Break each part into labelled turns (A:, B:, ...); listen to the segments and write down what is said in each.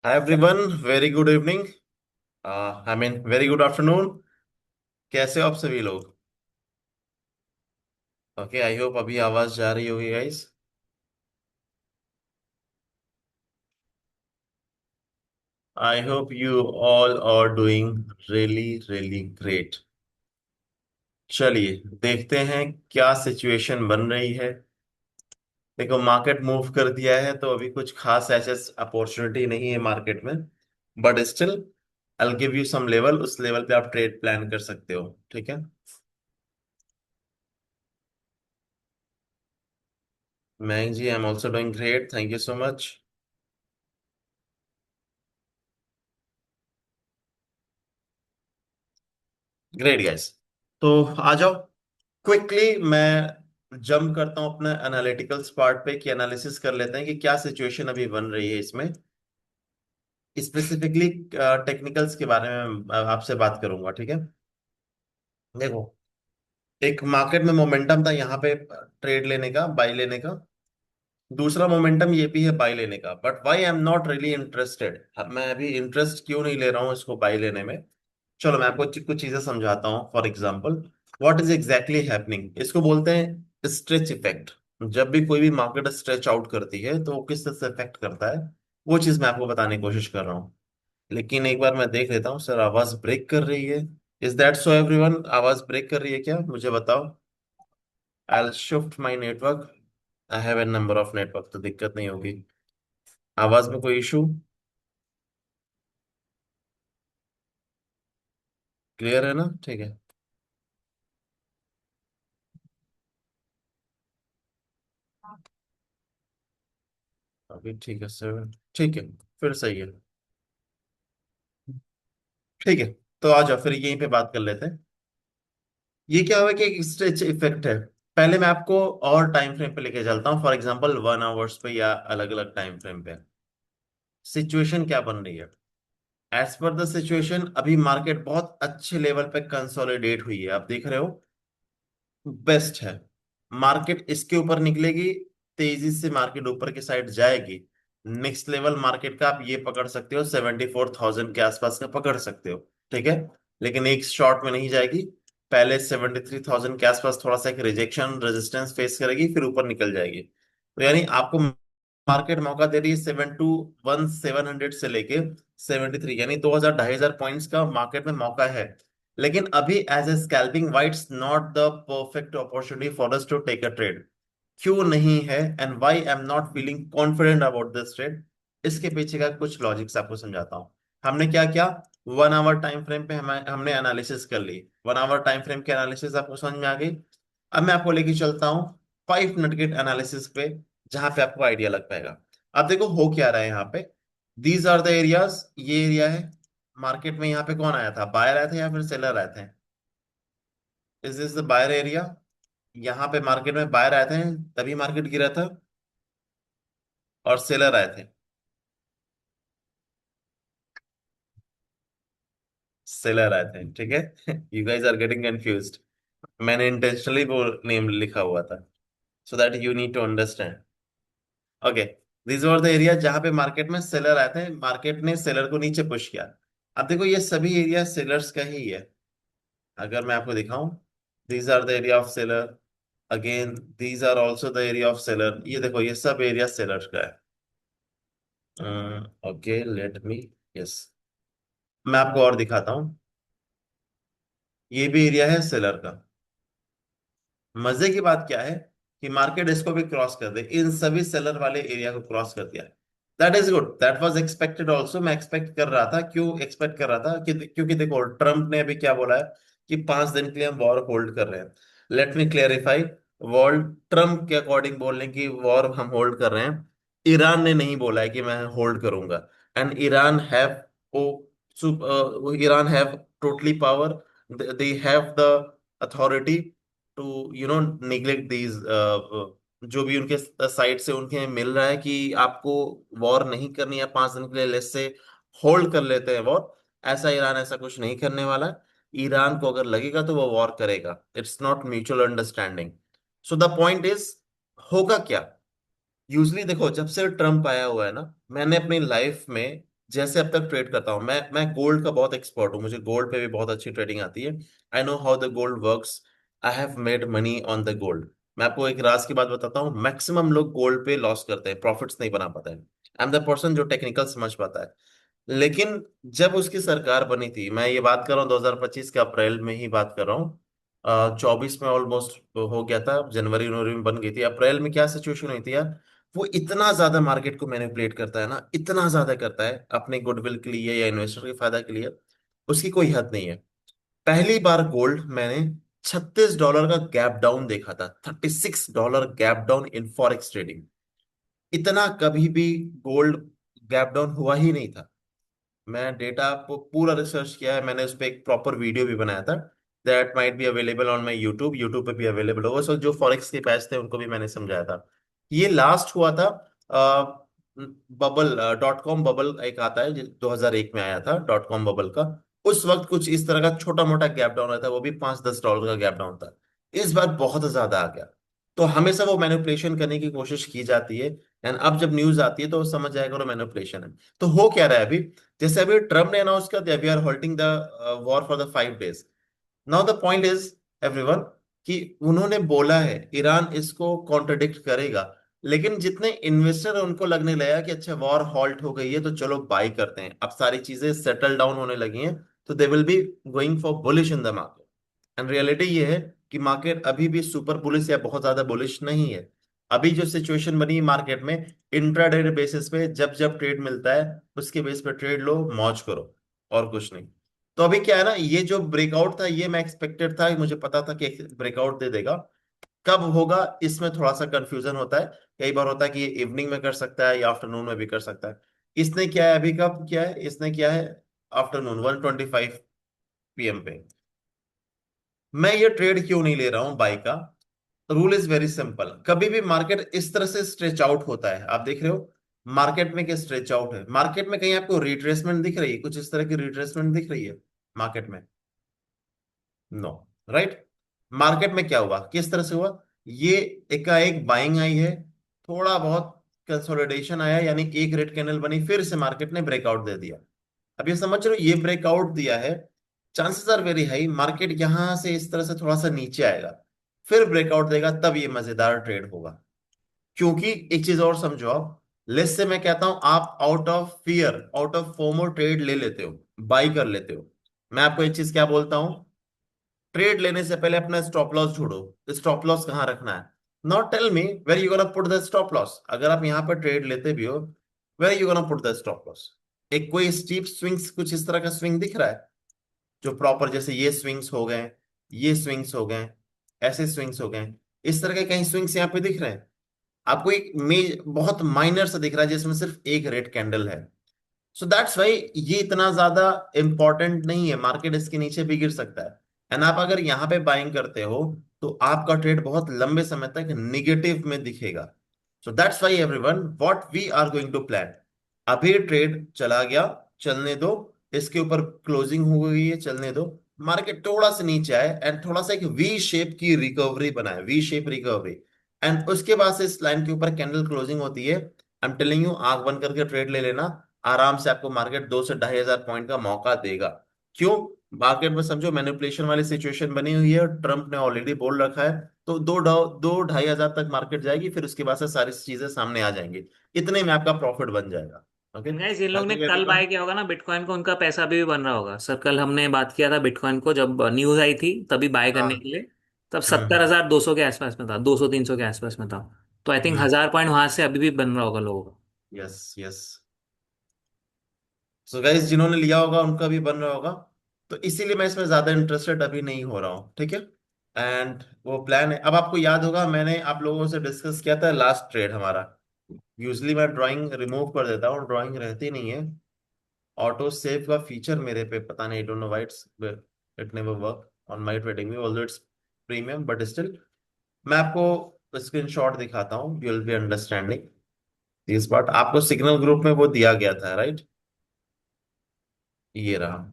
A: Hi everyone. Very good evening. I mean very good afternoon. कैसे हो आप सभी लोग? ओके, आई होप अभी आवाज जा रही होगी guys. I hope you all are doing really really great. चलिए देखते हैं क्या सिचुएशन बन रही है। देखो, मार्केट मूव कर दिया है तो अभी कुछ खास ऐसे अपॉर्चुनिटी नहीं है मार्केट में। But still I give you some level, उस लेवल पे आप ट्रेड प्लान कर सकते हो। ठीक है। मैं जी, I am also doing great, thank you so much. Great guys. तो आ जाओ, क्विकली मैं जंप करता हूं अपने एनालिटिकल्स पार्ट पे कि एनालिसिस कर लेते हैं कि क्या सिचुएशन अभी बन रही है इसमें। स्पेसिफिकली टेक्निकल्स के बारे में आपसे बात करूंगा। ठीक है। देखो, एक मार्केट में मोमेंटम था यहाँ पे ट्रेड लेने का, बाई लेने का। दूसरा मोमेंटम ये भी है बाई लेने का, but why I am not really interested. मैं अभी इंटरेस्ट क्यों नहीं ले रहा हूँ इसको बाई लेने में? चलो मैं आपको कुछ चीजें समझाता हूँ। For example, what is exactly happening, इसको बोलते हैं स्ट्रेच इफेक्ट। जब भी कोई भी मार्केट स्ट्रेच आउट करती है तो वो किस तरह से इफेक्ट करता है, वो चीज मैं आपको बताने की कोशिश कर रहा हूँ। लेकिन एक बार मैं देख लेता हूँ। सर आवाज ब्रेक कर रही है। Is that so everyone? आवाज ब्रेक कर रही है क्या, मुझे बताओ। I will shift my network. I have an number of network, तो दिक्कत नहीं होगी। आवाज में कोई इशू? क्लियर है ना? ठीक है। अभी ठीक है सर। ठीक है, फिर सही है। ठीक है, तो आ जाओ फिर यहीं पे बात कर लेते हैं। ये क्या हुआ कि एक स्ट्रेच इफेक्ट है। पहले मैं आपको और टाइम फ्रेम पे लेके चलता हूँ, फॉर एग्जांपल 1 आवर्स पे या अलग अलग टाइम फ्रेम पे। सिचुएशन क्या बन रही है? एज पर द सिचुएशन अभी मार्केट बहुत अच्छे लेवल पे कंसोलिडेट हुई है, आप देख रहे हो। बेस्ट है। मार्केट इसके ऊपर निकलेगी, तेजी से मार्केट ऊपर की साइड जाएगी। नेक्स्ट लेवल मार्केट का आप ये पकड़ सकते हो, 74,000 के आसपास का पकड़ सकते हो। ठीक है। लेकिन एक शॉट में नहीं जाएगी। पहले 73,000 के आसपास थोड़ा सा एक रिजेक्शन रेजिस्टेंस फेस करेगी, फिर ऊपर निकल जाएगी। तो यानी आपको मार्केट मौका दे रही है 7 to 1 700 से लेके 73, यानी 2,000 2,500 पॉइंट्स का मार्केट में मौका है। लेकिन अभी as a scalping whites not the perfect opportunity for us to take a trade. क्यों नहीं है and why I am not feeling confident about this trade? इसके पीछे का कुछ लॉजिक्स आपको समझाता हूँ। हमने क्या किया, 1 आवर टाइम फ्रेम पे हमने एनालिसिस कर ली। 1 आवर टाइम फ्रेम की एनालिसिस आपको समझ में आ गई। अब मैं आपको लेके चलता हूँ 5 मिनट के एनालिसिस पे, जहां पे आपको आइडिया लग पाएगा। अब देखो हो क्या रहा है यहाँ पे। दीज आर द एरियाज, ये एरिया है। मार्केट में यहाँ पे कौन आया था, बायर आया था या फिर सेलर आए थे? Is this the buyer area? यहाँ पे मार्केट में बायर आए थे, तभी मार्केट गिरा था। और सेलर आए थे। सेलर आए थे, ठीक है। You guys are getting confused. मैंने इंटेंशनली वो नेम लिखा हुआ था, so that you need to understand. Okay. This were the area जहां पे मार्केट में सेलर आए थे, मार्केट ने सेलर को नीचे पुश किया। अब देखो ये सभी एरिया सेलर्स का ही है। अगर मैं आपको दिखाऊं, these are the area of seller. Again, these are also the area of seller. ये देखो ये सब एरिया सेलर का है। ओके, लेट मी, यस, मैं आपको और दिखाता हूँ। ये भी एरिया है सेलर का। मजे की बात क्या है कि मार्केट इसको भी क्रॉस कर दे, इन सभी सेलर वाले एरिया को क्रॉस कर दिया। That is good, that was expected also. मैं एक्सपेक्ट कर रहा था। क्यों एक्सपेक्ट कर रहा था? क्योंकि देखो ट्रम्प ने अभी क्या बोला है कि 5 दिन के लिए हम वॉर होल्ड कर रहे हैं। Let me clarify. War Trump के अकॉर्डिंग बोलने की वॉर हम होल्ड कर रहे हैं। ईरान ने नहीं बोला है कि मैं होल्ड करूंगा। And Iran have Iran have totally power. They have the authority to neglect these, जो भी उनके साइड से उनके मिल रहा है कि आपको वॉर नहीं करनी है 5 दिन के लिए, लेट्स से होल्ड कर लेते हैं वॉर। ऐसा ईरान ऐसा कुछ नहीं करने वाला है। ईरान को अगर लगेगा तो वो वॉर करेगा। It's not mutual understanding. So the point is, होगा क्या? यूजली देखो, जब से ट्रम्प आया हुआ है ना, मैंने अपनी लाइफ में जैसे अब तक ट्रेड करता हूँ मैं गोल्ड का बहुत एक्सपर्ट हूँ, मुझे गोल्ड पे भी बहुत अच्छी ट्रेडिंग आती है। I know how the gold works. I have made money on the gold. मैं आपको एक राज की बात बताता हूँ, मैक्सिमम लोग गोल्ड पे लॉस करते हैं, प्रॉफिट्स नहीं बना पाते हैं। आई एम द पर्सन जो टेक्निकल समझ पाता है। लेकिन जब उसकी सरकार बनी थी, मैं ये बात कर रहा हूँ 2025 के अप्रैल में ही बात कर रहा हूँ, 24 में ऑलमोस्ट हो गया था, जनवरी जनवरी में बन गई थी, अप्रैल में क्या सिचुएशन हुई थी यार। वो इतना ज्यादा मार्केट को मैनिपुलेट करता है ना, इतना ज्यादा करता है अपने गुडविल के लिए या इन्वेस्टर के फायदा के लिए, उसकी कोई हद नहीं है। पहली बार गोल्ड मैंने $36 का गैप डाउन देखा था, $36 gap down in forex trading. इतना कभी भी गोल्ड गैप डाउन हुआ ही नहीं था। मैं डेटा को पूरा रिसर्च किया है, मैंने उस पर एक प्रॉपर वीडियो भी बनाया था। That might be available on my YouTube, YouTube पे भी अवेलेबल होगा। सो जो फॉरेक्स के पैच थे उनको भी मैंने समझाया था। ये लास्ट हुआ था बबल, डॉट कॉम बबल एक आता है 2001 में आया था, डॉट कॉम बबल का। उस वक्त कुछ इस तरह का छोटा मोटा गैप डाउन आया था, वो भी $5-10 का गैप डाउन था। इस बार बहुत ज्यादा आ गया। तो हमेशा वो मैनिपुलेशन करने की कोशिश की जाती है। एंड अब जब न्यूज आती है तो समझ जाएगा वो मैनिपुलेशन है। तो हो क्या रहा है अभी, जैसे अभी ट्रम्प ने अनाउंस कर दिया we are holding the war for the 5 days। Now the point is everyone, कि उन्होंने बोला है ईरान इसको कॉन्ट्रडिक्ट करेगा, लेकिन जितने इन्वेस्टर हैं उनको लगने लगा कि अच्छा वॉर हॉल्ट हो गई है तो चलो बाई करते हैं, अब सारी चीजें सेटल डाउन होने लगी हैं, तो they will be going for bullish in the market. And reality ये है कि मार्केट अभी भी सुपर बुलिश या बहुत ज्यादा बुलिश नहीं है। अभी जो सिचुएशन बनी है मार्केट में, इंट्राडे बेसिस पे जब जब ट्रेड मिलता है उसके बेस पे ट्रेड लो, मौज करो, और कुछ नहीं। तो अभी क्या है ना, ये जो ब्रेकआउट था ये मैं एक्सपेक्टेड था, मुझे पता था कि ब्रेकआउट दे देगा। कब होगा इसमें थोड़ा सा कंफ्यूजन होता है। कई बार होता है कि ये इवनिंग में कर सकता है या आफ्टरनून में भी कर सकता है। इसने क्या है अभी, कब किया है इसने, किया है आफ्टरनून 1:25 PM पे। मैं ये ट्रेड क्यों नहीं ले रहा हूं बाई का? रूल इज वेरी सिंपल, कभी भी मार्केट इस तरह से स्ट्रेच आउट होता है, आप देख रहे हो मार्केट में क्या स्ट्रेच आउट है, मार्केट में कहीं आपको रिट्रेसमेंट दिख रही है, कुछ इस तरह की रिट्रेसमेंट दिख रही है मार्केट में? No, right. मार्केट में क्या हुआ, किस तरह से हुआ, ये एकाएक बाइंग आई है, थोड़ा बहुत कंसोलिडेशन आया, यानी एक रेड कैंडल बनी, फिर से मार्केट ने ब्रेकआउट दे दिया। अब ये समझ रहे हो, ये ब्रेकआउट दिया है, chances are very high market यहां से इस तरह से थोड़ा सा नीचे आएगा, फिर ब्रेकआउट देगा, तब ये मजेदार ट्रेड होगा। क्योंकि एक चीज और समझो आप, लेस से मैं कहता हूं आप out of fear, out of FOMO trade ले लेते हो, बाई कर लेते हो। मैं आपको एक चीज क्या बोलता हूं, ट्रेड लेने से पहले अपना स्टॉप लॉस जोड़ो। स्टॉप लॉस कहाँ रखना है? Not tell me where you gonna put the stop loss. अगर आप यहाँ पर ट्रेड लेते भी हो, where you gonna put the stop loss? एक कोई स्टीप स्विंग्स, कुछ इस तरह का स्विंग दिख रहा है जो प्रॉपर, जैसे ये स्विंग्स हो गए, ये स्विंग्स हो गए, ऐसे स्विंग्स हो गए, इस तरह के कहीं स्विंग्स यहाँ पे दिख रहे हैं? आपको एक मेज बहुत माइनर सा दिख रहा है जिसमें सिर्फ एक रेड कैंडल है। सो दैट्स वाई ये इतना ज्यादा इंपॉर्टेंट नहीं है, मार्केट इसके नीचे भी गिर सकता है। एंड आप अगर यहाँ पे बाइंग करते हो तो आपका ट्रेड बहुत लंबे समय तक निगेटिव में दिखेगा। So that's why everyone, what we are going to plan, अभी ट्रेड चला गया, चलने दो, इसके ऊपर क्लोजिंग हो गई है, चलने दो, मार्केट थोड़ा सा नीचे आए एंड थोड़ा सा एक वी शेप की रिकवरी बनाए, वी शेप रिकवरी, एंड उसके बाद से इस लाइन के ऊपर कैंडल क्लोजिंग होती है। आई एम टेलिंग यू, आंख बंद करके ट्रेड ले लेना, आराम से आपको मार्केट 2 से 2,500 पॉइंट का मौका देगा। क्यों? मार्केट में समझो मैनिपुलेशन वाली सिचुएशन बनी हुई है और ट्रम्प ने ऑलरेडी बोल रखा है, तो 2-2,500 तक मार्केट जाएगी, फिर उसके बाद से सारी चीजें सामने आ जाएंगी, इतने में आपका प्रॉफिट बन जाएगा। ओके,
B: गाइस जिन लोग ने
A: हैप्पी
B: कल बाय
A: एवरीवन।
B: किया होगा ना बिटकॉइन को, उनका पैसा अभी भी बन रहा होगा सर। कल हमने बात किया था बिटकॉइन को, जब न्यूज आई थी तभी बाय करने
A: हाँ।
B: के लिए। तब
A: हम्म।
B: 70,200 के आसपास में था, 200-300 के आसपास में था। तो आई थिंक
A: हम्म।
B: 1,000 पॉइंट वहां से अभी भी बन रहा होगा लोगों का।
A: Yes, yes. सो गाइस जिन्होंने लिया होगा उनका भी बन रहा होगा। तो इसीलिए मैं इसमें ज्यादा इंटरेस्टेड अभी नहीं हो रहा हूँ, ठीक है। एंड वो प्लान है, अब आपको याद होगा मैंने आप लोगों से डिस्कस किया था लास्ट ट्रेड हमारा। यूजली मैं ड्राइंग रिमूव कर देता हूँ, ड्राइंग रहती नहीं है। ऑटो सेव का फीचर मेरे पे पता नहीं, don't know why it never work on my trading view, although it's premium but still. मैं आपको स्क्रीनशॉट दिखाता हूँ, you will be understanding this part. आपको सिग्नल ग्रुप में वो दिया गया था, राइट? ये रहा।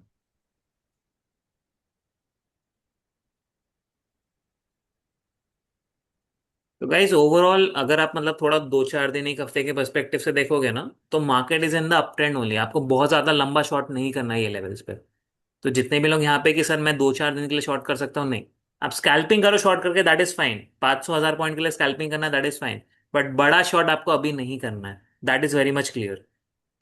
B: तो गाइज ओवरऑल अगर आप मतलब थोड़ा 2 4 दिन एक हफ्ते के पर्सपेक्टिव से देखोगे ना, तो market is in the up trend only. आपको बहुत ज्यादा लंबा शॉर्ट नहीं करना है ये लेवल्स पे। तो जितने भी लोग यहाँ पे कि सर मैं 2 4 दिन के लिए शॉर्ट कर सकता हूँ, नहीं। आप स्कैल्पिंग करो शॉर्ट करके, दैट इज फाइन। 500 1000 पॉइंट के लिए स्कैल्पिंग करना, दैट इज फाइन। बट बड़ा शॉर्ट आपको अभी नहीं करना है, that is very much clear.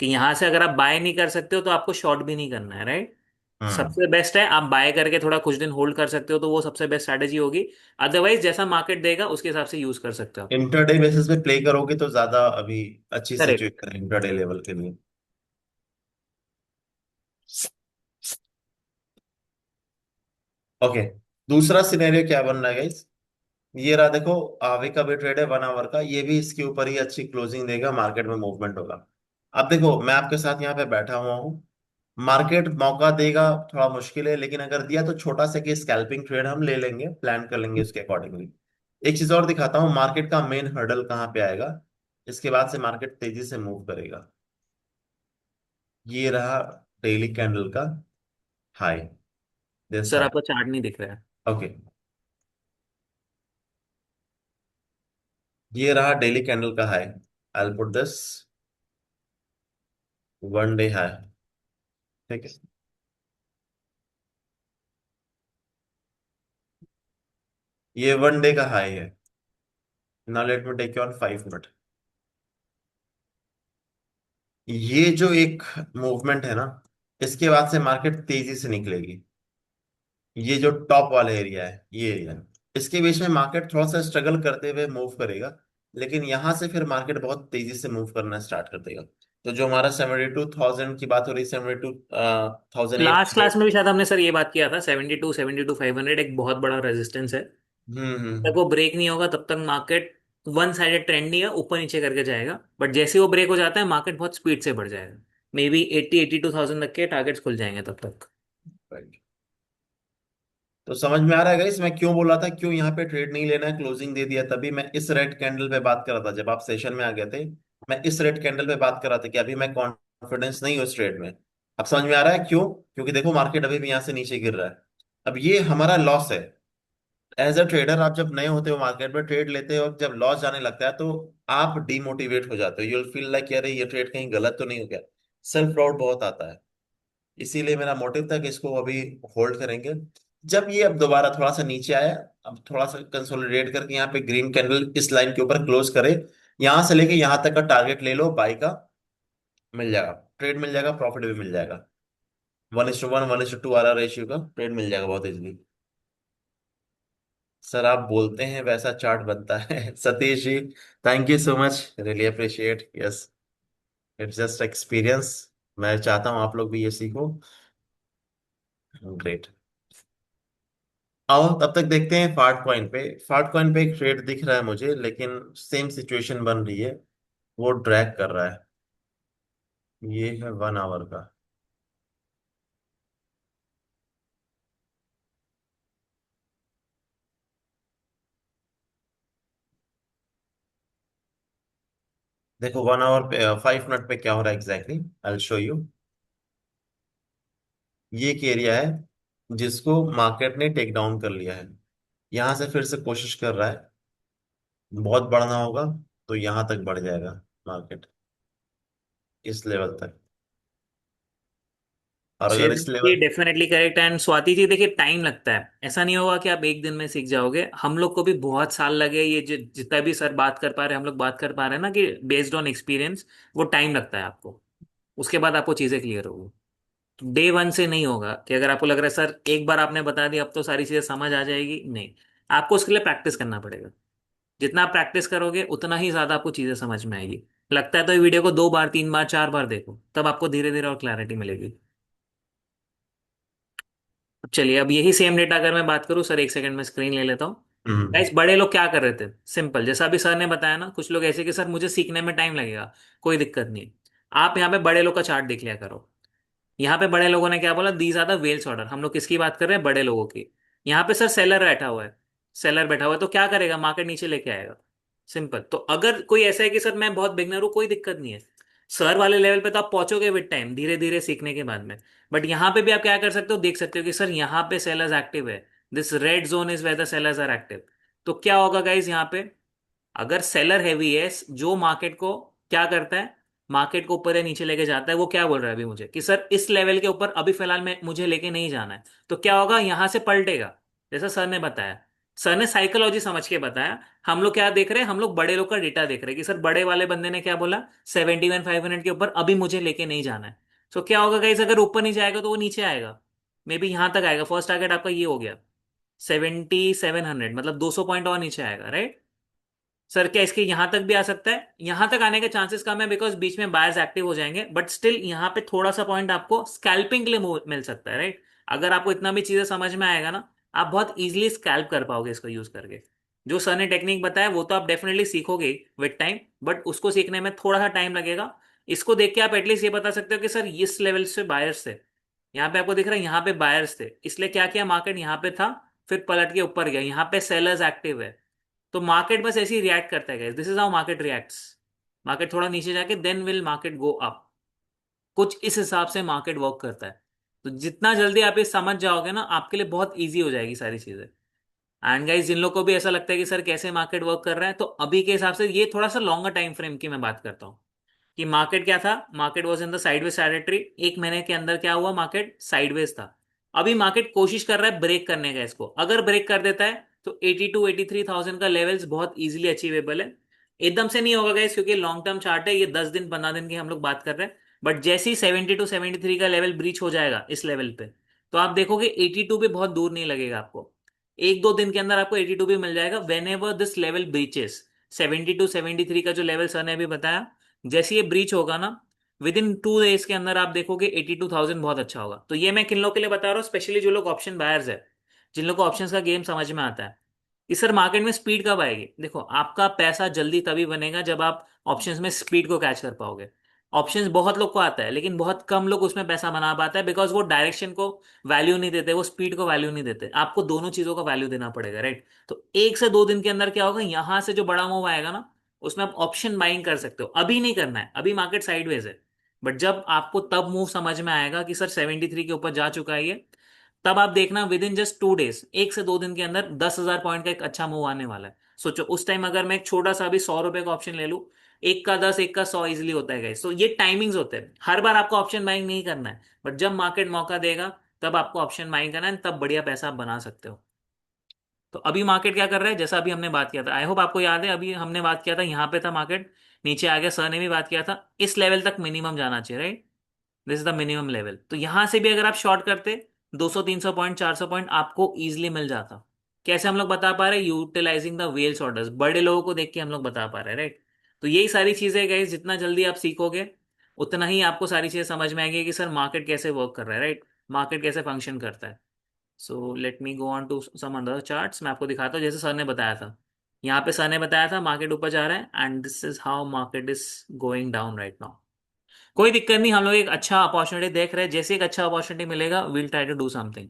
B: कि यहाँ से अगर आप बाय नहीं कर सकते हो तो आपको शॉर्ट भी नहीं करना है, राइट।
A: हम्म।
B: सबसे बेस्ट है आप बाय करके थोड़ा कुछ दिन होल्ड कर सकते हो, तो वो सबसे बेस्ट स्ट्रैटेजी होगी। अदरवाइज जैसा मार्केट देगा उसके हिसाब से यूज कर सकते हो।
A: इंटरडे बेसिस पे प्ले करोगे तो ज्यादा अभी अच्छी
B: करेक्ट।
A: सिचुएशन है इंटरडे लेवल के लिए। ओके, दूसरा सिनेरियो क्या बन रहा है गाइस। ये रहा देखो, आवे का भी ट्रेड है 1 आवर का, ये भी इसके ऊपर ही अच्छी क्लोजिंग देगा, मार्केट में मूवमेंट होगा। अब देखो मैं आपके साथ यहाँ पे बैठा हुआ हूँ, मार्केट मौका देगा, थोड़ा मुश्किल है, लेकिन अगर दिया तो छोटा सा कि स्कैल्पिंग ट्रेड हम ले लेंगे, प्लान कर लेंगे उसके अकॉर्डिंगली। एक चीज और दिखाता हूँ, मार्केट का मेन हर्डल कहाँ पे आएगा, इसके बाद से मार्केट तेजी से मूव करेगा। ये रहा डेली कैंडल का हाई, दिस
B: सर
A: हाई।
B: आपका चार्ट नहीं दिख रहा है।
A: ओके, ये रहा डेली कैंडल का high, I put this 1 day high. ठीक है, ये 1 डे का हाई है। Now let me take you on 5 minute. ये जो एक मूवमेंट है ना, इसके बाद से मार्केट तेजी से निकलेगी। ये जो टॉप वाला एरिया है, ये एरिया, इसके बीच में मार्केट थोड़ा सा स्ट्रगल करते हुए मूव करेगा, लेकिन यहां से फिर मार्केट बहुत तेजी से मूव करना स्टार्ट कर देगा। तो जो हमारा 72,000 की बात हो रही, 72,008
B: लास्ट क्लास में भी शायद हमने सर ये बात किया था, 72 72 500 एक बहुत बड़ा रेजिस्टेंस है। तक
A: हम्म।
B: वो ब्रेक नहीं होगा तब तक मार्केट वन साइडेड ट्रेंड नहीं है, ऊपर नीचे करके जाएगा। बट जैसे ही वो ब्रेक हो जाता है मार्केट बहुत स्पीड से बढ़ जाएगा। मे बी 80 82 thousand तक के टारगेट्स खुल जाएंगे तब तक।
A: राइट, तो समझ में आ रहा है गाइस मैं क्यों बोला था, क्यों यहाँ पे ट्रेड नहीं लेना है, क्लोजिंग दे दिया तभी। मैं इस रेड कैंडल पे बात कर रहा था जब आप सेशन में आ गए थे, मैं इस रेड कैंडल पे बात कर रहा था कि अभी मैं कॉन्फिडेंस नहीं हूँ इस ट्रेड में। अब समझ में आ रहा है क्यों, क्योंकि देखो मार्केट अभी भी यहाँ से नीचे गिर रहा है। अब ये हमारा लॉस है। एज अ ट्रेडर आप जब नए होते हो मार्केट में, ट्रेड लेते हो, जब लॉस जाने लगता है तो आप डीमोटिवेट हो जाते हो, यू विल फील लाइक अरे ये ट्रेड कहीं गलत तो नहीं हो गया। सेल्फ डाउट बहुत आता है। इसीलिए मेरा मोटिव था कि इसको अभी होल्ड करेंगे। जब ये अब दोबारा थोड़ा सा नीचे आया, अब थोड़ा सा कंसोलिडेट करके यहाँ पे ग्रीन कैंडल इस लाइन के ऊपर क्लोज करे, यहाँ से लेके यहाँ तक का टारगेट ले लो, बाई का मिल जाएगा, ट्रेड मिल जाएगा, प्रॉफिट भी मिल जाएगा। 1:1 1:2 आ रहा रेशियो का ट्रेड मिल जाएगा बहुत इजीली। सर आप बोलते हैं वैसा चार्ट बनता है Satish ji, thank you so much, really appreciate. Yes, it's just experience, मैं चाहता हूँ आप लोग भी ये सीखो। ग्रेट। आओ तब तक देखते हैं फार्ट कॉइन पे। फार्ट कॉइन पे एक ट्रेड दिख रहा है मुझे, लेकिन सेम सिचुएशन बन रही है, वो ड्रैग कर रहा है। ये है 1 आवर का। देखो 1 आवर पे 5 मिनट पे क्या हो रहा है एग्जैक्टली, आई शो यू। ये एक एरिया है जिसको मार्केट ने टेक डाउन कर लिया है, यहां से फिर से कोशिश कर रहा है, बहुत बढ़ना होगा तो यहां तक बढ़ जाएगा मार्केट, इस लेवल तक। और अगर इस
B: ये
A: level,
B: definitely correct. And Swati ji देखिए, टाइम लगता है, ऐसा नहीं होगा कि आप एक दिन में सीख जाओगे। हम लोग को भी बहुत साल लगे। ये जितना भी सर बात कर पा रहे हैं, हम लोग बात कर पा रहे हैं ना कि बेस्ड ऑन एक्सपीरियंस, वो टाइम लगता है आपको। उसके बाद आपको चीजें क्लियर होगी। डे वन से नहीं होगा कि अगर आपको लग रहा है सर एक बार आपने बता दिया अब तो सारी चीजें समझ आ जाएगी, नहीं। आपको उसके लिए प्रैक्टिस करना पड़ेगा। जितना आप प्रैक्टिस करोगे उतना ही ज्यादा आपको चीजें समझ में आएगी। लगता है तो ये वीडियो को 2 बार 3 बार 4 बार देखो, तब आपको धीरे धीरे और क्लैरिटी मिलेगी। अब चलिए, अब यही सेम डेटा अगर मैं बात करूं सर, एक सेकंड में स्क्रीन ले लेता हूँ।
A: हम्म
B: गाइस बड़े लोग क्या कर रहे थे, सिंपल जैसा अभी सर ने बताया ना, कुछ लोग ऐसे कि सर मुझे सीखने में टाइम लगेगा। कोई दिक्कत नहीं। आप यहाँ पे बड़े लोग का चार्ट देख लिया करो। यहाँ पे बड़े लोगों ने क्या बोला, these are the whales order. हम लोग किसकी बात कर रहे हैं, बड़े लोगों की। यहाँ पे सर सेलर बैठा हुआ है। सेलर बैठा हुआ है तो क्या करेगा, मार्केट नीचे लेके आएगा। सिंपल। तो अगर कोई ऐसा है कि सर मैं बहुत बिगनर हूँ, कोई दिक्कत नहीं है। सर वाले लेवल पे तो आप पहुंचोगे विद टाइम, धीरे धीरे सीखने के बाद में। बट यहाँ पे भी आप क्या कर सकते हो, देख सकते हो कि सर यहाँ पे सेलर्स एक्टिव है। This red zone is where the sellers are active. तो क्या होगा गाइज यहाँ पे, अगर सेलर हैवी है, जो मार्केट को क्या करता है, मार्केट को ऊपर या नीचे लेके जाता है, वो क्या बोल रहा है अभी मुझे कि सर इस लेवल के ऊपर अभी फिलहाल में मुझे लेके नहीं जाना है, तो क्या होगा, यहां से पलटेगा। जैसा सर ने बताया, सर ने साइकोलॉजी समझ के बताया। हम लोग क्या देख रहे हैं, हम लोग बड़े लोग का डेटा देख रहे हैं कि सर बड़े वाले बंदे ने क्या बोला, 71,500 के ऊपर अभी मुझे लेके नहीं जाना है। तो क्या होगा गाइस, अगर ऊपर नहीं जाएगा तो वो नीचे आएगा, मे बी यहां तक आएगा। फर्स्ट टारगेट आपका ये हो गया 7700, मतलब 200 पॉइंट और नीचे आएगा, राइट। सर क्या इसके यहां तक भी आ सकता है? यहां तक आने के चांसेस कम है, बिकॉज बीच में बायर्स एक्टिव हो जाएंगे, बट स्टिल यहां पे थोड़ा सा पॉइंट आपको स्कैल्पिंग के लिए मिल सकता है, राइट। अगर आपको इतना भी चीजें समझ में आएगा ना, आप बहुत इजीली स्कैल्प कर पाओगे इसको यूज करके। जो सर ने टेक्निक बताया वो तो आप डेफिनेटली सीखोगे विद टाइम, बट उसको सीखने में थोड़ा सा टाइम लगेगा। इसको देख के आप एटलीस्ट ये बता सकते हो कि सर इस लेवल से बायर्स थे, यहाँ पे आपको दिख रहा है यहाँ पे बायर्स थे, इसलिए क्या किया, मार्केट यहाँ पे था, फिर पलट के ऊपर गया, यहाँ पे सेलर्स एक्टिव है। तो मार्केट बस ऐसे ही रिएक्ट करता है, this is how market reacts. Market थोड़ा नीचे जाके then will market go up, कुछ इस हिसाब से मार्केट वर्क करता है। तो जितना जल्दी आप ये समझ जाओगे ना, आपके लिए बहुत इजी हो जाएगी सारी चीजें। एंड गाइस, जिन लोग को भी ऐसा लगता है कि सर कैसे मार्केट वर्क कर रहा है, तो अभी के हिसाब से ये थोड़ा सा लॉन्गर टाइम फ्रेम की मैं बात करता हूँ कि मार्केट क्या था, market was in the sideways territory. एक महीने के अंदर क्या हुआ, मार्केट साइडवेज था। अभी मार्केट कोशिश कर रहा है ब्रेक करने का इसको, अगर ब्रेक कर देता है तो 82-83,000 का लेवल्स बहुत इजीली अचीवेबल है। एकदम से नहीं होगा गाइस, क्योंकि लॉन्ग टर्म चार्ट है, ये 10 दिन 15 दिन की हम लोग बात कर रहे हैं। बट जैसे ही 72-73 का लेवल ब्रीच हो जाएगा इस लेवल पे, तो आप देखोगे 82 भी बहुत दूर नहीं लगेगा आपको। एक दो दिन के अंदर आपको 82 भी मिल जाएगा, when ever this level breaches. 72-73 का जो लेवल सर ने अभी बताया, जैसे ये ब्रीच होगा ना, विद इन 2 डेज के अंदर आप देखोगे 82,000 बहुत अच्छा होगा। तो ये मैं किन लोगों के लिए बता रहा हूँ, स्पेशली जो लोग ऑप्शन बायर्स है, जिन लोग को ऑप्शंस का गेम समझ में आता है। इस सर मार्केट में स्पीड कब आएगी, देखो आपका पैसा जल्दी तभी बनेगा जब आप ऑप्शंस में स्पीड को कैच कर पाओगे। ऑप्शंस बहुत लोग को आता है, लेकिन बहुत कम लोग उसमें पैसा बना पाता है, बिकॉज वो डायरेक्शन को वैल्यू नहीं देते, वो स्पीड को वैल्यू नहीं देते। आपको दोनों चीजों का वैल्यू देना पड़ेगा, राइट। तो 1 से 2 दिन के अंदर क्या होगा, यहां से जो बड़ा मूव आएगा ना, उसमें आप ऑप्शन बाइंग कर सकते हो। अभी नहीं करना है, अभी मार्केट साइडवेज है। बट जब आपको तब मूव समझ में आएगा कि सर 73 के ऊपर जा चुका है ये, तब आप देखना विद इन जस्ट 2 डेज, 1 से 2 दिन के अंदर 10,000 पॉइंट का एक अच्छा मूव आने वाला है। सोचो उस टाइम अगर मैं एक छोटा सा भी 100 रुपए का ऑप्शन ले लूं, एक का 10, एक का 100 इजिली होता है गाइस। तो ये टाइमिंग्स होते हैं, हर बार आपको ऑप्शन बाइंग नहीं करना है, बट जब मार्केट मौका देगा तब आपको ऑप्शन बाइंग करना है, तब बढ़िया पैसा आप बना सकते हो। तो अभी मार्केट क्या कर रहा है, जैसा अभी हमने बात किया था, आई होप आपको याद है, अभी हमने बात किया था यहाँ पे था मार्केट, नीचे आ गया, सर ने भी बात किया था इस लेवल तक मिनिमम जाना चाहिए, right. This is the minimum level. तो यहां से भी अगर आप शॉर्ट करते, 200 300 पॉइंट 400 पॉइंट आपको इजीली मिल जाता। कैसे हम लोग बता पा रहे हैं, यूटिलाइजिंग द वेल्स ऑर्डर्स, बड़े लोगों को देख के हम लोग बता पा रहे हैं, राइट। तो यही सारी चीजें गाइस, जितना जल्दी आप सीखोगे उतना ही आपको सारी चीजें समझ में आएंगी कि सर मार्केट कैसे वर्क कर रहा है, राइट, मार्केट कैसे फंक्शन करता है। So let me go on to some other charts, मैं आपको दिखाता हूँ जैसे सर ने बताया था। यहाँ पे सर ने बताया था मार्केट ऊपर जा रहा है, and this is how market is going down right now. कोई दिक्कत नहीं, हम लोग एक अच्छा अपॉर्चुनिटी देख रहे हैं, जैसे एक अच्छा अपॉर्चुनिटी मिलेगा will try to do something.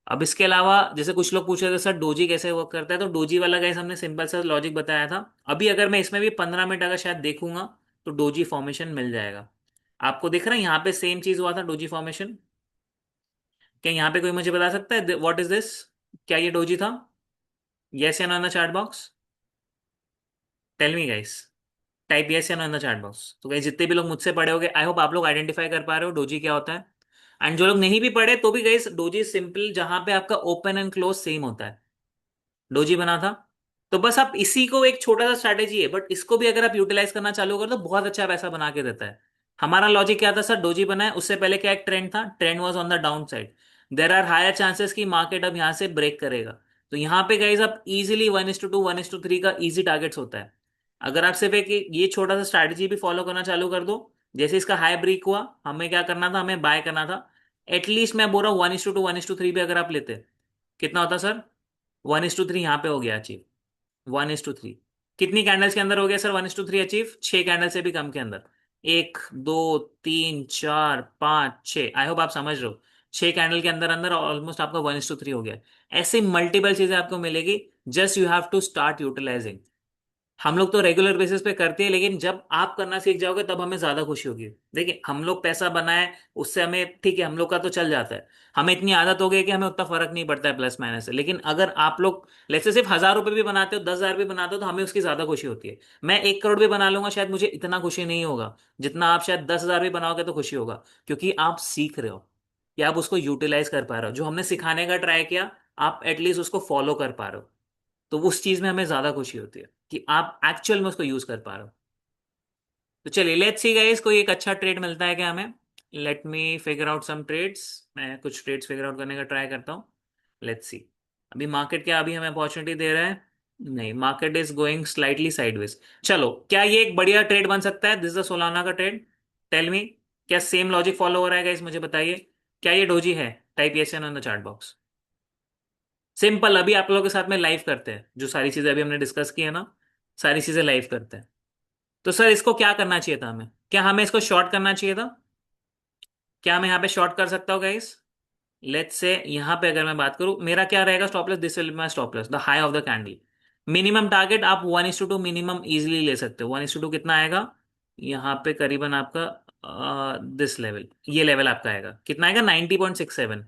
B: अब इसके अलावा जैसे कुछ लोग पूछ रहे थे सर डोजी कैसे वर्क करता है, तो डोजी वाला गाइस हमने सिंपल सा लॉजिक बताया था। अभी अगर मैं इसमें भी 15 मिनट अगर शायद देखूंगा, तो डोजी फॉर्मेशन मिल जाएगा। आपको दिख रहा है यहाँ पे सेम चीज हुआ था, डोजी फॉर्मेशन। क्या यहाँ पे कोई मुझे बता सकता है व्हाट इज दिस, क्या ये डोजी था? यस या no in the chat box, tell me guys, type yes या no in the chat box. तो गाइस जितने भी लोग मुझसे पढ़े होंगे, आई होप आप लोग आइडेंटिफाई कर पा रहे हो डोजी क्या होता है। एंड जो लोग नहीं भी पढ़े तो भी गाइस, डोजी सिंपल, जहां पे आपका ओपन एंड क्लोज सेम होता है, डोजी बना था। तो बस आप इसी को एक छोटा सा स्ट्रैटेजी है, बट इसको भी अगर आप यूटिलाइज करना चालू कर तो बहुत अच्छा पैसा बना के देता है। हमारा लॉजिक क्या था, सर डोजी बनाए, उससे पहले क्या एक ट्रेंड था, trend was on the down side, there are higher chances कि मार्केट अब यहां से ब्रेक करेगा। तो यहाँ पे गाइज आप इजीली 1:2 1:3 का इजी टारगेट्स होता है। अगर आप सिर्फ एक ये छोटा सा स्ट्रैटेजी भी फॉलो करना चालू कर दो, जैसे इसका हाई ब्रेक हुआ, हमें क्या करना था, हमें बाय करना था। एटलीस्ट मैं बोल रहा हूँ 1:2 1:3 भी अगर आप लेते, कितना होता सर, 1:3 यहाँ पे हो गया अचीव, 1:3। कितनी कैंडल्स के अंदर हो गया सर 1:3 अचीव, 6 कैंडल से भी कम के अंदर, 1 2 3 4 5 6, आई होप आप समझ रहे हो। 6 कैंडल के अंदर अंदर ऑलमोस्ट आपका 1:3 हो गया। ऐसे मल्टीपल चीजें आपको मिलेगी, just you have to start utilising. हम लोग तो रेगुलर बेसिस पे करते हैं, लेकिन जब आप करना सीख जाओगे तब हमें ज्यादा खुशी होगी। देखिए हम लोग पैसा बनाए, उससे हमें ठीक है, हम लोग का तो चल जाता है। हमें इतनी आदत हो गई कि हमें उतना फर्क नहीं पड़ता है प्लस माइनस से। लेकिन अगर आप लोग लेट्स से सिर्फ 1,000 रुपये भी बनाते हो, 10,000 भी बनाते हो, तो हमें उसकी ज्यादा खुशी होती है। मैं 1 करोड़ भी बना लूंगा, शायद मुझे इतना खुशी नहीं होगा जितना आप शायद 10,000 भी बनाओगे तो खुशी होगा। क्योंकि आप सीख रहे हो, या आप उसको यूटिलाइज कर पा रहे हो, जो हमने सिखाने का ट्राई किया आप एटलीस्ट उसको फॉलो कर पा रहे हो। तो उस चीज में हमें ज्यादा खुशी होती है कि आप एक्चुअल में उसको यूज कर पा रहे हो। तो चलिए लेट्स सी गाइस, कोई एक अच्छा ट्रेड मिलता है क्या हमें। Let me figure out some trades. मैं कुछ ट्रेड्स फिगर आउट करने का ट्राई करता हूँ। Let's see. अभी मार्केट क्या अभी हमें अपॉर्चुनिटी दे रहा है? नहीं, market is going slightly sideways. चलो, क्या ये एक बढ़िया ट्रेड बन सकता है? दिस इज सोलाना का ट्रेड। टेल मी, क्या सेम लॉजिक फॉलो हो रहा है गाइस? मुझे बताइए, क्या ये डोजी है? Type yes in on the chart box. Simple, अभी आप लोगों के साथ में लाइव करते हैं जो सारी चीजें अभी हमने डिस्कस की है ना, सारी चीजें लाइव करते हैं। तो सर इसको क्या करना चाहिए था हमें? क्या हमें इसको शॉर्ट करना चाहिए था? क्या मैं यहाँ पे शॉर्ट कर सकता हूँ गाइस? लेट्स से यहाँ पे अगर मैं बात करूँ, मेरा क्या रहेगा stop loss? This will be my stop loss, the high of the candle. Minimum target आप 1:2 मिनिमम इजिली ले सकते हो। 1:2 कितना आएगा? यहाँ पे करीबन आपका दिस लेवल, ये लेवल आपका आएगा, कितना आएगा? 90.67।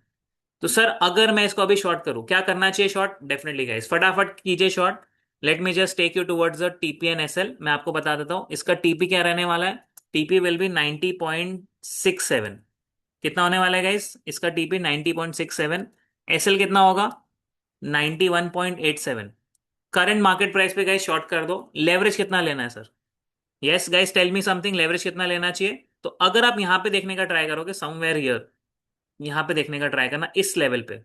B: तो सर अगर मैं इसको अभी शॉर्ट करूं, क्या करना चाहिए शॉर्ट? डेफिनेटली गाइस फटाफट कीजिए short. Let me just take you towards the TP and SL. मैं आपको बता देता हूं इसका टीपी क्या रहने वाला है। TP will be 90.67। कितना होने वाला है गाइस इसका टीपी? 90.67। एसएल कितना होगा? 91.87। करंट मार्केट प्राइस पे गाइस शॉर्ट कर दो। लेवरेज कितना लेना है sir? Yes guys tell me something, leverage कितना लेना चाहिए? तो अगर आप यहां पे देखने का ट्राई करोगे समवेयर हियर, यहां पे देखने का ट्राई करना इस लेवल पे,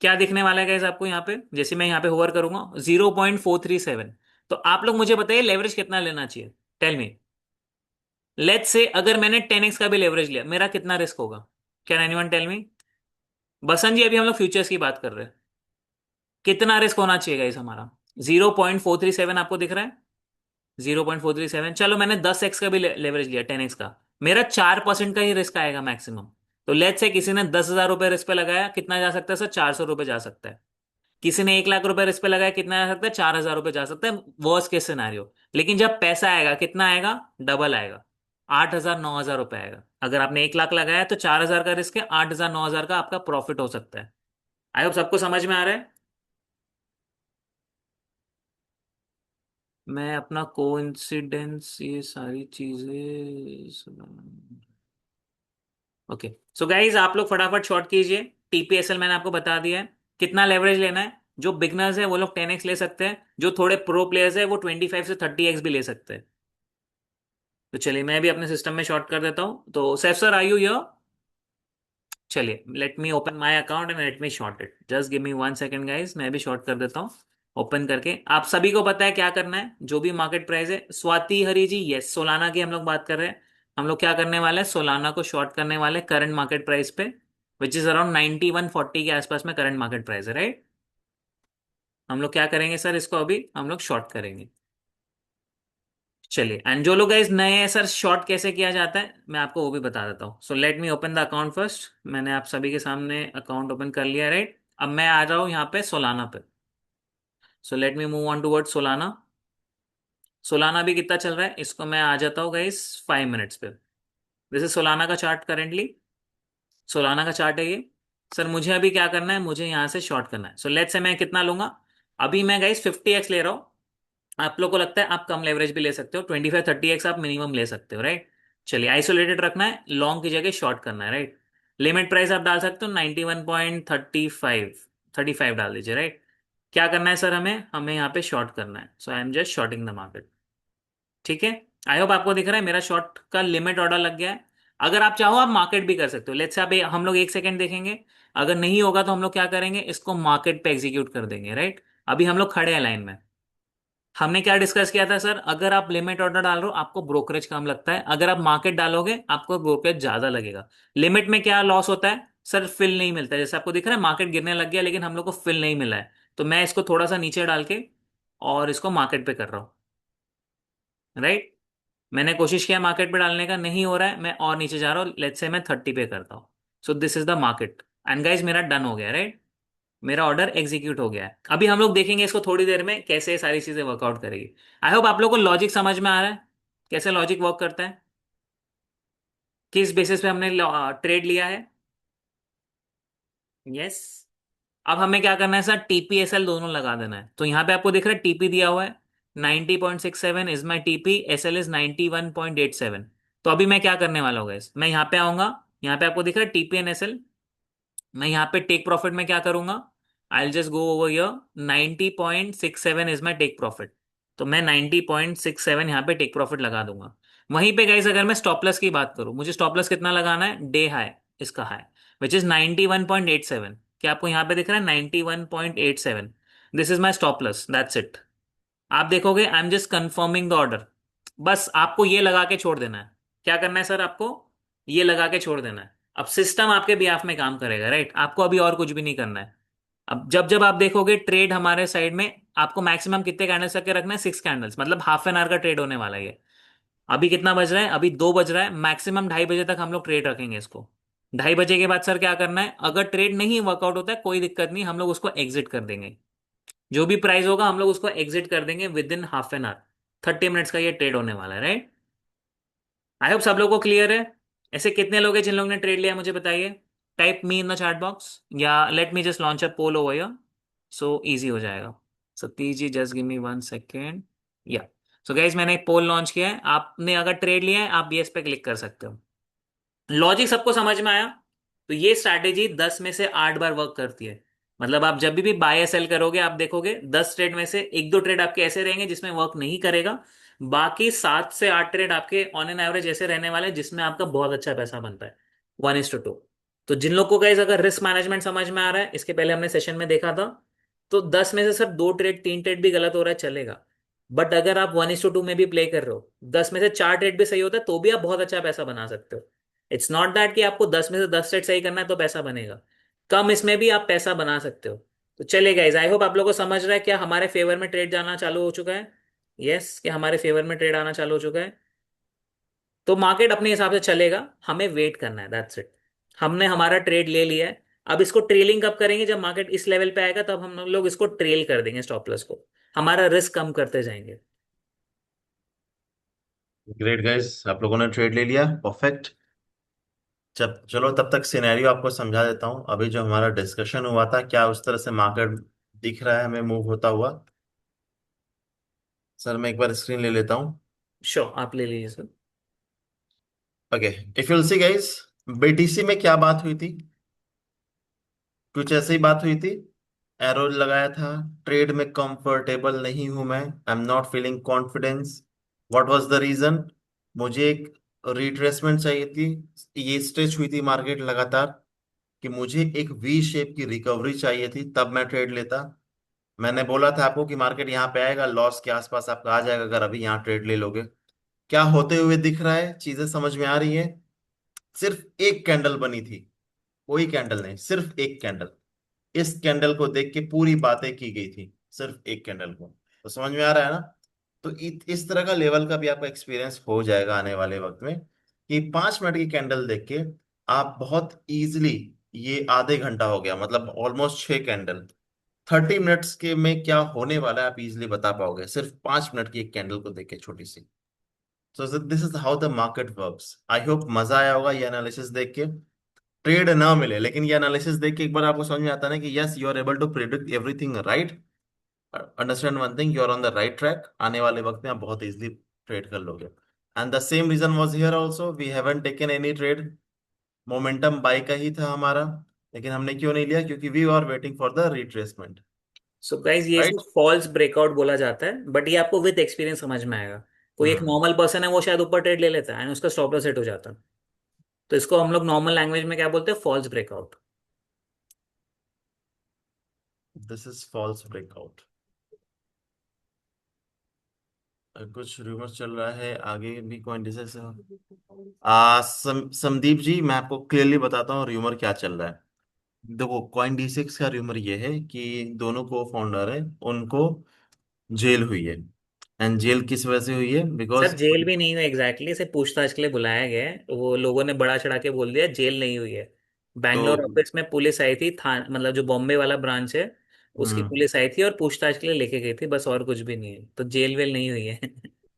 B: क्या दिखने वाला है गाइस आपको यहाँ पे? जैसे मैं यहाँ पे होवर करूंगा 0.437। तो आप लोग मुझे बताइए लेवरेज कितना लेना चाहिए? Tell me. लेट्स से अगर मैंने 10x का भी लेवरेज लिया, मेरा कितना रिस्क होगा? Can anyone tell me? Basant ji, अभी हम लोग फ्यूचर्स की बात कर रहे हैं। कितना रिस्क होना चाहिए गाइस हमारा? 0.437 आपको दिख रहा है? 0.437। चलो मैंने 10x का भी लेवरेज लिया, 10x का, मेरा 4% का ही रिस्क आएगा मैक्सिमम। तो लेट्स से किसी ने 10,000 रुपये रिस्क पे लगाया, कितना जा सकता है सर? 400 रुपये जा सकता है। किसी ने 1 लाख रुपए इस पे लगाया, कितना आ सकता है? 4,000 रुपये जा सकता है, वर्स्ट केस सिनारियो। लेकिन जब पैसा आएगा कितना आएगा? डबल आएगा। 8,000 9,000 रुपये आएगा। अगर आपने 1 लाख लगाया तो 4,000 का रिस्क है, 8,000 9,000 का आपका प्रॉफिट हो सकता है। आई होप सबको समझ में आ रहा है। मैं अपना कोइंसिडेंस ये सारी चीजें, ओके। सो गाइज आप लोग फटाफट शॉर्ट कीजिए। टीपीएसएल मैंने आपको बता दिया है। कितना लेवरेज लेना है? जो बिगनर्स है वो लोग 10x ले सकते हैं, जो थोड़े प्रो प्लेयर्स है वो 25 से 30x भी ले सकते हैं। तो चलिए मैं भी अपने सिस्टम में शॉर्ट कर देता हूँ। तो Saif sir are you here? चलिए let me open my account and let me short it. Just give me 1 second guys, मैं भी शॉर्ट कर देता हूँ। ओपन करके आप सभी को पता है क्या करना है, जो भी मार्केट प्राइस है। स्वाति हरी जी, यस, सोलाना की हम लोग बात कर रहे हैं। हम लोग क्या करने वाले हैं? सोलाना को शॉर्ट करने वाले करंट मार्केट प्राइस पे, विच इज अराउंड 9140 के आसपास में करंट मार्केट प्राइस है, राइट। हम लोग क्या करेंगे सर? इसको अभी हम लोग शॉर्ट करेंगे। चलिए, एंड जो लोग गाइस नए हैं, सर शॉर्ट कैसे किया जाता है मैं आपको वो भी बता देता हूँ। सो let me open the account first. मैंने आप सभी के सामने अकाउंट ओपन कर लिया, राइट। अब मैं आ रहा हूँ यहाँ पे सोलाना पे। सो let me move on toward Solana. Solana भी कितना चल रहा है इसको मैं आ जाता हूँ गाइस 5 मिनट्स पे। दिस इज सोलाना का चार्ट करेंटली। सोलाना का चार्ट है ये। सर मुझे अभी क्या करना है? मुझे यहाँ से शॉर्ट करना है। सो लेट से मैं कितना लूंगा? अभी मैं गाइस 50x ले रहा हूँ। आप लोग को लगता है आप कम लेवरेज भी ले सकते हो, 25 30x आप मिनिमम ले सकते हो, राइट। चलिए आइसोलेटेड रखना है, लॉन्ग की जगह शॉर्ट करना है, राइट। लिमिट प्राइस आप डाल सकते हो 91.35, 35 डाल दीजिए, राइट। क्या करना है सर? हमें हमें यहाँ पे शॉर्ट करना है। So I am just shorting the market. ठीक है। आई होप आपको दिख रहा है मेरा शॉर्ट का लिमिट ऑर्डर लग गया है। अगर आप चाहो आप मार्केट भी कर सकते हो। लेट्स से आप हम लोग 1 सेकेंड देखेंगे। अगर नहीं होगा तो हम लोग क्या करेंगे? इसको मार्केट पे एग्जीक्यूट कर देंगे, राइट। अभी हम लोग खड़े हैं लाइन में। हमने क्या डिस्कस किया था सर? अगर आप लिमिट ऑर्डर डाल रहे हो आपको ब्रोकरेज कम लगता है, अगर आप मार्केट डालोगे आपको ब्रोकरेज ज्यादा लगेगा। लिमिट में क्या लॉस होता है सर? फिल नहीं मिलता है। जैसे आपको दिख रहा है मार्केट गिरने लग गया लेकिन हम लोग को फिल नहीं मिला है। तो मैं इसको थोड़ा सा नीचे डाल के और इसको मार्केट पे कर रहा हूँ, राइट। मैंने कोशिश किया मार्केट पे डालने का, नहीं हो रहा है, मैं और नीचे जा रहा हूँ। लेट्स से मैं 30 पे करता हूँ। सो this is the market and guys मेरा डन हो गया, राइट। मेरा ऑर्डर एग्जीक्यूट हो गया है। अभी हम लोग देखेंगे इसको थोड़ी देर में कैसे ये सारी चीजें वर्कआउट करेगी। आई होप आप लोग को लॉजिक समझ में आ रहा है, कैसे लॉजिक वर्क करता है, किस बेसिस पे हमने ट्रेड लिया है। यस। अब हमें क्या करना है सर, टीपीएसएल दोनों लगा देना है। तो यहाँ पे आपको दिख रहा है टीपी दिया हुआ है 90.67 is my TP, SL is 91.87। तो अभी मैं क्या करने वाला हूँ guys? मैं यहाँ पे आऊंगा, यहाँ पे आपको दिख रहा है टीपी एंड एसएल। मैं यहाँ पे टेक प्रॉफिट में क्या करूंगा, I will just go over here, 90.67 is my take profit. तो मैं 90.67 यहाँ पे टेक प्रॉफिट लगा दूंगा। वहीं पे गाइस अगर मैं स्टॉप लॉस की बात करूं, मुझे स्टॉप लॉस कितना लगाना है, डे हाई, इसका हाई, विच इज 91.87। क्या आपको यहाँ पे दिख रहा है 91.87? This is my stop loss, that's it. आप देखोगे I am just confirming the order. बस आपको ये लगा के छोड़ देना है। क्या करना है सर आपको, ये लगा के छोड़ देना है। अब सिस्टम आपके बिहाफ में काम करेगा, राइट? आपको अभी और कुछ भी नहीं करना है। अब जब जब आप देखोगे ट्रेड हमारे साइड में, आपको मैक्सिमम कितने कैंडल्स तक के रखना है, 6 कैंडल्स, मतलब हाफ एन आवर का ट्रेड होने वाला है ये। अभी कितना बज रहा है, अभी 2 बज रहा है, मैक्सिमम 2:30 बजे तक हम लोग ट्रेड रखेंगे इसको। 2:30 बजे के बाद सर क्या करना है, अगर ट्रेड नहीं वर्कआउट होता है कोई दिक्कत नहीं, हम लोग उसको एग्जिट कर देंगे। जो भी प्राइस होगा हम लोग उसको एग्जिट कर देंगे with in half an hour. 30 minutes का ये ट्रेड होने वाला है, राइट? आई होप सब लोगों को क्लियर है। ऐसे कितने लोग हैं जिन लोगों ने ट्रेड लिया, मुझे बताइए। Type me in the chat box, या let me just launch a poll over here, so easy हो जाएगा। Satish ji just give me 1 second. Yeah, so guys मैंने एक पोल लॉन्च किया है, आपने अगर ट्रेड लिया है आप यस पे क्लिक कर सकते हो। लॉजिक सबको समझ में आया? तो ये स्ट्रैटेजी 10 में से 8 बार वर्क करती है। मतलब आप जब भी बाय या सेल करोगे, आप देखोगे 10 ट्रेड में से 1-2 ट्रेड आपके ऐसे रहेंगे जिसमें वर्क नहीं करेगा। बाकी 7 से 8 ट्रेड आपके ऑन एन एवरेज ऐसे रहने वाले हैं जिसमें आपका बहुत अच्छा पैसा बनता है। 1:2। तो जिन लोग को गाइस अगर रिस्क मैनेजमेंट समझ में आ रहा है, इसके पहले हमने सेशन में देखा था, तो 10 में से सर 2 ट्रेड 3 ट्रेड भी गलत हो रहा है चलेगा। बट अगर आप 1:2 में भी प्ले कर रहे हो, 10 में से 4 ट्रेड भी सही होता है तो भी आप बहुत अच्छा पैसा बना सकते हो। इट्स नॉट दैट कि आपको 10 में से 10 सेट सही करना है तो पैसा बनेगा। कम इसमें भी आप पैसा बना सकते हो। तो चलिए गाइज, आई होप आप लोगों को समझ रहा है क्या हमारे फेवर में ट्रेड जाना चालू हो चुका है। यस, कि हमारे फेवर में ट्रेड आना चालू हो चुका है। तो मार्केट अपने हिसाब से चलेगा, हमें वेट करना है, दैट्स इट। हमने हमारा ट्रेड ले लिया है। अब इसको ट्रेलिंग कब करेंगे, जब मार्केट इस लेवल पे आएगा तब हम लोग इसको ट्रेल कर देंगे स्टॉप लॉस को, हमारा रिस्क कम करते जाएंगे।
A: ग्रेट गाइस, आप लोगों ने ट्रेड ले लिया, परफेक्ट। जब चलो तब तक सिनेरियो आपको समझा देता हूँ। अभी जो हमारा डिस्कशन हुआ था, क्या उस तरह से मार्केट दिख रहा है हमें मूव होता हुआ? सर मैं एक बार स्क्रीन ले लेता हूँ।
B: श्योर, आप ले लीजिए sir.
A: Okay, if you see guys, BTC में क्या बात हुई थी? कुछ ऐसी ही बात हुई थी। एरो लगाया था, ट्रेड में कंफर्टेबल नहीं हूं मैं, I am not feeling confidence. What was the reason? मुझे एक रिट्रेसमेंट चाहिए थी। ये स्ट्रेच हुई थी मार्केट लगातार, कि मुझे एक वी शेप की रिकवरी चाहिए थी, तब मैं ट्रेड लेता। मैंने बोला था आपको कि मार्केट यहाँ पे आएगा, लॉस के आसपास आपका आ जाएगा अगर अभी यहाँ ट्रेड ले लोगे। क्या होते हुए दिख रहा है, चीजें समझ में आ रही है? सिर्फ एक कैंडल बनी थी, कोई कैंडल नहीं, सिर्फ एक कैंडल। इस कैंडल को देख के पूरी बातें की गई थी, सिर्फ एक कैंडल को। तो समझ में आ रहा है ना? तो इस तरह का लेवल का भी आपका एक्सपीरियंस हो जाएगा आने वाले वक्त में, कि 5 मिनट की कैंडल देख के आप बहुत इजीली, ये आधे घंटा हो गया मतलब ऑलमोस्ट 6 कैंडल, 30 मिनट्स के में क्या होने वाला है आप इजीली बता पाओगे, सिर्फ 5 मिनट की एक कैंडल को देख के, छोटी सी। So this is how the market works. I hope मजा आया होगा ये एनालिसिस देख के। ट्रेड ना मिले, लेकिन ये एनालिसिस देख के एक बार आपको समझ में आता है ना कि yes, you are able to predict everything right. Understand one thing, you are on the right track. आने वाले वक्त में आप बहुत इजीली ट्रेड कर लोगे। And the same reason was here also, we haven't taken any trade. Momentum buy का ही था हमारा, लेकिन हमने क्यों नहीं लिया? क्योंकि we are waiting for the retracement.
B: So guys ये इसको
A: राइट।
B: फॉल्स ब्रेकआउट बोला जाता है, बट ये आपको विद एक्सपीरियंस समझ में आएगा। कोई एक
A: हम्म।
B: नॉर्मल पर्सन है वो शायद ऊपर ट्रेड ले लेता है एंड उसका स्टॉप लॉस हिट हो जाता है। तो इसको हम लोग नॉर्मल लैंग्वेज में क्या बोलते हैं, false breakout.
A: This is false breakout. कुछ रूमर चल रहा है आगे भी, कोई डिसेस? संदीप जी, मैं आपको क्लियरली बताता हूँ रूमर क्या चल रहा है। देखो, कॉइन D6 का रूमर ये है कि दोनों को फाउंडर है, उनको जेल हुई है। एंड जेल किस वजह से हुई है?
B: सर
A: बिकॉज
B: जेल भी नहीं हुई एग्जैक्टली, इसे पूछताछ के लिए बुलाया गया है, वो लोगों ने बड़ा चढ़ा के बोल दिया जेल नहीं हुई है।
A: तो
B: बैंगलोर ऑफिस में पुलिस आई थी, था मतलब जो बॉम्बे वाला ब्रांच है, उसकी
A: हम्म
B: पुलिस आई थी और पूछताछ के लिए लेके गई थी, बस और कुछ भी नहीं है, तो जेल वेल नहीं हुई है।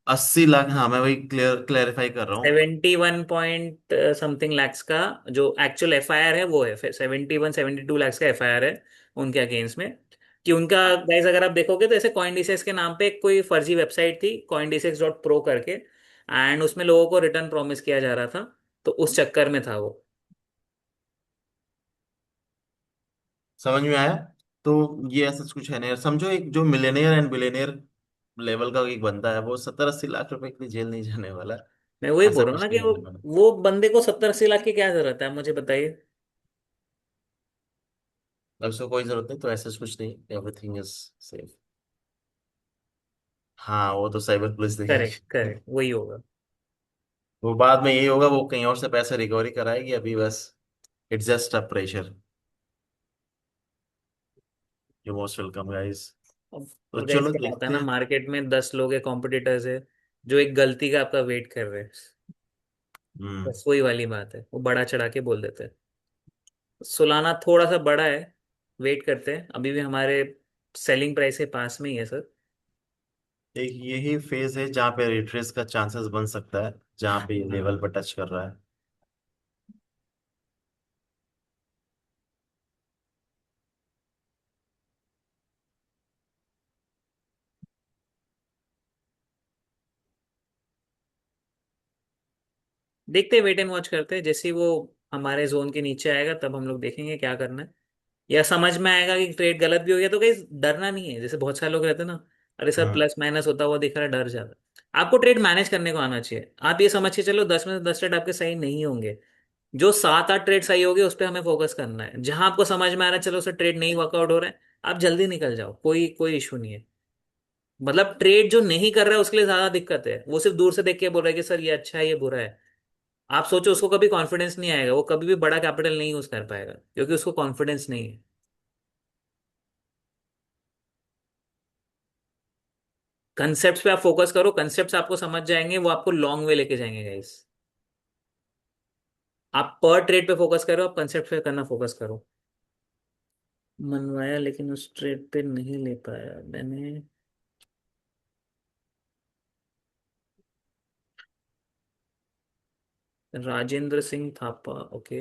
A: 80 लाख, हाँ मैं वही क्लेरिफाई कर रहा हूँ।
B: 71 पॉइंट समथिंग लैक्स का जो एक्चुअल एफआईआर है वो है, 71-72 लैक्स का एफआईआर है उनके अगेंस्ट में। कि उनका, गाइस अगर आप देखोगे तो ऐसे कॉइनडिसेक्स के नाम पे एक कोई फर्जी वेबसाइट थी, coindicex.pro करके, एंड उसमें लोगों को रिटर्न प्रॉमिस किया जा रहा था, तो उस चक्कर में था वो।
A: समझ में आया। तो ये ऐसा कुछ है नहीं, समझो एक जो मिलेनियर एंड बिलेनियर लेवल का एक बंदा है, वो 70-80 लाख रुपए के लिए जेल नहीं जाने वाला।
B: मैं वही
A: ऐसा
B: बोल रहा हूँ
A: कुछ
B: ना कि
A: नहीं
B: वो
A: होने वाला।
B: वो बंदे को 70-80 लाख की क्या जरूरत है, मुझे बताइए।
A: अगर उसको कोई जरूरत नहीं तो ऐसा कुछ नहीं, एवरीथिंग इज सेफ। हाँ वो तो साइबर पुलिस
B: करेक्ट
A: देखेगी।
B: करेक्ट, वही होगा।
A: वो बाद में यही होगा, वो कहीं और से पैसे रिकवरी कराएगी, अभी बस it's just a pressure. You most welcome guys.
B: अब
A: तो
B: गाइस
A: चलो
B: क्या होता है
A: देखते
B: ना,
A: हैं।
B: मार्केट में 10 लोग है कॉम्पिटिटर्स है, जो एक गलती का आपका वेट कर रहे हैं,
A: हम्म।
B: बस वही वाली बात है, वो बड़ा चढ़ा के बोल देते हैं। सुलाना थोड़ा सा बड़ा है, वेट करते हैं, अभी भी हमारे सेलिंग प्राइस के पास में ही है सर।
A: एक यही फेज है जहाँ पे रिट्रेस का चांसेस बन सकता है, जहाँ पे ये लेवल
B: हाँ।
A: पर टच कर रहा है।
B: देखते हैं, वेट एंड वॉच करते हैं, जैसे ही वो हमारे जोन के नीचे आएगा तब हम लोग देखेंगे क्या करना है, या समझ में आएगा कि ट्रेड गलत भी हो गया, तो कहीं डरना नहीं है, जैसे बहुत सारे लोग रहते हैं ना, अरे सर
A: हम्म
B: प्लस माइनस होता हुआ दिख रहा है, डर जाता है। आपको ट्रेड मैनेज करने को आना चाहिए, आप ये समझ के चलो 10 में से 10 ट्रेड आपके सही नहीं होंगे, जो 7-8 ट्रेड सही होंगे उस पर हमें फोकस करना है, जहां आपको समझ में आ रहा है चलो सर ट्रेड नहीं वर्कआउट हो रहा है, आप जल्दी निकल जाओ, कोई कोई इशू नहीं है। मतलब ट्रेड जो नहीं कर रहा है उसके लिए ज्यादा दिक्कत है, वो सिर्फ दूर से देख के बोल रहा है कि सर ये अच्छा है ये बुरा है। आप सोचो उसको कभी कॉन्फिडेंस नहीं आएगा, वो कभी भी बड़ा कैपिटल नहीं यूज कर पाएगा, क्योंकि उसको कॉन्फिडेंस नहीं है। कंसेप्ट पे आप फोकस करो, कंसेप्ट आपको समझ जाएंगे, वो आपको लॉन्ग वे लेके जाएंगे गाइस। आप पर ट्रेड पे फोकस करो, आप कंसेप्ट पे करना फोकस करो। मनवाया लेकिन उस ट्रेड पे नहीं ले पाया मैंने। राजेंद्र सिंह थापा, ओके।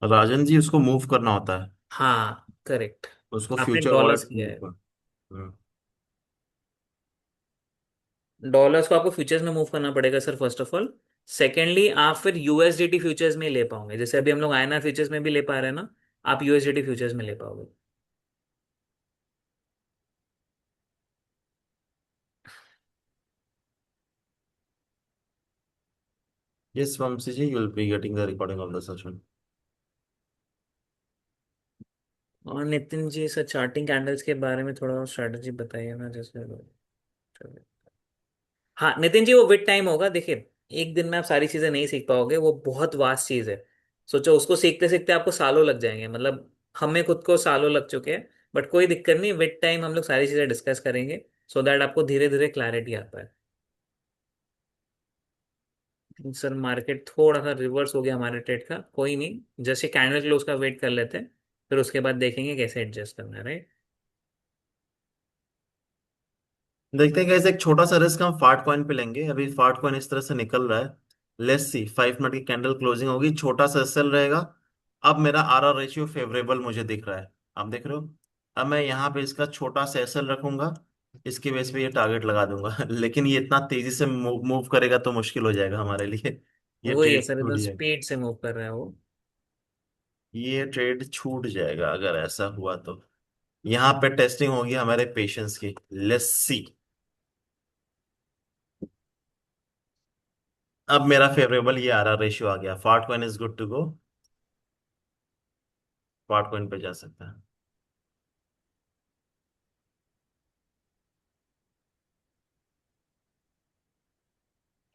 A: राजन जी, उसको मूव करना होता है।
B: हाँ करेक्ट।
A: उसको
B: आपने
A: फ्यूचर
B: डॉलर्स
A: वॉलेट
B: किया
A: मूव
B: है,
A: कर। हम्म।
B: डॉलर्स को आपको फ्यूचर्स में मूव करना पड़ेगा sir first of all. Secondly आप फिर यूएसडीटी फ्यूचर्स में ही ले पाओगे, जैसे अभी हम लोग आईएनआर फ्यूचर्स में भी ले पा रहे हैं ना, आप यूएसडीटी फ्यूचर्स में ले पाओगे।
A: Yes Vanshi ji, you will be getting the recording of the session.
B: और Nitin ji sir, charting candles के बारे में थोड़ा स्ट्रेटजी बताइए ना, जैसे। हाँ नितिन जी, वो विद टाइम होगा, देखिए एक दिन में आप सारी चीजें नहीं सीख पाओगे, वो बहुत वास्ट चीज है। सोचो उसको सीखते सीखते आपको सालों लग जाएंगे, मतलब हमें खुद को सालों लग चुके हैं। बट कोई दिक्कत नहीं, विद टाइम हम लोग सारी चीजें डिस्कस करेंगे, सो दैट आपको धीरे धीरे क्लैरिटी आता है। सर मार्केट थोड़ा सा रिवर्स हो गया हमारे ट्रेड का, कोई नहीं, जैसे कैंडल क्लोज का वेट कर लेते हैं, फिर उसके बाद देखेंगे कैसे एडजस्ट करना है, राइट।
A: देखते हैं कैसे, एक छोटा सा रिस्क हम फाट कॉइन पे लेंगे, अभी फाट कॉइन इस तरह से निकल रहा है। लेट्स सी, 5 मिनट की कैंडल क्लोजिंग होगी, छोटा सा सेल रहेगा। अब मेरा आर रेशियो फेवरेबल मुझे दिख रहा है, आप देख रहे हो। अब मैं यहाँ पे इसका छोटा सा एसएल रखूंगा, इसके बेस पे ये टारगेट लगा दूंगा। लेकिन ये इतना तेजी से मूव करेगा तो मुश्किल हो जाएगा हमारे लिए। ये
B: वही है
A: ट्रेड
B: सर,
A: छूट
B: एकदम
A: जाएगा।
B: स्पीड से मूव कर रहा है वो।
A: ये ट्रेड छूट जाएगा अगर ऐसा हुआ तो। यहाँ पे टेस्टिंग होगी हमारे पेशेंस की। Let's see. अब मेरा फेवरेबल ये आर रेशियो आ गया, fat coin is good to go. Fat coin पे जा सकता है।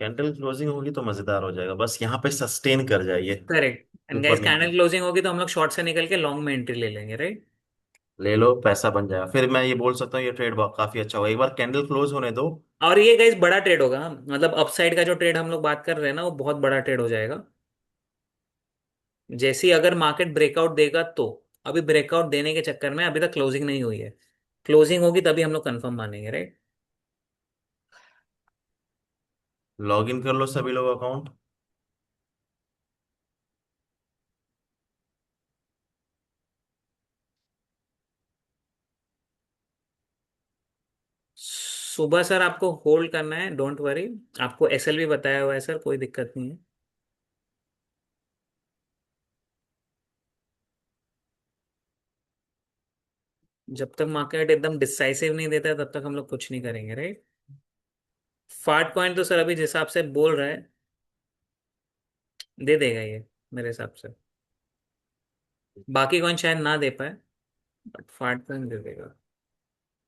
A: कैंडल क्लोजिंग होगी तो मजेदार हो जाएगा, बस यहाँ पे सस्टेन कर जाइए।
B: करेक्ट, एंड
A: ऊपर
B: गाइस
A: नहीं
B: कैंडल
A: जाए।
B: क्लोजिंग होगी तो हम लोग शॉर्ट से निकल के लॉन्ग में एंट्री ले लेंगे, राइट।
A: ले लो, पैसा बन जाएगा, फिर मैं ये बोल सकता हूँ ये ट्रेड काफी अच्छा होगा। एक बार कैंडल क्लोज होने दो।
B: और ये गाइस बड़ा ट्रेड होगा, मतलब अपसाइड का जो ट्रेड हम लोग बात कर रहे हैं ना, वो बहुत बड़ा ट्रेड हो जाएगा। जैसे ही अगर मार्केट ब्रेकआउट देगा तो, अभी ब्रेकआउट देने के चक्कर में अभी तक क्लोजिंग नहीं हुई है। क्लोजिंग होगी तभी हम लोग कंफर्म मानेंगे, राइट।
A: लॉग इन कर लो सभी लोग अकाउंट।
B: सुबह सर आपको होल्ड करना है, डोंट वरी। आपको एसएल भी बताया हुआ है सर, कोई दिक्कत नहीं है। जब तक मार्केट एकदम डिसाइसिव नहीं देता है तब तक हम लोग कुछ नहीं करेंगे, राइट। फाट पॉइंट तो सर अभी जिस हिसाब से बोल रहा है, दे देगा ये मेरे हिसाब से। बाकी कौन शायद ना दे पाए, बट फाट पॉइंट दे देगा।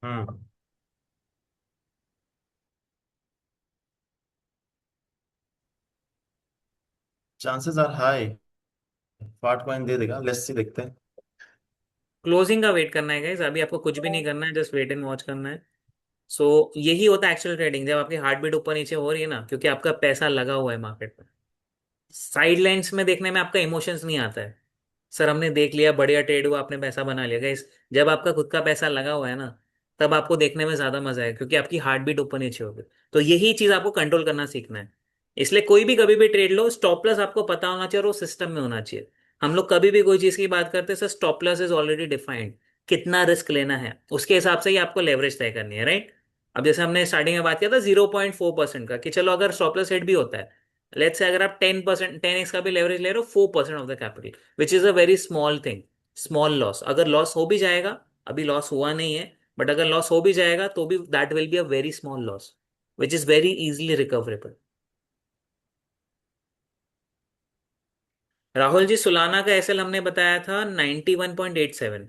A: हम्म। चांसेस आर हाई, फाट कॉइन दे देगा, लेट्स सी, देखते हैं।
B: क्लोजिंग का वेट करना है गाइस, अभी आपको कुछ भी नहीं करना है, जस्ट वेट एंड वॉच करना है। सो यही होता है एक्चुअल ट्रेडिंग, जब आपकी हार्ट बीट ऊपर नीचे हो रही है ना, क्योंकि आपका पैसा लगा हुआ है मार्केट में। साइडलाइंस में देखने में आपका इमोशंस नहीं आता है। सर हमने देख लिया, बढ़िया ट्रेड हुआ, आपने पैसा बना लिया गाइस। जब आपका खुद का पैसा लगा हुआ है ना, तब आपको देखने में ज्यादा मजा है, क्योंकि आपकी हार्ट बीट ऊपर नीचे होगी। तो यही चीज आपको कंट्रोल करना सीखना है। इसलिए कोई भी कभी भी ट्रेड लो, स्टॉप लॉस आपको पता होना चाहिए और वो सिस्टम में होना चाहिए। हम लोग कभी भी कोई चीज की बात करते हैं sir, stop loss is already defined. कितना रिस्क लेना है उसके हिसाब से ही आपको लेवरेज तय करनी है, राइट। अब जैसे हमने स्टार्टिंग में बात किया था 0.4% का, कि चलो अगर स्टॉप लॉस हिट भी होता है, लेट्स से अगर आप 10%, 10x का भी लेवरेज ले रहे हो, 4% of the capital, which is a very small thing. Small loss, अगर लॉस हो भी जाएगा, अभी लॉस हुआ नहीं है, बट अगर लॉस हो भी जाएगा तो भी that will be a very small loss, which is very easily recoverable. Rahul ji, सुलाना का एसएल हमने बताया था 91.87।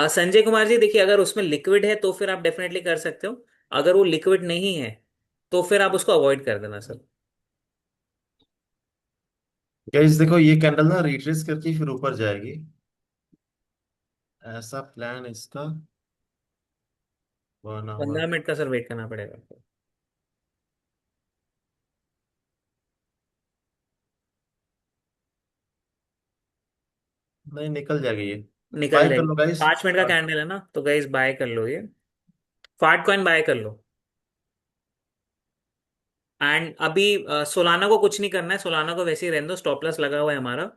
B: संजय कुमार जी देखिए, अगर उसमें लिक्विड है तो फिर आप डेफिनेटली कर सकते हो। अगर वो लिक्विड नहीं है तो फिर आप उसको अवॉइड कर देना सर।
A: गाइस देखो, ये कैंडल ना रिट्रेस करके फिर ऊपर जाएगी, ऐसा प्लान इसका। 1 आवर।
B: 15 मिनट का सर वेट करना पड़ेगा आपको।
A: नहीं, निकल जाएगी ये।
B: निकल
A: बाय कर
B: जाएगी।
A: लो गाइस।
B: 5 मिनट का कैंडल है ना, तो गाइस बाय कर लो ये। फाट कॉइन बाय कर लो। एंड अभी सोलाना को कुछ नहीं करना है, सोलाना को वैसे ही रहने दो, स्टॉप लॉस लगा हुआ है हमारा।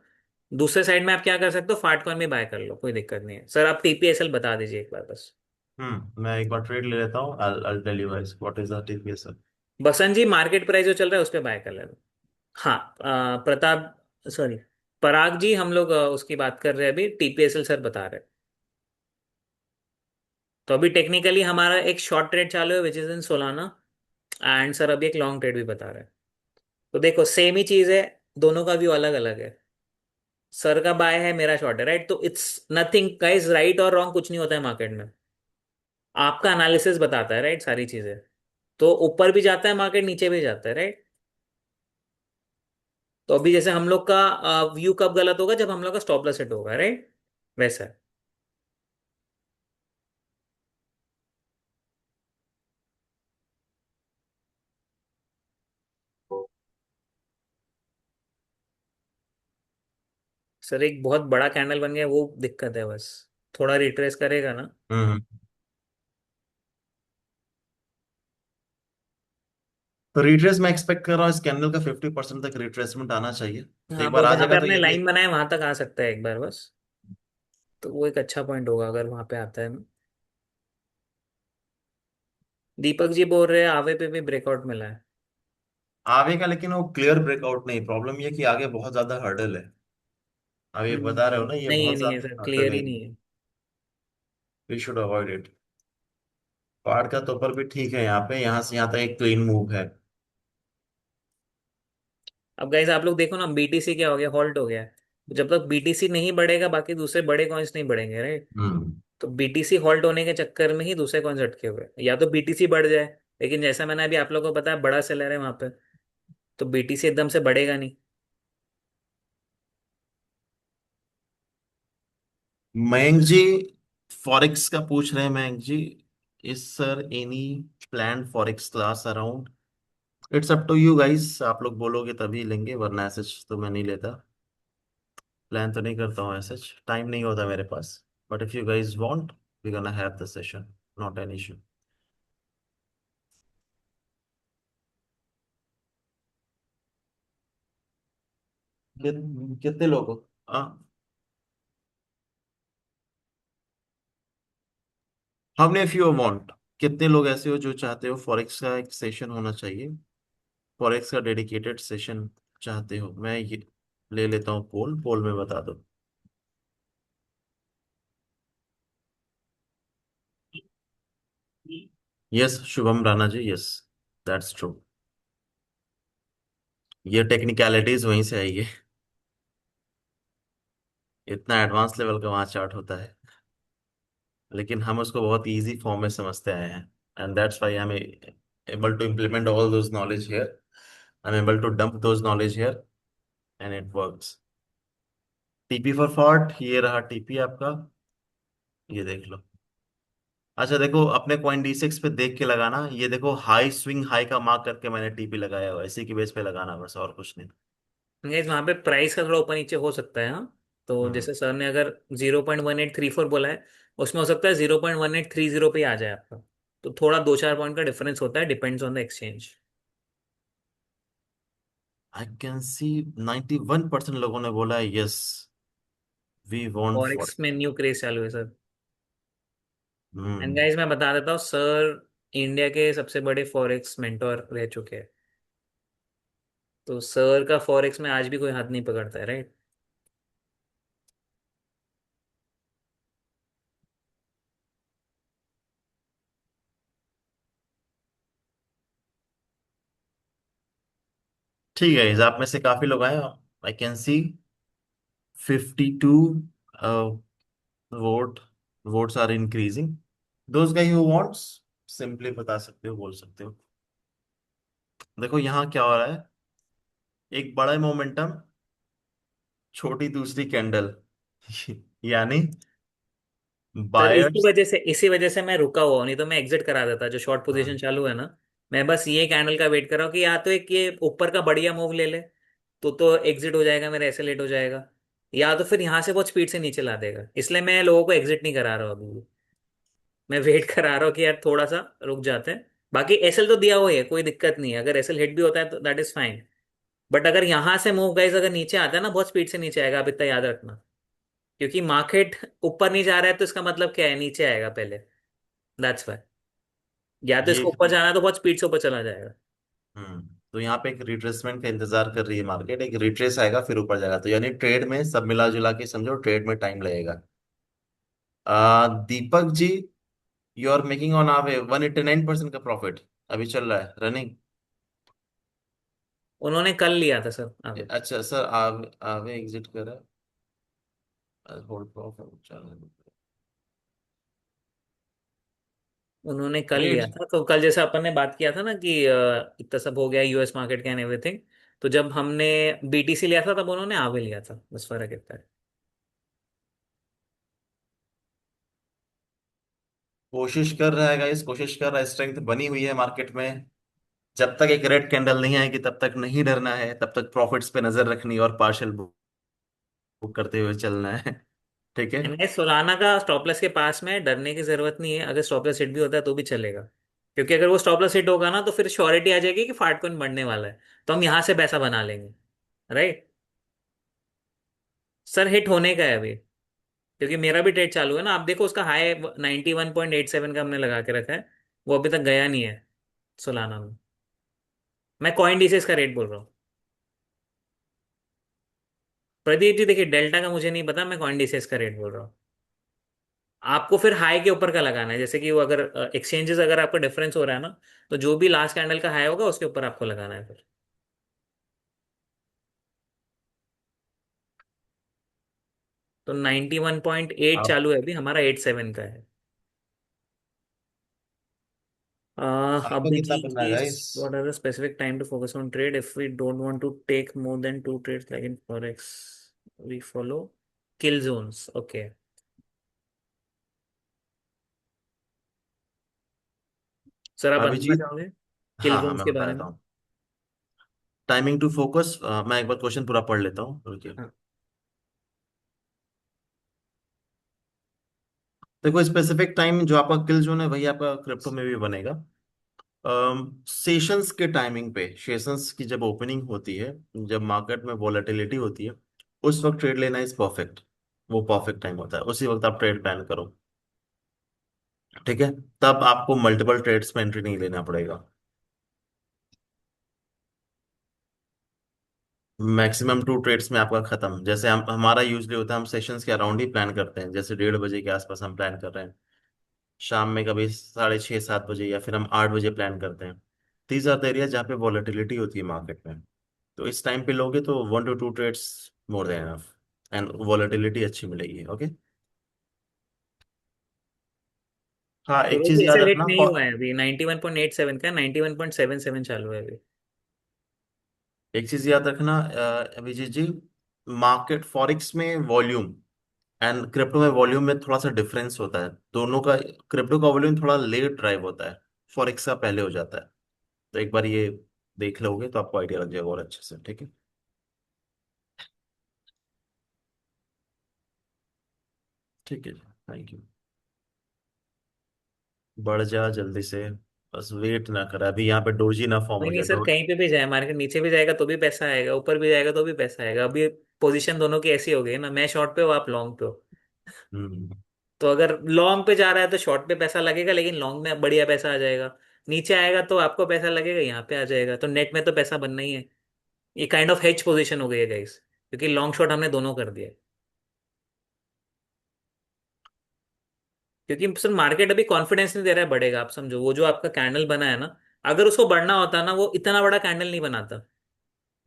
B: दूसरे साइड में आप क्या कर सकते हो, फाट कॉइन में बाय कर लो, कोई दिक्कत नहीं है सर। आप टीपीएसएल बता दीजिए एक बार बस।
A: मैं एक बार ट्रेड ले लेता हूँ। I'll tell you guys what is the TPS।
B: Basant ji, market price जो चल रहा है उस पर बाय कर लेना। हाँ, प्रताप, सॉरी, पराग जी, हम लोग उसकी बात कर रहे हैं, अभी टीपीएसएल सर बता रहे हैं। तो अभी टेक्निकली हमारा एक शॉर्ट ट्रेड चालू है which is in Solana. And sir अभी एक लॉन्ग ट्रेड भी बता रहे हैं। तो देखो सेम ही चीज है, दोनों का व्यू अलग अलग है। सर का बाय है, मेरा शॉर्ट है, राइट। तो इट्स नथिंग गाइस, राइट और रॉन्ग कुछ नहीं होता है मार्केट में। आपका एनालिसिस बताता है, राइट, सारी चीजें। तो ऊपर भी जाता है मार्केट, नीचे भी जाता है, राइट। तो अभी जैसे हम लोग का व्यू कब गलत होगा, जब हम लोग का स्टॉप लॉस हिट होगा, राइट। वैसा है। सर एक बहुत बड़ा कैंडल बन गया, वो दिक्कत है बस। थोड़ा रिट्रेस करेगा ना।
A: हम्म। तो रिट्रेस मैं एक्सपेक्ट कर रहा हूँ, इस कैंडल का 50% तक रिट्रेसमेंट आना चाहिए।
B: हाँ,
A: एक बार
B: वो
A: आ
B: जहाँ पे
A: जाएगा तो
B: आपने
A: ये
B: लाइन
A: देख।
B: बनाया वहां तक आ सकता है एक बार बस। तो वो एक अच्छा पॉइंट होगा अगर वहां पे आता है ना। दीपक जी बोल रहे हैं आवे पे भी ब्रेकआउट मिला है।
A: आगे का लेकिन वो क्लियर ब्रेकआउट नहीं, प्रॉब्लम ये कि आगे बहुत ज्यादा हर्डल है। अब ये बता रहे हो ना, ये
B: नहीं
A: बहुत
B: नहीं है सर,
A: ज्यादा हर्डल
B: क्लियर
A: है।
B: ही नहीं है।
A: We should avoid it. पहाड़ का तो ऊपर भी ठीक है, यहाँ पे यहाँ से यहाँ तक एक क्लीन मूव है।
B: अब गाइस आप लोग देखो ना, बीटीसी क्या हो गया, हॉल्ट हो गया है। तो जब तक बीटीसी नहीं बढ़ेगा बाकी दूसरे बड़े कॉइन्स नहीं बढ़ेंगे, राइट।
A: हम्म।
B: तो बीटीसी हॉल्ट होने के चक्कर में ही दूसरे कॉइन्स अटके हुए हैं। या तो बीटीसी बढ़ जाए, लेकिन जैसा मैंने अभी आप लोगों को बताया, बड़ा सेलर है वहां पे, तो बीटीसी एकदम से बढ़ेगा नहीं।
A: मयंक जी, फॉरेक्स का पूछ रहे हैं Mayank ji. Is sir any plan forex class around? It's up to you guys, आप लोग बोलोगे तभी लेंगे, वरना ऐसे तो मैं नहीं लेता। प्लान तो नहीं करता हूँ ऐसे, टाइम नहीं होता मेरे पास। But if you guys want, we gonna have the session, not an issue. कितने लोग हो? हाँ, how many of you want? कितने लोग ऐसे हो जो चाहते हो फॉरेक्स का एक सेशन होना चाहिए, फॉरेक्स का डेडिकेटेड सेशन चाहते हो? मैं ये ले लेता हूँ, पोल पोल में बता दो। Yes Shubham Rana ji, yes, that's true. ये टेक्निकलिटीज वहीं से आई है। इतना एडवांस लेवल का वहाँ चार्ट होता है, लेकिन हम उसको बहुत इजी फॉर्म में समझते आए हैं। And that's why I am able to implement all those knowledge here, I am able to dump those knowledge here, and it works. TP for fort, ये रहा टीपी आपका, ये देख लो। अच्छा देखो, अपने कॉइन D6 पे देख के लगाना, ये देखो हाई स्विंग हाई का मार्क करके मैंने टीपी लगाया हुआ है, इसी की बेस पे लगाना बस, और कुछ नहीं।
B: गाइस वहाँ पे प्राइस का थोड़ा ऊपर नीचे हो सकता है, हाँ। तो
A: हम्म।
B: जैसे सर ने अगर 0.1834 बोला है, उसमें हो सकता है 0.1830 पे ही आ जाए आपका। तो थोड़ा 2-4 पॉइंट का डिफरेंस होता है, depends on the exchange.
A: I can see 91% लोगों ने बोला है yes, we want for.
B: Forex में न्यू क्रेज चालू है सर। And
A: hmm.
B: गाइस मैं बता देता हूँ, सर इंडिया के सबसे बड़े फॉरेक्स मेंटोर रह चुके हैं। तो सर का फॉरेक्स में आज भी कोई हाथ नहीं पकड़ता है, राइट।
A: ठीक है, इस आप में से काफी लोग आए। I can see 52 vote, votes are increasing. Those guy who wants, simply बता सकते हो, बोल सकते हो। देखो यहाँ क्या हो रहा है, एक बड़ा मोमेंटम, छोटी दूसरी कैंडल, यानी
B: सर इसी
A: बायर्स।
B: वजह से, इसी वजह से मैं रुका हुआ हूं, नहीं तो मैं एग्जिट करा देता जो शॉर्ट पोजीशन
A: हाँ,
B: चालू है ना। मैं बस ये कैंडल का वेट कर रहा हूँ कि या तो एक ये ऊपर का बढ़िया मूव ले ले, तो एग्जिट हो जाएगा, मेरा ऐसे लेट हो जाएगा। या तो फिर यहाँ से बहुत स्पीड से नीचे ला देगा, इसलिए मैं लोगों को एग्जिट नहीं करा रहा हूँ अभी भी। मैं वेट करा रहा हूँ कि यार थोड़ा सा रुक जाते हैं। बाकी एसएल तो दिया हुआ है, कोई दिक्कत नहीं है, अगर एसएल हिट भी होता है तो दैट इज फाइन। बट अगर यहाँ से मूव गाइस अगर नीचे आता है ना, बहुत स्पीड से नीचे आएगा, आप इतना याद रखना। क्योंकि मार्केट ऊपर नहीं जा रहा है तो इसका मतलब क्या है, नीचे आएगा पहले। That's why. या तो
A: ये
B: इसको ऊपर जाना है तो बहुत स्पीड से ऊपर चला जाएगा।
A: तो यहाँ पे एक रिट्रेसमेंट का इंतजार कर रही है मार्केट, एक रिट्रेस आएगा फिर ऊपर जाएगा, तो यानी ट्रेड में सब मिला जुला के समझो, ट्रेड में टाइम लगेगा। Deepak ji, you are making on आवे 189% का प्रॉफिट अभी चल रहा है रनिंग।
B: उन्होंने कल लिया था सर आगे।
A: अच्छा सर, आवे आवे एग्जिट करा, होल्ड प्रॉफिट चल रहा है।
B: उन्होंने कल लिया
A: ग्रेट।
B: था, तो कल जैसे अपन ने बात किया था ना कि इतना सब हो गया यूएस मार्केट का एंड एवरीथिंग। तो जब हमने बीटीसी लिया था तब उन्होंने आगे लिया था, बस फर्क इतना है।
A: कोशिश कर रहा है गाइस, कोशिश कर रहा है, स्ट्रेंथ बनी हुई है मार्केट में। जब तक एक रेड कैंडल नहीं आएगी तब तक नहीं डरना है, तब तक प्रॉफिट्स पे नजर रखनी और पार्शियल बुक करते हुए चलना है। ठीक है।
B: एंड सोलाना का स्टॉप लॉस के पास में डरने की जरूरत नहीं है, अगर स्टॉप लॉस हिट भी होता है तो भी चलेगा। क्योंकि अगर वो स्टॉप लॉस हिट होगा ना तो फिर श्योरिटी आ जाएगी कि फाट कौन बढ़ने वाला है, तो हम यहाँ से पैसा बना लेंगे। राइट। सर हिट होने का है अभी, क्योंकि मेरा भी ट्रेड चालू है ना, आप देखो उसका हाई 91.87 का हमने लगा के रखा है। वो अभी तक गया नहीं है सोलाना में। मैं कॉइन डीसेस का रेट बोल रहा हूँ। प्रदीप जी देखिए, डेल्टा का मुझे नहीं पता, मैं कॉइन डीसेस का रेट बोल रहा हूँ। आपको फिर हाई के ऊपर का लगाना है, जैसे कि वो अगर एक्सचेंजेस अगर आपका डिफरेंस हो रहा है ना, तो जो भी लास्ट कैंडल का हाई होगा उसके ऊपर आपको लगाना है फिर। तो 91.8
A: आप
B: चालू है अभी, हमारा 87 का है।
A: आपका कितना बनना है
B: Abhijit,
A: guys?
B: what are the specific time to focus on trade if we don't want to take more than two trades like in forex? We follow kill zones. Okay. Sir आप बताना
A: अभिजीत।
B: चाहोगे किल
A: हाँ हाँ,
B: गेम्स
A: मैं
B: के
A: बता
B: बारे
A: देता
B: में?
A: हूँ। टाइमिंग टू फोकस, मैं एक बार क्वेश्चन पूरा पढ़ लेता हूँ, रुकिए।
B: हाँ।
A: देखो, स्पेसिफिक टाइम जो आपका किल जोन है वही आपका क्रिप्टो में भी बनेगा। सेशंस के टाइमिंग पे, सेशंस की जब ओपनिंग होती है, जब मार्केट में वॉलेटिलिटी होती है, उस वक्त ट्रेड लेना इज परफेक्ट। वो परफेक्ट टाइम होता है, उसी वक्त आप ट्रेड प्लान करो। ठीक है। तब आपको मल्टीपल ट्रेड्स में एंट्री नहीं लेना पड़ेगा। मैक्सिमम 2 ट्रेड्स में आपका खत्म। जैसे हम, हमारा यूजली होता है, हम सेशंस के अराउंड ही प्लान करते हैं। जैसे 1:30 बजे के आसपास हम प्लान कर रहे हैं, शाम में कभी 6:30 7 बजे, या फिर हम 8 बजे प्लान करते हैं। दीज आर द एरिया जहाँ पे वॉलेटिलिटी होती है मार्केट में। तो इस टाइम पे लोगे तो 1 to 2 trades more than enough, and volatility अच्छी मिलेगी। ओके। हाँ, एक
B: सूरज
A: चीज
B: जी ऐसे
A: याद
B: लेट
A: रखना।
B: नहीं हुआ है अभी, 91.87 का 91.77 चालू है अभी।
A: एक चीज याद रखना अभिजीत जी, मार्केट फॉरेक्स में वॉल्यूम एंड क्रिप्टो में वॉल्यूम में थोड़ा सा डिफरेंस होता है दोनों का। क्रिप्टो का वॉल्यूम थोड़ा लेट ड्राइव होता है, फॉरेक्स का पहले हो जाता है। तो एक बार ये देख लोगे तो आपको आइडिया लग जाएगा और अच्छे से। ठीक है। ठीक है जी, थैंक यू। बढ़ जा जल्दी से, बस वेट ना कर, अभी यहाँ पे डोजी ना फॉर्म
B: नहीं
A: हो
B: नहीं
A: जाए
B: सर, कहीं पे भी जाए मार्केट, नीचे भी जाएगा तो भी पैसा आएगा, ऊपर भी जाएगा तो भी पैसा आएगा। अभी पोजीशन दोनों की ऐसी हो गई है ना, मैं शॉर्ट पे हो, आप लॉन्ग पे हो।
A: हम्म।
B: तो अगर लॉन्ग पे जा रहा है तो शॉर्ट पे पैसा लगेगा, लेकिन लॉन्ग में बढ़िया पैसा आ जाएगा। नीचे आएगा तो आपको पैसा लगेगा, यहाँ पे आ जाएगा, तो नेट में तो पैसा बनना ही है। ये काइंड ऑफ हेज पोजीशन हो गई है गाइस, क्योंकि लॉन्ग शॉर्ट हमने दोनों कर दिया है। क्योंकि सर मार्केट अभी कॉन्फिडेंस नहीं दे रहा है बढ़ेगा, आप समझो वो जो आपका कैंडल बना है ना, अगर उसको बढ़ना होता ना, वो इतना बड़ा कैंडल नहीं बनाता,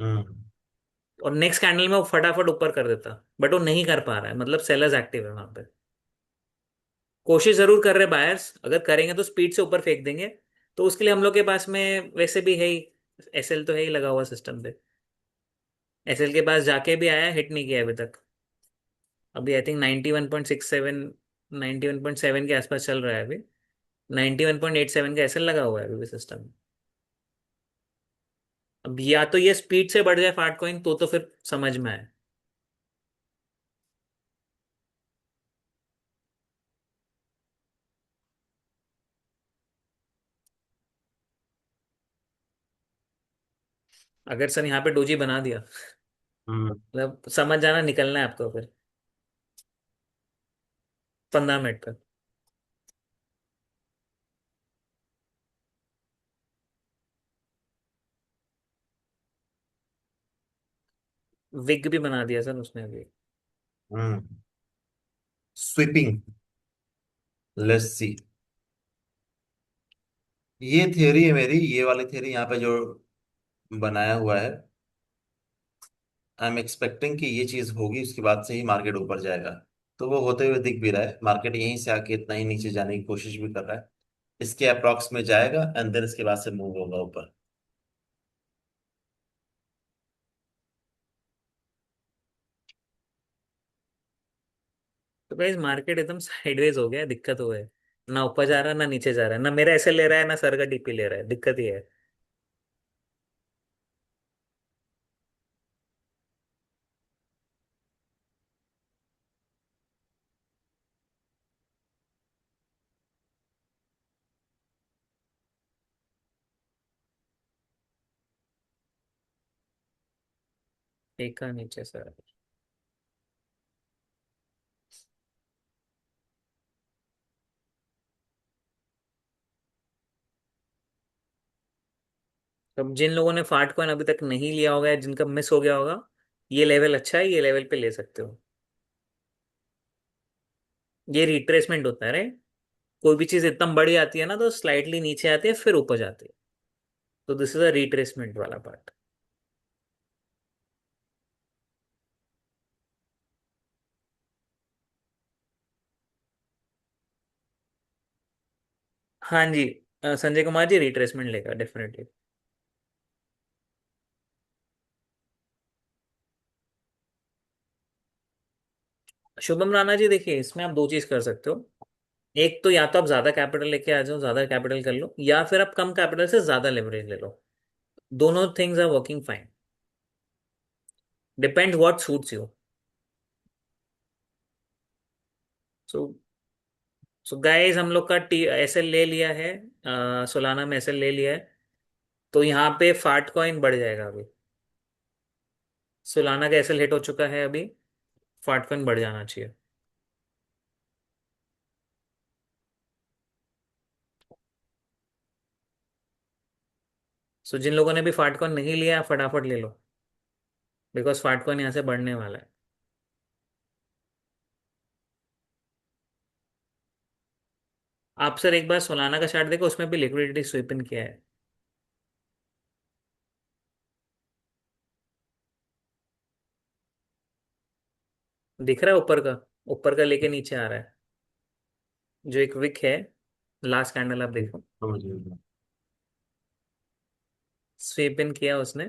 A: हम्म।
B: और नेक्स्ट कैंडल में वो फटाफट ऊपर कर देता। बट वो नहीं कर पा रहा है, मतलब सेलर्स एक्टिव है वहां पे। कोशिश जरूर कर रहे बायर्स, अगर करेंगे तो स्पीड से ऊपर फेंक देंगे। तो उसके लिए हम लोग के पास में वैसे भी है ही, एसएल तो है ही लगा हुआ सिस्टम पे। एसएल के पास जाके भी आया, हिट नहीं किया अभी तक। अभी आई थिंक 91.67, 91.7 के आसपास चल रहा है अभी। 91.87 का एसएल लगा हुआ है अभी भी सिस्टम में। अब या तो ये स्पीड से बढ़ जाए फाट कॉइन, तो फिर समझ में आए। अगर सर यहाँ पे डोजी बना दिया,
A: हम्म।
B: मतलब समझ जाना, निकलना है आपको फिर 15 मिनट तक। विग भी बना दिया सर उसने अभी।
A: हम्म। Sweeping, let's see. ये थियरी है मेरी, ये वाली थियरी यहाँ पे जो बनाया हुआ है। आई एम एक्सपेक्टिंग कि ये चीज होगी, उसके बाद से ही मार्केट ऊपर जाएगा। तो वो होते हुए दिख भी रहा है, मार्केट यहीं से आके इतना ही नीचे जाने की कोशिश भी कर रहा है। इसके अप्रॉक्स में जाएगा एंड देन इसके बाद से मूव होगा ऊपर।
B: तो गाइस मार्केट एकदम साइडवेज हो गया है, दिक्कत हो है। ना ऊपर जा रहा है ना नीचे जा रहा है, ना मेरा ऐसे ले रहा है ना सर का डीपी ले रहा है, दिक्कत ये है। एक का नीचे सर। अब जिन लोगों ने फाट कॉइन अभी तक नहीं लिया होगा या जिनका मिस हो गया होगा, ये लेवल अच्छा है, ये लेवल पे ले सकते हो। ये रिट्रेसमेंट होता है, राइट? कोई भी चीज एकदम बड़ी आती है ना, तो स्लाइटली नीचे आती है फिर ऊपर जाती है। तो दिस इज अ रिट्रेसमेंट वाला पार्ट। हाँ जी। संजय कुमार जी रिट्रेसमेंट लेगा डेफिनेटली। शुभम राणा जी देखिए, इसमें आप दो चीज कर सकते हो। एक तो या तो आप ज्यादा कैपिटल लेके आ जाओ, ज्यादा कैपिटल कर लो, या फिर आप कम कैपिटल से ज्यादा लेवरेज ले लो। दोनों things are working fine. Depend what suits you. So so guys, हम लोग का टी एस एल ले लिया है, सोलाना में एस एल ले लिया है। तो यहाँ पे फाट कॉइन बढ़ जाएगा अभी। सोलाना का एस एल हिट हो चुका है अभी। फाट कॉइन बढ़ जाना चाहिए। सो जिन लोगों ने भी फाट कॉइन नहीं लिया, फटाफट ले लो, बिकॉज फाट कॉइन यहाँ से बढ़ने वाला है। आप सर एक बार सोलाना का चार्ट देखो, उसमें भी लिक्विडिटी स्वीप इन किया है। दिख रहा है ऊपर का? ऊपर का लेके नीचे आ रहा है, जो एक विक है। लास्ट कैंडल आप देखो,
A: समझ गया।
B: स्वीप इन किया उसने,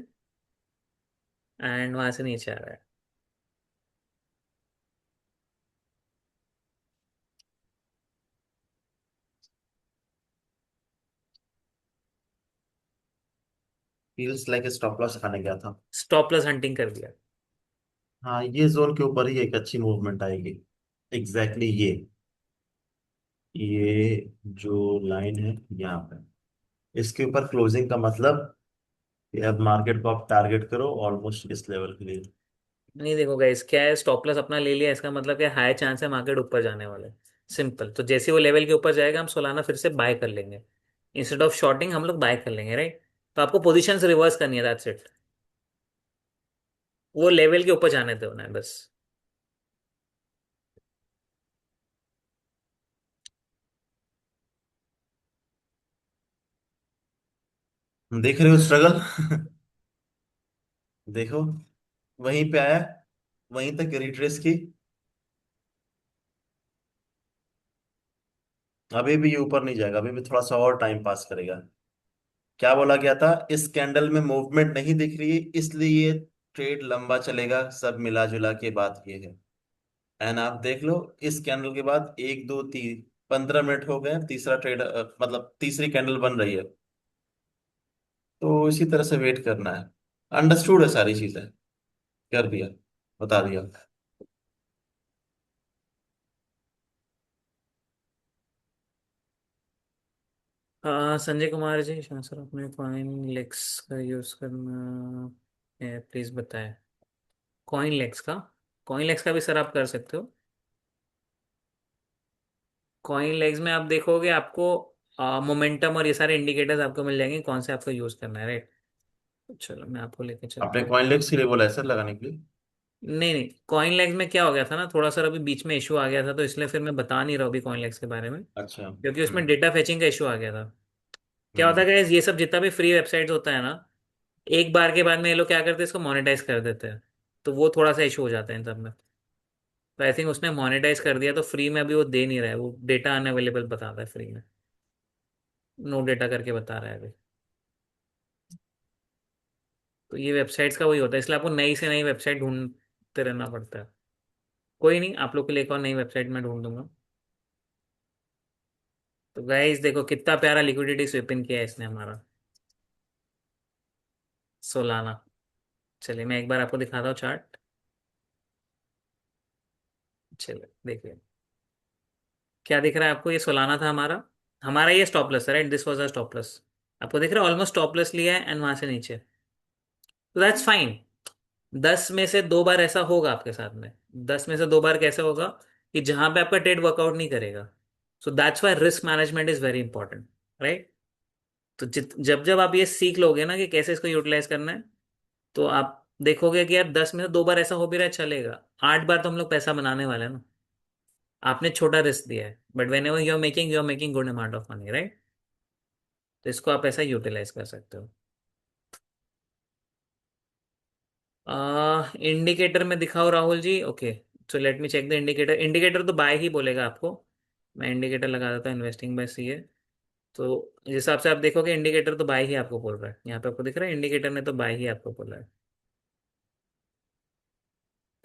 B: एंड वहां से नीचे आ रहा है।
A: फील्स लाइक स्टॉप लॉस खाने गया था।
B: स्टॉप लॉस हंटिंग कर दिया।
A: हाँ, ये जोन के ऊपर ही एक अच्छी मूवमेंट आएगी। एग्जैक्टली ये जो लाइन है यहाँ पे, इसके ऊपर क्लोजिंग का मतलब कि अब मार्केट को आप टारगेट करो ऑलमोस्ट इस लेवल के लिए।
B: नहीं, देखो गाइस, क्या है, स्टॉप लॉस अपना ले लिया, इसका मतलब क्या, हाई चांस है मार्केट ऊपर जाने वाला है। सिंपल। तो जैसे ही वो लेवल के ऊपर जाएगा, हम सोलाना फिर से बाय कर लेंगे। इंस्टेड ऑफ शॉर्टिंग हम लोग बाय कर लेंगे, राइट। तो आपको पोजीशंस रिवर्स करनी है, दैट्स इट। वो लेवल के ऊपर जाने दो ना, बस।
A: देख रहे हो स्ट्रगल? देखो, वहीं पे आया, वहीं तक रिट्रेस की। अभी भी ये ऊपर नहीं जाएगा, अभी भी थोड़ा सा और टाइम पास करेगा। क्या बोला गया था, इस कैंडल में मूवमेंट नहीं दिख रही है, इसलिए ट्रेड लंबा चलेगा, सब मिला जुला के बात ये है। एंड आप देख लो, इस कैंडल के बाद एक दो तीन 15 मिनट हो गए, तीसरा ट्रेड मतलब तीसरी कैंडल बन रही है। तो इसी तरह से वेट करना है। अंडरस्टूड है सारी चीजें, कर दिया, बता दिया।
B: संजय कुमार जी, हाँ सर, अपने कॉइन लेक्स का यूज करना है, प्लीज बताएं। कॉइन लेक्स का? कॉइन लेक्स का भी सर आप कर सकते हो। कॉइन लेग्स में आप देखोगे, आपको मोमेंटम और ये सारे इंडिकेटर्स आपको मिल जाएंगे, कौन से आपको यूज करना है, राइट। चलो मैं आपको लेके चलता
A: आपने
B: हूँ।
A: कॉइनलेक्स के लिए बोला है सर लगाने के लिए?
B: नहीं नहीं, कॉइन लेग्स में क्या हो गया था ना, थोड़ा सा अभी बीच में इशू आ गया था, तो इसलिए फिर मैं बता नहीं रहा अभी कॉइन लेग्स के बारे में,
A: अच्छा।
B: क्योंकि उसमें डेटा फेचिंग का इशू आ गया था। क्या होता
A: हम्म।
B: है guys, ये सब जितना भी फ्री वेबसाइट्स होता है ना, एक बार के बाद में ये लोग क्या करते हैं, इसको मोनेटाइज कर देते हैं। तो वो थोड़ा सा इशू हो जाता है इन सब में। तो आई थिंक उसने मोनेटाइज कर दिया, तो फ्री में अभी वो दे नहीं रहा है, वो डेटा अनअवेलेबल बताता है फ्री में। नो डेटा करके बता रहा है अभी। तो ये वेबसाइट्स का वही होता है, इसलिए आपको नई से नई वेबसाइट ढूंढते रहना पड़ता है। कोई नहीं, आप लोग के लिए एक और नई वेबसाइट मैं ढूंढ दूंगा। तो गाइस देखो, कितना प्यारा लिक्विडिटी स्वीप इन किया है इसने हमारा, सोलाना। चलिए मैं एक बार आपको दिखाता हूँ चार्ट। चलिए देखिए, क्या दिख रहा है आपको, ये सोलाना था हमारा। हमारा ये स्टॉप लॉस है, right, this was a stop loss. आपको दिख रहा है, ऑलमोस्ट स्टॉप लॉस लिया है एंड वहां से नीचे। तो दैट्स फाइन। 10 में से 2 बार ऐसा होगा आपके साथ में। 10 में से 2 बार कैसे होगा, कि जहां पे आपका ट्रेड वर्कआउट नहीं करेगा। सो that's Y risk management is very important, right. तो जब जब आप ये सीख लोगे ना कि कैसे इसको यूटिलाइज करना है, तो आप देखोगे कि यार 10 में से 2 बार ऐसा हो भी रहा है, चलेगा। 8 बार तो हम लोग पैसा बनाने वाले हैं ना। आपने छोटा रिस्क दिया है, but when ever you are making good amount of money, right. तो इसको आप ऐसा यूटिलाइज कर सकते हो। इंडिकेटर में दिखाओ Rahul ji, okay. So let me check the indicator. Indicator तो बाय ही बोलेगा आपको। मैं इंडिकेटर लगा देता हूँ, इन्वेस्टिंग बाय सीए। तो जिस हिसाब से आप देखोगे, इंडिकेटर तो बाय ही आपको बोल रहा है, यहाँ पे आपको दिख रहा है, इंडिकेटर ने तो बाय ही आपको बोला है।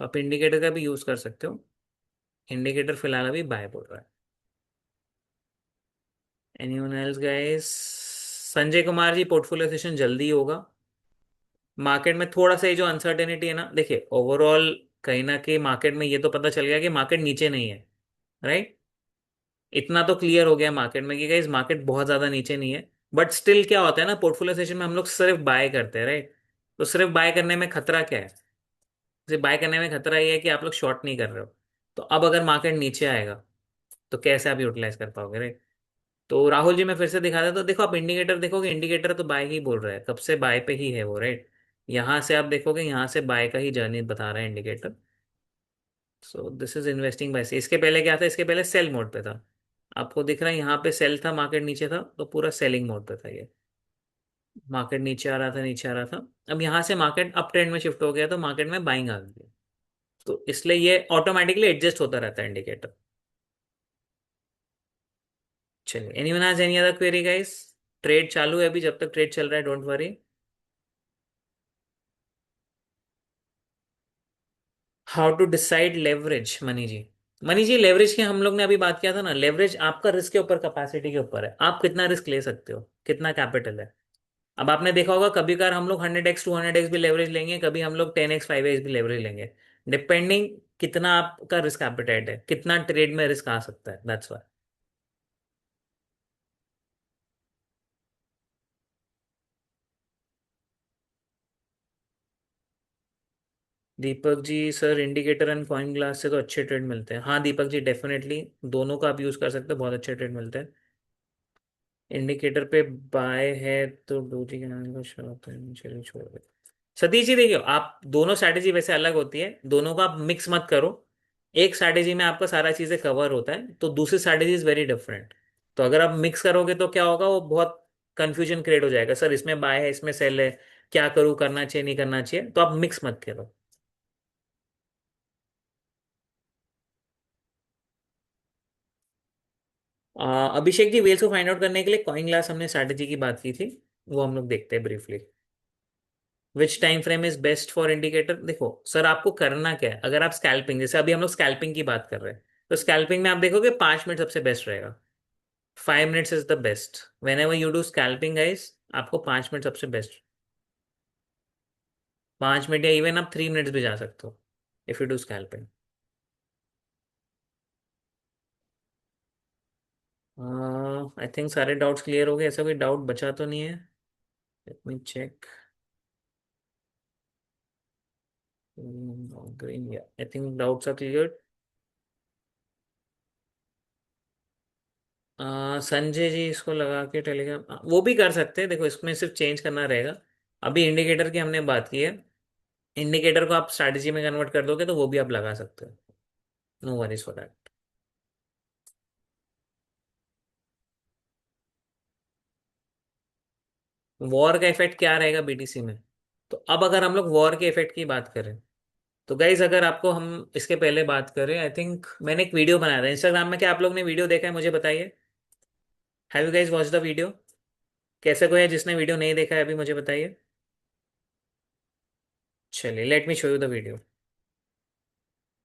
B: तो आप इंडिकेटर का भी यूज कर सकते हो। इंडिकेटर फिलहाल अभी बाय बोल रहा है। Anyone else guys? Sanjay Kumar ji, portfolio session जल्दी होगा। मार्केट में थोड़ा सा ये जो अनसर्टेनिटी है ना, देखिए ओवरऑल कहीं ना कहीं मार्केट में ये तो पता चल गया कि मार्केट नीचे नहीं है, राइट? इतना तो क्लियर हो गया मार्केट में कि गाइस मार्केट बहुत ज्यादा नीचे नहीं है। बट स्टिल क्या होता है ना, पोर्टफोलियो सेशन में हम लोग सिर्फ बाय करते हैं, राइट? तो सिर्फ बाय करने में खतरा क्या है? सिर्फ बाय करने में खतरा ये है कि आप लोग शॉर्ट नहीं कर रहे हो। तो अब अगर मार्केट नीचे आएगा तो कैसे आप यूटिलाइज कर पाओगे, राइट? तो राहुल जी मैं फिर से दिखा देता हूं। तो देखो आप इंडिकेटर देखोगे, इंडिकेटर तो बाय ही बोल रहा है, कब से बाय पे ही है वो, राइट? यहाँ से आप देखोगे, यहाँ से बाय का ही जर्नी बता रहा है indicator. So this is investing buy. इसके पहले क्या था? इसके पहले सेल मोड पे था। आपको दिख रहा है यहाँ पे सेल था, मार्केट नीचे था, तो पूरा सेलिंग मोड पे था ये। मार्केट नीचे आ रहा था, नीचे आ रहा था। अब यहाँ से मार्केट अप ट्रेंड में शिफ्ट हो गया तो मार्केट में बाइंग आ गई है। तो इसलिए ये ऑटोमेटिकली एडजस्ट होता रहता है इंडिकेटर। चलिए, anyone has any other query guys? Trade चालू है अभी, जब तक ट्रेड चल रहा है don't worry. How to decide leverage, Mani ji? Mani ji, leverage की हम लोग ने अभी बात किया था ना। लेवरेज आपका रिस्क के ऊपर, कैपेसिटी के ऊपर है, आप कितना रिस्क ले सकते हो, कितना कैपिटल है। अब आपने देखा होगा कभी कभार हम लोग 100x 200x भी लेवरेज लेंगे, कभी हम लोग 10x 5x भी लेवरेज लेंगे, डिपेंडिंग कितना आपका रिस्क एपेटाइट है, कितना ट्रेड में रिस्क आ सकता है, that's why. Deepak ji sir, indicator and coin glass से तो अच्छे ट्रेड मिलते हैं। हाँ दीपक जी, डेफिनेटली दोनों का आप यूज कर सकते हो, बहुत अच्छे ट्रेड मिलते हैं। इंडिकेटर पे बाय है तो डोजी के नाम का शॉप है, चलिए छोड़ दे। सतीश जी देखियो, आप दोनों स्ट्रैटेजी वैसे अलग होती है, दोनों का आप मिक्स मत करो। एक स्ट्रैटेजी में आपका सारा चीजें कवर होता है, तो दूसरी स्ट्रैटेजी इज वेरी डिफरेंट। तो अगर आप मिक्स करोगे तो क्या होगा, वो बहुत कंफ्यूजन क्रिएट हो जाएगा, सर इसमें बाय है इसमें सेल है, क्या करूँ, करना चाहिए नहीं करना चाहिए, तो आप मिक्स मत करो। अभिषेक जी, वेल्स को फाइंड आउट करने के लिए कॉइन ग्लास हमने स्ट्रैटेजी की बात की थी, वो हम लोग देखते हैं briefly. Which time frame is best for indicator? देखो सर, आपको करना क्या है, अगर आप स्कैल्पिंग, जैसे अभी हम लोग स्कैल्पिंग की बात कर रहे हैं, तो स्कैल्पिंग में आप देखोगे 5 मिनट सबसे बेस्ट रहेगा। 5 minutes is the best when ever you do scalping guys. आपको 5 मिनट सबसे बेस्ट। 5 मिनट या इवन आप 3 मिनट्स भी जा सकते हो if you do scalping. I think सारे डाउट्स क्लियर हो गए, ऐसा कोई डाउट बचा तो नहीं है? Let me check. Green, I think doubts are clear. Sanjay ji, इसको लगा के टेलीग्राम वो भी कर सकते हैं, देखो इसमें सिर्फ चेंज करना रहेगा। अभी इंडिकेटर की हमने बात की है, इंडिकेटर को आप स्ट्रैटेजी में कन्वर्ट कर दोगे तो वो भी आप लगा सकते हो। No worries for that. War का इफेक्ट क्या रहेगा बीटीसी में? तो अब अगर हम लोग वॉर के इफेक्ट की बात करें, तो गाइज अगर आपको हम इसके पहले बात करें, आई थिंक मैंने एक वीडियो बनाया था इंस्टाग्राम में, क्या आप लोग ने वीडियो देखा है मुझे बताइए। Have you guys watch the video? कैसे कोई है जिसने वीडियो नहीं देखा है अभी, मुझे बताइए। चलिए, let me show you the video.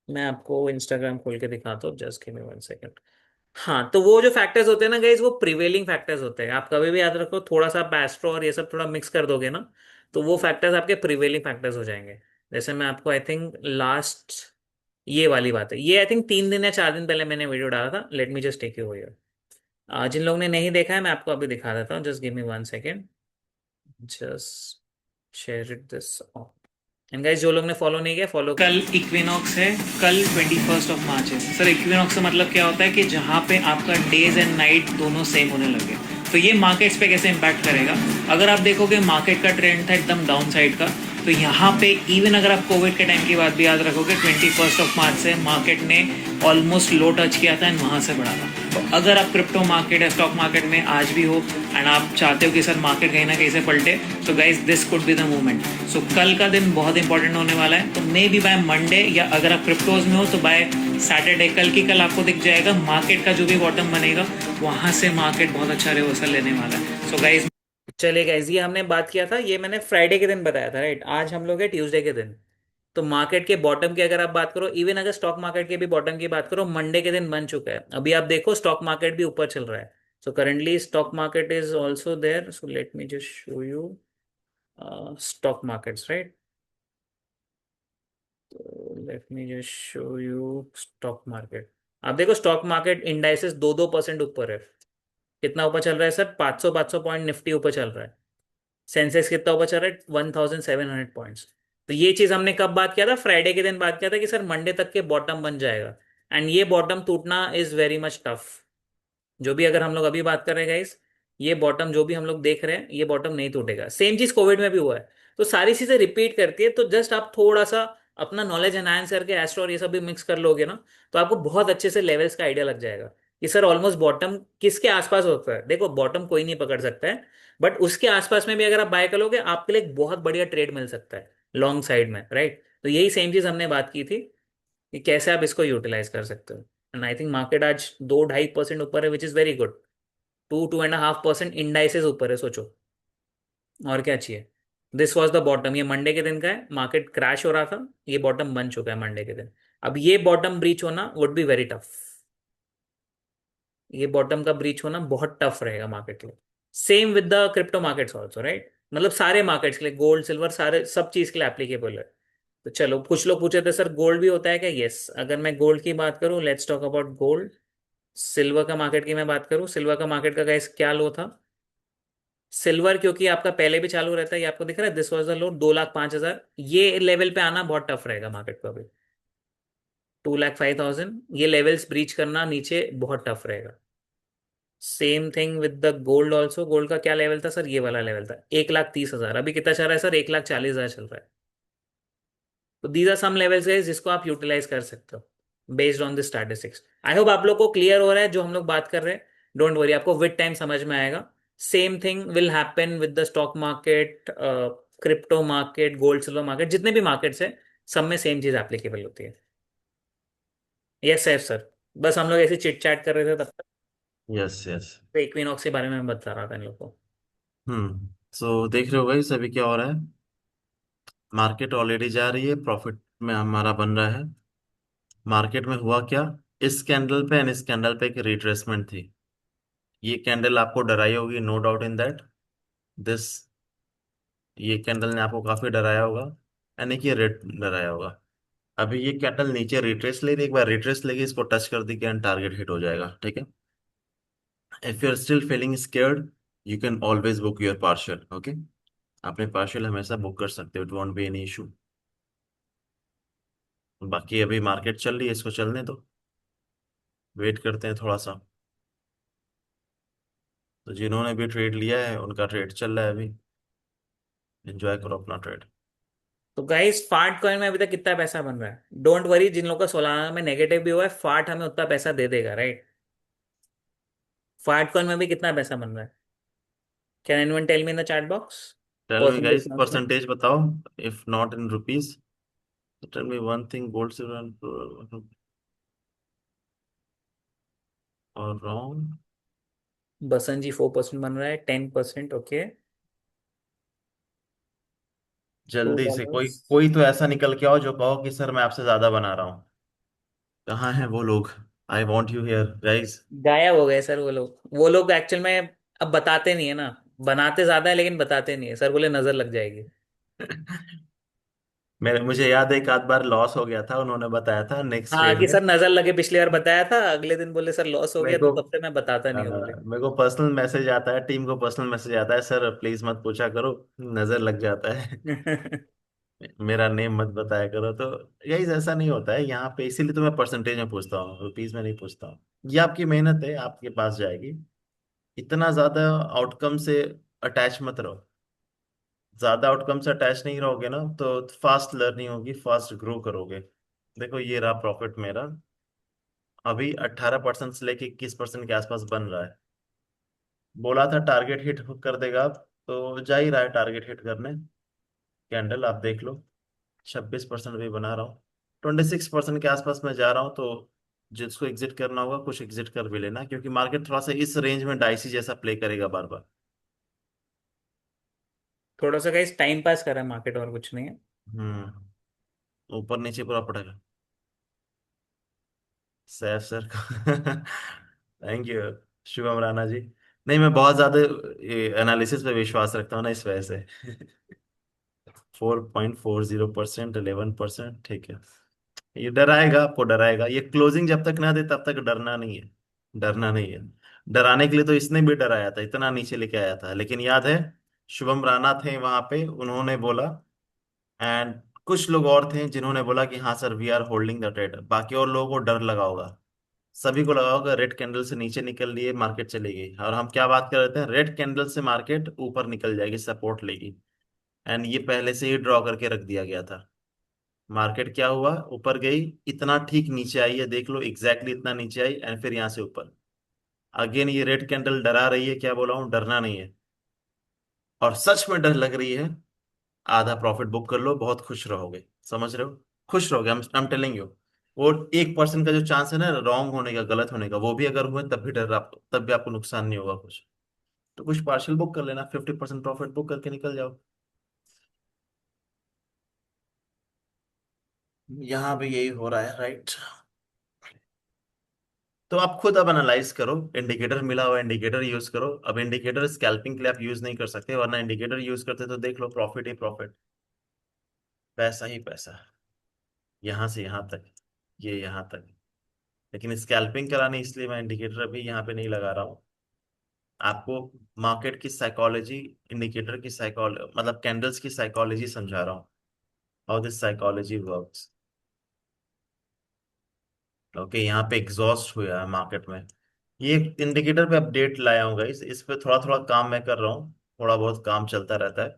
B: मैं आपको इंस्टाग्राम खोल के दिखाता हूँ, जस्ट गिव मी 1 सेकंड। हाँ, तो वो जो फैक्टर्स होते हैं ना गाइज, वो प्रिवेलिंग फैक्टर्स होते हैं, आप कभी भी याद रखो, थोड़ा सा पैस्ट्रो और ये सब थोड़ा मिक्स कर दोगे ना, तो वो फैक्टर्स आपके प्रिवेलिंग फैक्टर्स हो जाएंगे। जैसे मैं आपको आई थिंक लास्ट, ये वाली बात है, ये आई थिंक 3 दिन या 4 दिन पहले मैंने वीडियो डाला था, let me just take you here. जिन लोगों ने नहीं देखा है मैं आपको अभी दिखा देता हूँ, just give me 1 second. Just share it this. And guys, जो लोग ने फॉलो नहीं किया फॉलो। कल इक्विनॉक्स है, कल 21 मार्च है। सर इक्विनॉक्स का मतलब क्या होता है कि जहाँ पे आपका डेज एंड नाइट दोनों सेम होने लगे, तो ये मार्केट्स पे कैसे इम्पैक्ट करेगा? अगर आप देखोगे मार्केट का ट्रेंड था एकदम डाउन साइड का, तो यहाँ पे इवन अगर आप कोविड के टाइम की बात भी याद रखोगे, 21 मार्च से मार्केट ने ऑलमोस्ट लो टच किया था एंड वहाँ से बढ़ा था। तो अगर आप क्रिप्टो मार्केट या स्टॉक मार्केट में आज भी हो एंड आप चाहते हो कि सर मार्केट कहीं ना कहीं से पलटे, तो guys this could be the movement. So कल का दिन बहुत इंपॉर्टेंट होने वाला है, तो मे बी बाय मंडे, या अगर आप क्रिप्टोज में हो तो बाय सैटरडे, कल की कल आपको दिख जाएगा मार्केट का जो भी बॉटम बनेगा, वहां से मार्केट बहुत अच्छा रिवर्सल लेने वाला है। सो गाइज, चलिए गाइज, ये हमने बात किया था, ये मैंने फ्राइडे के दिन बताया था, राइट? आज हम लोग है ट्यूसडे के दिन। तो मार्केट के बॉटम की अगर आप बात करो, इवन अगर स्टॉक मार्केट के भी बॉटम की बात करो, मंडे के दिन बन चुका है, अभी आप देखो स्टॉक मार्केट भी ऊपर चल रहा है। So currently stock market is also there. So let me just show you stock markets, right? So let me just show you stock market. आप देखो स्टॉक मार्केट इंडाइसेस 2-2% ऊपर है। कितना ऊपर चल रहा है सर? 500 पॉइंट निफ्टी ऊपर चल रहा है। सेंसेक्स कितना ऊपर चल रहा है? 1700 पॉइंट्स। तो ये चीज हमने कब बात किया था? फ्राइडे के दिन बात किया था कि सर मंडे तक के बॉटम बन जाएगा। एंड ये बॉटम टूटना इज वेरी मच टफ। जो भी अगर हम लोग अभी बात कर रहे हैं गाइस, ये बॉटम जो भी हम लोग देख रहे हैं, ये बॉटम नहीं टूटेगा। सेम चीज कोविड में भी हुआ है। तो सारी चीजें रिपीट करती है। तो जस्ट आप थोड़ा सा अपना नॉलेज एनहांस करके एस्ट्रो और ये सब भी मिक्स कर लोगे ना, तो आपको बहुत अच्छे से लेवल्स का आइडिया लग जाएगा कि सर ऑलमोस्ट बॉटम किसके आसपास होता है। देखो बॉटम कोई नहीं पकड़ सकता है, बट उसके आसपास में भी अगर आप बाय करोगे आपके लिए एक बहुत बढ़िया ट्रेड मिल सकता है लॉन्ग साइड में, राइट? तो यही सेम चीज हमने बात की थी कि कैसे आप इसको यूटिलाइज कर सकते हो। एंड आई थिंक मार्केट आज 2-2.5% ऊपर है, विच इज वेरी गुड। 2-2.5% इंडाइसेस ऊपर है, सोचो और क्या चाहिए। This was the bottom. ये मंडे के दिन का है, मार्केट क्रैश हो रहा था, ये बॉटम बन चुका है मंडे के दिन। अब ये बॉटम ब्रीच होना वुड बी वेरी टफ। ये बॉटम का ब्रीच होना बहुत टफ रहेगा मार्केट के लिए। Same with the crypto markets also, right? मतलब सारे मार्केट्स के लिए, गोल्ड सिल्वर सारे सब चीज के लिए एप्लीकेबल है। तो चलो, कुछ लोग पूछे थे सर गोल्ड भी होता है क्या? यस। अगर मैं गोल्ड की बात करूं, let's talk about gold. Silver का मार्केट की मैं बात करूं, सिल्वर का मार्केट का गाइस क्या लो था? सिल्वर क्योंकि आपका पहले भी चालू रहता है, ये आपको दिख रहा है, दिस वाज द लो 2,05,000। ये लेवल पे आना बहुत टफ रहेगा मार्केट को अभी। 2,05,000 ये लेवल्स ब्रीच करना नीचे बहुत टफ रहेगा। Same thing with the gold also. Gold का क्या लेवल था सर? ये वाला लेवल था 1,30,000। अभी कितना चल रहा है सर? 1,40,000 चल रहा है। तो दीज आर सम लेवल्स है जिसको आप यूटिलाइज कर सकते हो based on the statistics. I hope आप लोग को क्लियर हो रहा है जो हम लोग बात कर रहे हैं। डोंट वरी, आपको विद टाइम समझ में आएगा। Same thing will happen with the stock market, crypto market, gold silver market, जितने भी मार्केट्स है सब में सेम चीज एप्लीकेबल होती है। यस सर, सर बस हम लोग ऐसे चिट चैट कर रहे थे तब तक।
A: Yes yes.
B: तो इक्विनॉक्स के बारे में मैं बता रहा था इन लोग को।
A: सो देख रहे हो भाई सभी क्या हो रहा है। मार्केट ऑलरेडी जा रही है, प्रॉफिट में हमारा बन रहा है। मार्केट में हुआ क्या, इस कैंडल पे एंड इस कैंडल पे एक रिट्रेसमेंट थी। ये कैंडल आपको डराई होगी, no doubt in that. This ये कैंडल ने आपको काफी डराया होगा, यानी कि रेट डराया होगा। अभी ये कैंडल नीचे रिट्रेस ले रही, एक बार रिट्रेस लेगी, इसको टच कर दी कि टारगेट हिट हो जाएगा, ठीक है। If you are still feeling scared, you can always book your partial, okay. अपने पार्शियल हमेशा बुक कर सकते हो, it won't be any issue. बाकी अभी मार्केट चल रही है, इसको चलने दो, वेट करते हैं थोड़ा सा। तो जिन्होंने भी ट्रेड लिया है उनका ट्रेड चल रहा है अभी, एंजॉय करो अपना ट्रेड।
B: तो गाइस फाट कॉइन में अभी तक कितना पैसा बन रहा है? डोंट वरी, जिन लोगों का सोलाना में नेगेटिव भी हुआ है, फाट हमें उतना पैसा दे देगा, राइट? फाट कॉइन में भी कितना पैसा बन रहा है? Can anyone tell me in the chat box?
A: Tell me
B: percentage
A: guys
B: terms में।
A: परसेंटेज बताओ, if not in rupees. Tell me one thing, gold silver और रॉन्ग।
B: बसन जी 4% बन रहा है, 10%, ओके। टू
A: जल्दी से कोई
B: डॉलर्स
A: कोई तो ऐसा निकल के आओ जो कहो कि सर मैं आपसे ज्यादा बना रहा हूँ। कहाँ है वो लोग? I want you here guys.
B: गायब हो गए सर वो लोग। वो लोग एक्चुअल में अब बताते नहीं है ना। बनाते ज्यादा है लेकिन बताते नहीं है सर, बोले नजर लग जाएगी।
A: मेरे मुझे याद है एक आध बार लॉस हो गया था, उन्होंने बताया था नेक्स्ट
B: हाँ
A: ट्रेड
B: कि
A: में।
B: सर नजर लगे, पिछली बार बताया था, अगले दिन बोले सर लॉस हो
A: मेरे
B: गया,
A: को
B: तो तब से मैं बताता नहीं हूँ बोले।
A: मेरे को पर्सनल मैसेज आता है, टीम को पर्सनल मैसेज आता है, सर प्लीज मत पूछा करो, नजर लग जाता है। मेरा नेम मत बताया करो। तो यही ऐसा नहीं होता है यहाँ पे, इसीलिए तो मैं परसेंटेज में पूछता हूँ, रुपीज में नहीं पूछता हूँ। ये आपकी मेहनत है, आपके पास जाएगी। इतना ज्यादा आउटकम से अटैच मत रहो। ज्यादा आउटकम से अटैच नहीं रहोगे ना तो फास्ट लर्निंग होगी, फास्ट ग्रो करोगे। देखो ये रहा प्रॉफिट मेरा, अभी 18% से लेके 21% के आसपास बन रहा है। बोला था टारगेट हिट कर देगा अब, तो जा ही रहा है टारगेट हिट करने। कैंडल आप देख लो, 26% भी बना रहा हूँ, 26% के आसपास मैं जा रहा हूँ। तो जिसको एग्जिट करना होगा कुछ एग्जिट कर भी लेना, क्योंकि मार्केट थोड़ा सा इस रेंज में डाइसी जैसा प्ले करेगा बार बार।
B: थोड़ा सा गाइस टाइम पास कर रहा है मार्केट, और कुछ नहीं है।
A: ऊपर नीचे पूरा पड़ेगा। Saif sir thank you. Shubham Rana ji. नहीं, मैं बहुत ज्यादा एनालिसिस पे विश्वास रखता हूँ ना, इस वजह से। 4.40%, 11%, ठीक है। ये डराएगा, आपको डराएगा। ये क्लोजिंग जब तक ना दे तब तक डरना नहीं है। डरना नहीं है। डराने के लिए तो इसने भी डराया था, इतना नीचे लेके आया था, लेकिन याद है, शुभम राणा थे वहां पे, उन्होंने बोला। एंड कुछ लोग और थे जिन्होंने बोला कि हाँ sir, we are holding the trade. बाकी और लोगों को डर लगा होगा। सभी को लगा होगा रेड कैंडल से नीचे निकल लिए, मार्केट चली गई, और हम क्या बात कर रहे थे, रेड कैंडल से मार्केट ऊपर निकल जाएगी, सपोर्ट लेगी। एंड ये पहले से ही ड्रॉ करके रख दिया गया था। मार्केट क्या हुआ, ऊपर गई, इतना ठीक नीचे आई है, देख लो एग्जैक्टली इतना नीचे आई, एंड फिर यहाँ से ऊपर। अगेन ये रेड कैंडल डरा रही है, क्या बोला हूँ, डरना नहीं है। और सच में डर लग रही है, आधा प्रॉफिट बुक कर लो, बहुत खुश रहोगे। समझ रहे हो? खुश रहोगे, आई एम टेलिंग यू। वो 1% का जो चांस है ना रॉन्ग होने का, गलत होने का, वो भी अगर हुए तब भी डर, आपको तब भी आपको नुकसान नहीं होगा कुछ। तो कुछ पार्शियल बुक कर लेना, 50% प्रॉफिट बुक करके निकल जाओ। यहाँ भी यही हो रहा है, राइट। तो आप खुद अब एनालाइज करो, इंडिकेटर मिला हुआ इंडिकेटर यूज करो। अब इंडिकेटर स्कैल्पिंग के लिए आप यूज नहीं कर सकते, वरना इंडिकेटर यूज करते तो देख लो, प्रॉफिट ही प्रॉफिट, पैसा ही पैसा, यहाँ से यहाँ तक, ये यहाँ तक। लेकिन स्कैल्पिंग करानी, इसलिए मैं इंडिकेटर अभी यहाँ पे नहीं लगा रहा हूँ। आपको मार्केट की साइकोलॉजी, इंडिकेटर की साइकोलॉजी, मतलब कैंडल्स की साइकोलॉजी समझा रहा हूँ, how this psychology works. Okay, यहाँ पे एग्जॉस्ट हुआ है मार्केट में। ये इंडिकेटर पे अपडेट लाया हूँ गाइस, इस पे थोड़ा थोड़ा काम मैं कर रहा हूँ, थोड़ा बहुत काम चलता रहता है।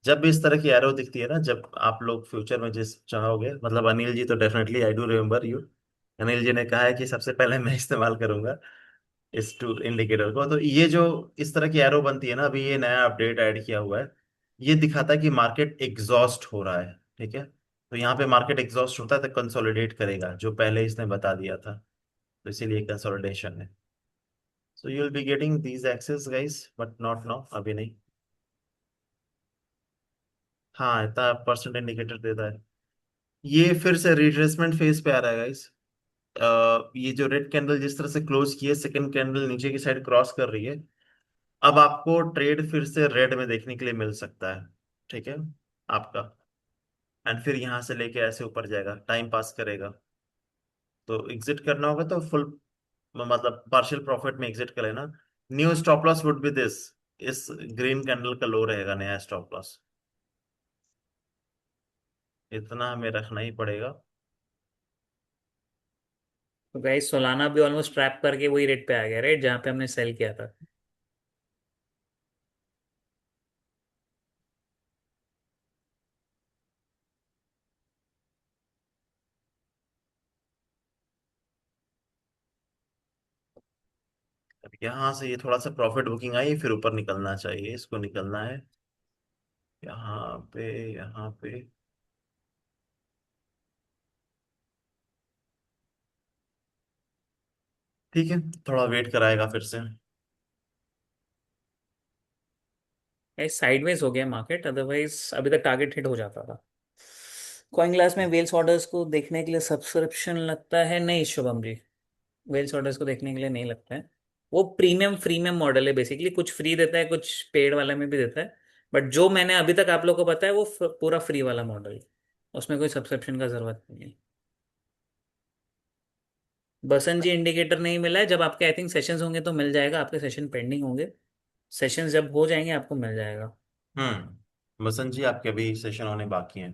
A: जब भी इस तरह की एरो दिखती है ना, जब आप लोग फ्यूचर में जिस चाहोगे, मतलब अनिल जी तो definitely, I do remember you. Anil ji ने कहा है कि सबसे पहले मैं इस्तेमाल करूंगा इस टूल इंडिकेटर को। तो ये जो इस तरह की एरो बनती है ना, अभी ये नया अपडेट ऐड किया हुआ है, ये दिखाता है कि मार्केट एग्जॉस्ट हो रहा है, ठीक है। तो यहाँ पे मार्केट एग्जॉस्ट होता है तो कंसोलिडेट करेगा, जो पहले इसने बता दिया था। तो इसीलिए कंसोलिडेशन है। So you will be getting these access guys, but not now, अभी नहीं। हाँ, इतना परसेंट इंडिकेटर देता है। ये फिर से रिट्रेसमेंट फेज पे आ रहा है गाइस। ये जो रेड कैंडल जिस तरह से क्लोज की है, सेकंड कैंडल नीचे की साइड क्रॉस कर रही है। अब आपको ट्रेड फिर से रेड में देखने के लिए मिल सकता है, ठीक है, आपका। एंड फिर यहां से लेके ऐसे ऊपर जाएगा, टाइम पास करेगा। तो एग्जिट करना होगा तो फुल, मतलब पार्शियल प्रॉफिट में एग्जिट कर लेना। New stop loss would be this, इस ग्रीन कैंडल का लो रहेगा नया स्टॉप लॉस। इतना हमें रखना ही पड़ेगा।
B: तो गाइस सोलाना भी ऑलमोस्ट ट्रैप करके वही रेट पे आ गया, राइट, जहां पे हमने सेल किया था।
A: अब यहाँ से ये थोड़ा सा प्रॉफिट बुकिंग आई, फिर ऊपर निकलना चाहिए, इसको निकलना है। यहाँ पे, यहाँ पे, ठीक है, थोड़ा वेट कराएगा फिर से।
B: गाइस साइडवेज हो गया मार्केट, अदरवाइज अभी तक टारगेट हिट हो जाता था। कॉइन ग्लास में वेल्स ऑर्डर्स को देखने के लिए सब्सक्रिप्शन लगता है? नहीं शुभम जी, वेल्स ऑर्डर्स को देखने के लिए नहीं लगता है। वो प्रीमियम फ्रीमियम मॉडल है, बेसिकली कुछ फ्री देता है, कुछ पेड वाले में भी देता है। बट जो मैंने अभी तक आप लोग को बताया वो पूरा फ्री वाला मॉडल है, उसमें कोई सब्सक्रिप्शन का जरूरत नहीं है। बसंत जी इंडिकेटर नहीं मिला है, जब आपके आई थिंक सेशंस होंगे तो मिल जाएगा, आपके सेशन पेंडिंग होंगे। सेशंस जब हो जाएंगे आपको मिल जाएगा।
A: बसंत जी, आपके अभी सेशन होने बाकी हैं।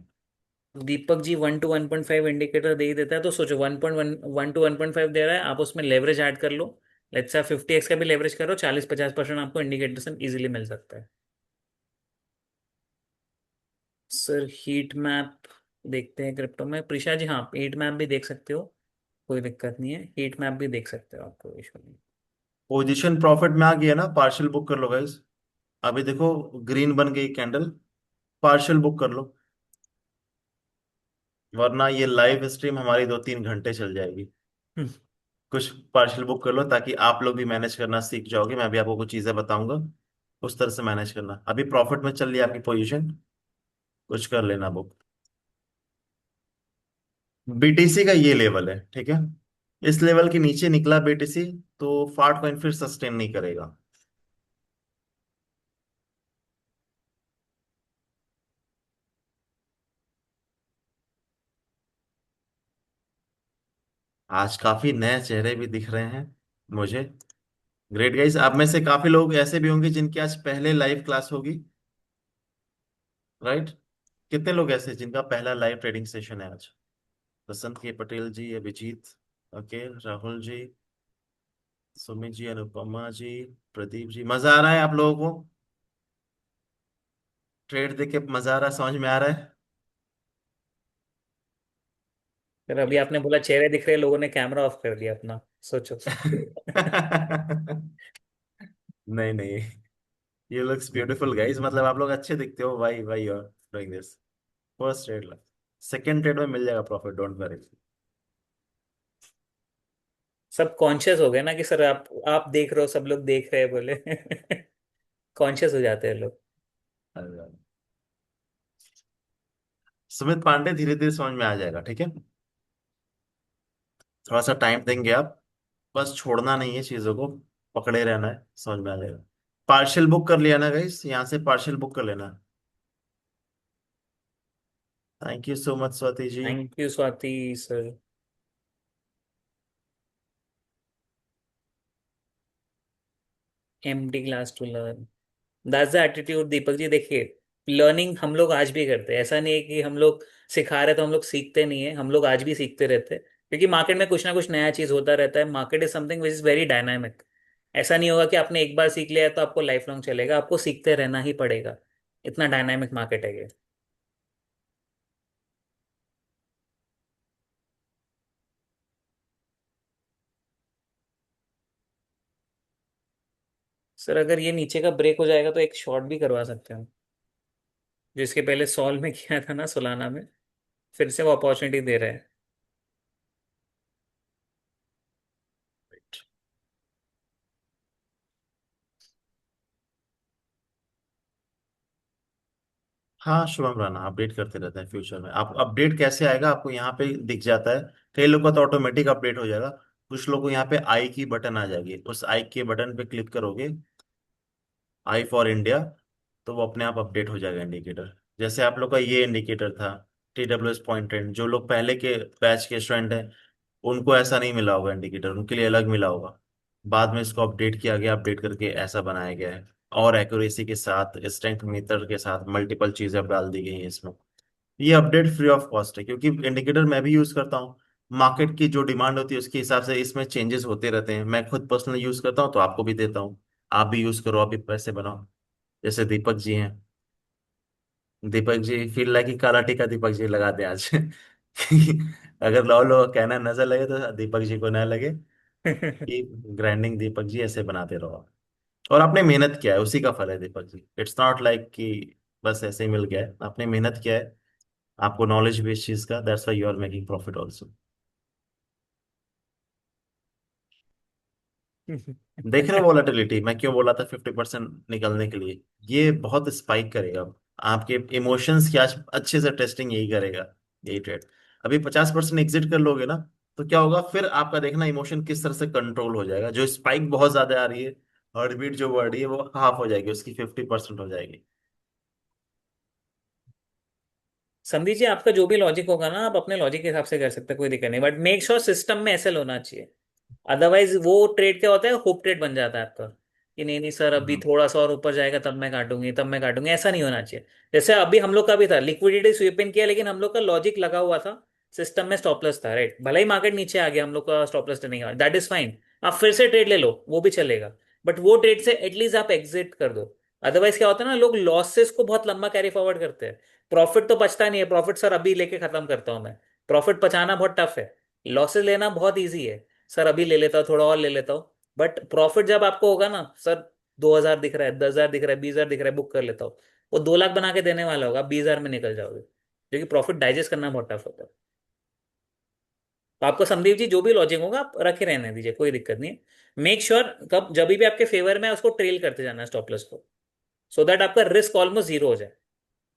B: दीपक जी 1 to 1.5 इंडिकेटर दे ही देता है, तो सोचो 1.1 to 1.5 दे रहा है, आप उसमें लेवरेज ऐड कर लो। लेट्स से 50x का भी लेवरेज करो, 40-50% आपको इंडिकेटर से इजीली मिल सकता है। सर हीट मैप देखते हैं क्रिप्टो में, प्रिशा जी, हाँ हीट मैप भी देख सकते हो, कोई दिक्कत नहीं है, हीट मैप भी देख सकते हो, आपको इशू नहीं।
A: पोजीशन प्रॉफिट में आ गया ना, पार्शियल बुक कर लो गाइस। अभी देखो, ग्रीन बन गई कैंडल, पार्शियल बुक कर लो, वरना ये लाइव स्ट्रीम हमारी 2-3 घंटे चल जाएगी।
B: हम्म,
A: कुछ पार्शियल बुक कर लो, ताकि आप लोग भी मैनेज करना सीख जाओगे, मैं भी आपको कुछ चीजें बताऊंगा, उस तरह से मैनेज करना। अभी प्रॉफिट में चल रही है आपकी पोजीशन, कुछ कर लेना बुक। बीटीसी का ये लेवल है, ठीक है। इस लेवल के नीचे निकला BTC तो फाट कॉइन फिर सस्टेन नहीं करेगा। आज काफी नए चेहरे भी दिख रहे हैं मुझे। ग्रेट गाइस, आप में से काफी लोग ऐसे भी होंगे जिनकी आज पहले लाइव क्लास होगी, राइट? कितने लोग ऐसे हैं जिनका पहला लाइव ट्रेडिंग सेशन है आज? बसंत के पटेल जी, अभिजीत, ओके, राहुल जी, सुमित जी, अनुपमा जी, प्रदीप जी, मजा आ रहा है आप लोगों को? ट्रेड देख के मजा आ रहा है, समझ में आ रहा
B: फिर अभी आपने बोला चेहरे दिख रहे, लोगों ने कैमरा ऑफ कर दिया अपना, सोचो।
A: है? नहीं नहीं, ये लुक्स ब्यूटीफुल गाइस, मतलब आप लोग अच्छे दिखते हो, भाई भाई you are doing this. First trade, second trade में मिल जाएगा प्रॉफिट, डोंट वरी।
B: सब कॉन्शियस हो गए ना कि सर आप देख रहे हो, सब लोग देख रहे हैं बोले। कॉन्शियस हो जाते हैं लोग।
A: सुमित पांडे, धीरे धीरे समझ में आ जाएगा, ठीक है? थोड़ा सा टाइम देंगे आप, बस छोड़ना नहीं है चीजों को, पकड़े रहना है, समझ में आ जाएगा। पार्शियल बुक कर लिया ना गाइस, यहाँ से पार्शियल बुक कर लेना। Thank you so much Swati ji.
B: Thank you Swati sir. MD class to learn, that's the attitude Deepak ji. देखिए, लर्निंग हम लोग आज भी करते हैं, ऐसा नहीं है कि हम लोग सिखा रहे तो हम लोग सीखते नहीं है, हम लोग आज भी सीखते रहते हैं। क्योंकि मार्केट में कुछ ना कुछ नया चीज होता रहता है। Market is something which is very dynamic. ऐसा नहीं होगा कि आपने एक बार सीख लिया है तो आपको लाइफ लॉन्ग चलेगा, आपको सीखते रहना ही पड़ेगा। इतना डायनामिक मार्केट है ये। सर अगर ये नीचे का ब्रेक हो जाएगा तो एक शॉर्ट भी करवा सकते हैं, जिसके पहले सॉल में किया था ना, सोलाना में। फिर से वो अपॉर्चुनिटी दे रहे हैं।
A: हाँ शुभम राणा अपडेट करते रहते हैं फ्यूचर में। आप अपडेट कैसे आएगा आपको यहाँ पे दिख जाता है। कई लोगों का तो ऑटोमेटिक अपडेट हो जाएगा, कुछ लोगों को यहाँ पे आई की बटन आ जाएगी, उस आई के बटन पे क्लिक करोगे, आई फॉर इंडिया, तो वो अपने आप अपडेट हो जाएगा इंडिकेटर। जैसे आप लोग का ये इंडिकेटर था, TWS पॉइंट ट्रेंड, जो लोग पहले के बैच के स्टूडेंट हैं उनको ऐसा नहीं मिला होगा इंडिकेटर, उनके लिए अलग मिला होगा। बाद में इसको अपडेट किया गया, अपडेट करके ऐसा बनाया गया है, और एक्यूरेसी के साथ, स्ट्रेंथ मीटर के साथ मल्टीपल चीजें अब डाल दी गई हैं इसमें। ये अपडेट फ्री ऑफ कॉस्ट है, क्योंकि इंडिकेटर मैं भी यूज करता हूँ। मार्केट की जो डिमांड होती है उसके हिसाब से इसमें चेंजेस होते रहते हैं। मैं खुद पर्सनली यूज करता हूँ तो आपको भी देता हूँ, आप भी यूज करो, आप भी पैसे बनाओ। जैसे दीपक जी हैं, दीपक जी फील लाइक कि काला टीका दीपक जी लगा दे आज। अगर लोग कहना नजर लगे तो दीपक जी को ना लगे कि ग्राइंडिंग दीपक जी ऐसे बनाते रहो आप। और आपने मेहनत किया है, उसी का फल है Deepak ji. It's not like कि बस ऐसे ही मिल गया है, आपने मेहनत किया है, आपको नॉलेज भी इस चीज का, that's why you are making profit also. देख रहे हो वॉलेटिलिटी, मैं क्यों बोला था 50% निकलने के लिए? ये बहुत स्पाइक करेगा, आपके इमोशंस की आज अच्छे से टेस्टिंग यही करेगा, यही ट्रेड। अभी 50% एग्जिट कर लोगे ना, तो क्या होगा फिर आपका देखना, इमोशन किस तरह से कंट्रोल हो जाएगा। जो स्पाइक बहुत ज्यादा आ रही है, हार्ट बीट जो बढ़ रही है, वो हाफ हो जाएगी, उसकी 50% हो जाएगी।
B: संदीप जी, आपका जो भी लॉजिक होगा ना, आप अपने लॉजिक के हिसाब से कर सकते हैं, कोई दिक्कत नहीं, बट मेक श्योर सिस्टम में ऐसे होना चाहिए। अदरवाइज वो ट्रेड क्या होता है, होप ट्रेड बन जाता है आपका, कि नहीं नहीं सर अभी
A: हम्म।
B: थोड़ा सा और ऊपर जाएगा तब मैं काटूंगी, तब मैं काटूंगी। ऐसा नहीं होना चाहिए। जैसे अभी हम लोग का भी था, लिक्विडिटी स्वीप इन किया, लेकिन हम लोग का लॉजिक लगा हुआ था, सिस्टम में स्टॉप लॉस था, राइट? भले ही मार्केट नीचे आ गया, हम लोग का स्टॉप लॉस नहीं हुआ, दैट इज फाइन। आप फिर से ट्रेड ले लो, वो भी चलेगा। बट वो ट्रेड से एटलीस्ट आप एग्जिट कर दो। अदरवाइज क्या होता है ना, लोग लॉसेस को बहुत लंबा कैरी फॉरवर्ड करते हैं। प्रॉफिट तो बचता नहीं है, प्रॉफिट सर अभी लेके खत्म करता हूं मैं। प्रॉफिट बचाना बहुत टफ है, लॉसेस लेना बहुत ईजी है। सर अभी ले लेता हूँ, थोड़ा और ले लेता हूँ। बट प्रॉफिट जब आपको होगा ना सर, 2,000 दिख रहा है, 10,000 दिख रहा है, 20,000 दिख रहा है, बुक कर लेता हूँ। वो 2 लाख बना के देने वाला होगा, 20,000 में निकल जाओगे, क्योंकि प्रॉफिट डाइजेस्ट करना बहुत टफ होता है। तो आपको संदीप जी जो भी लॉजिक होगा आप रखे रहने दीजिए, कोई दिक्कत नहीं है। मेक श्योर कब जब भी आपके फेवर में है, उसको ट्रेल करते जाना है स्टॉप लॉस को, सो दैट आपका रिस्क ऑलमोस्ट जीरो हो जाए।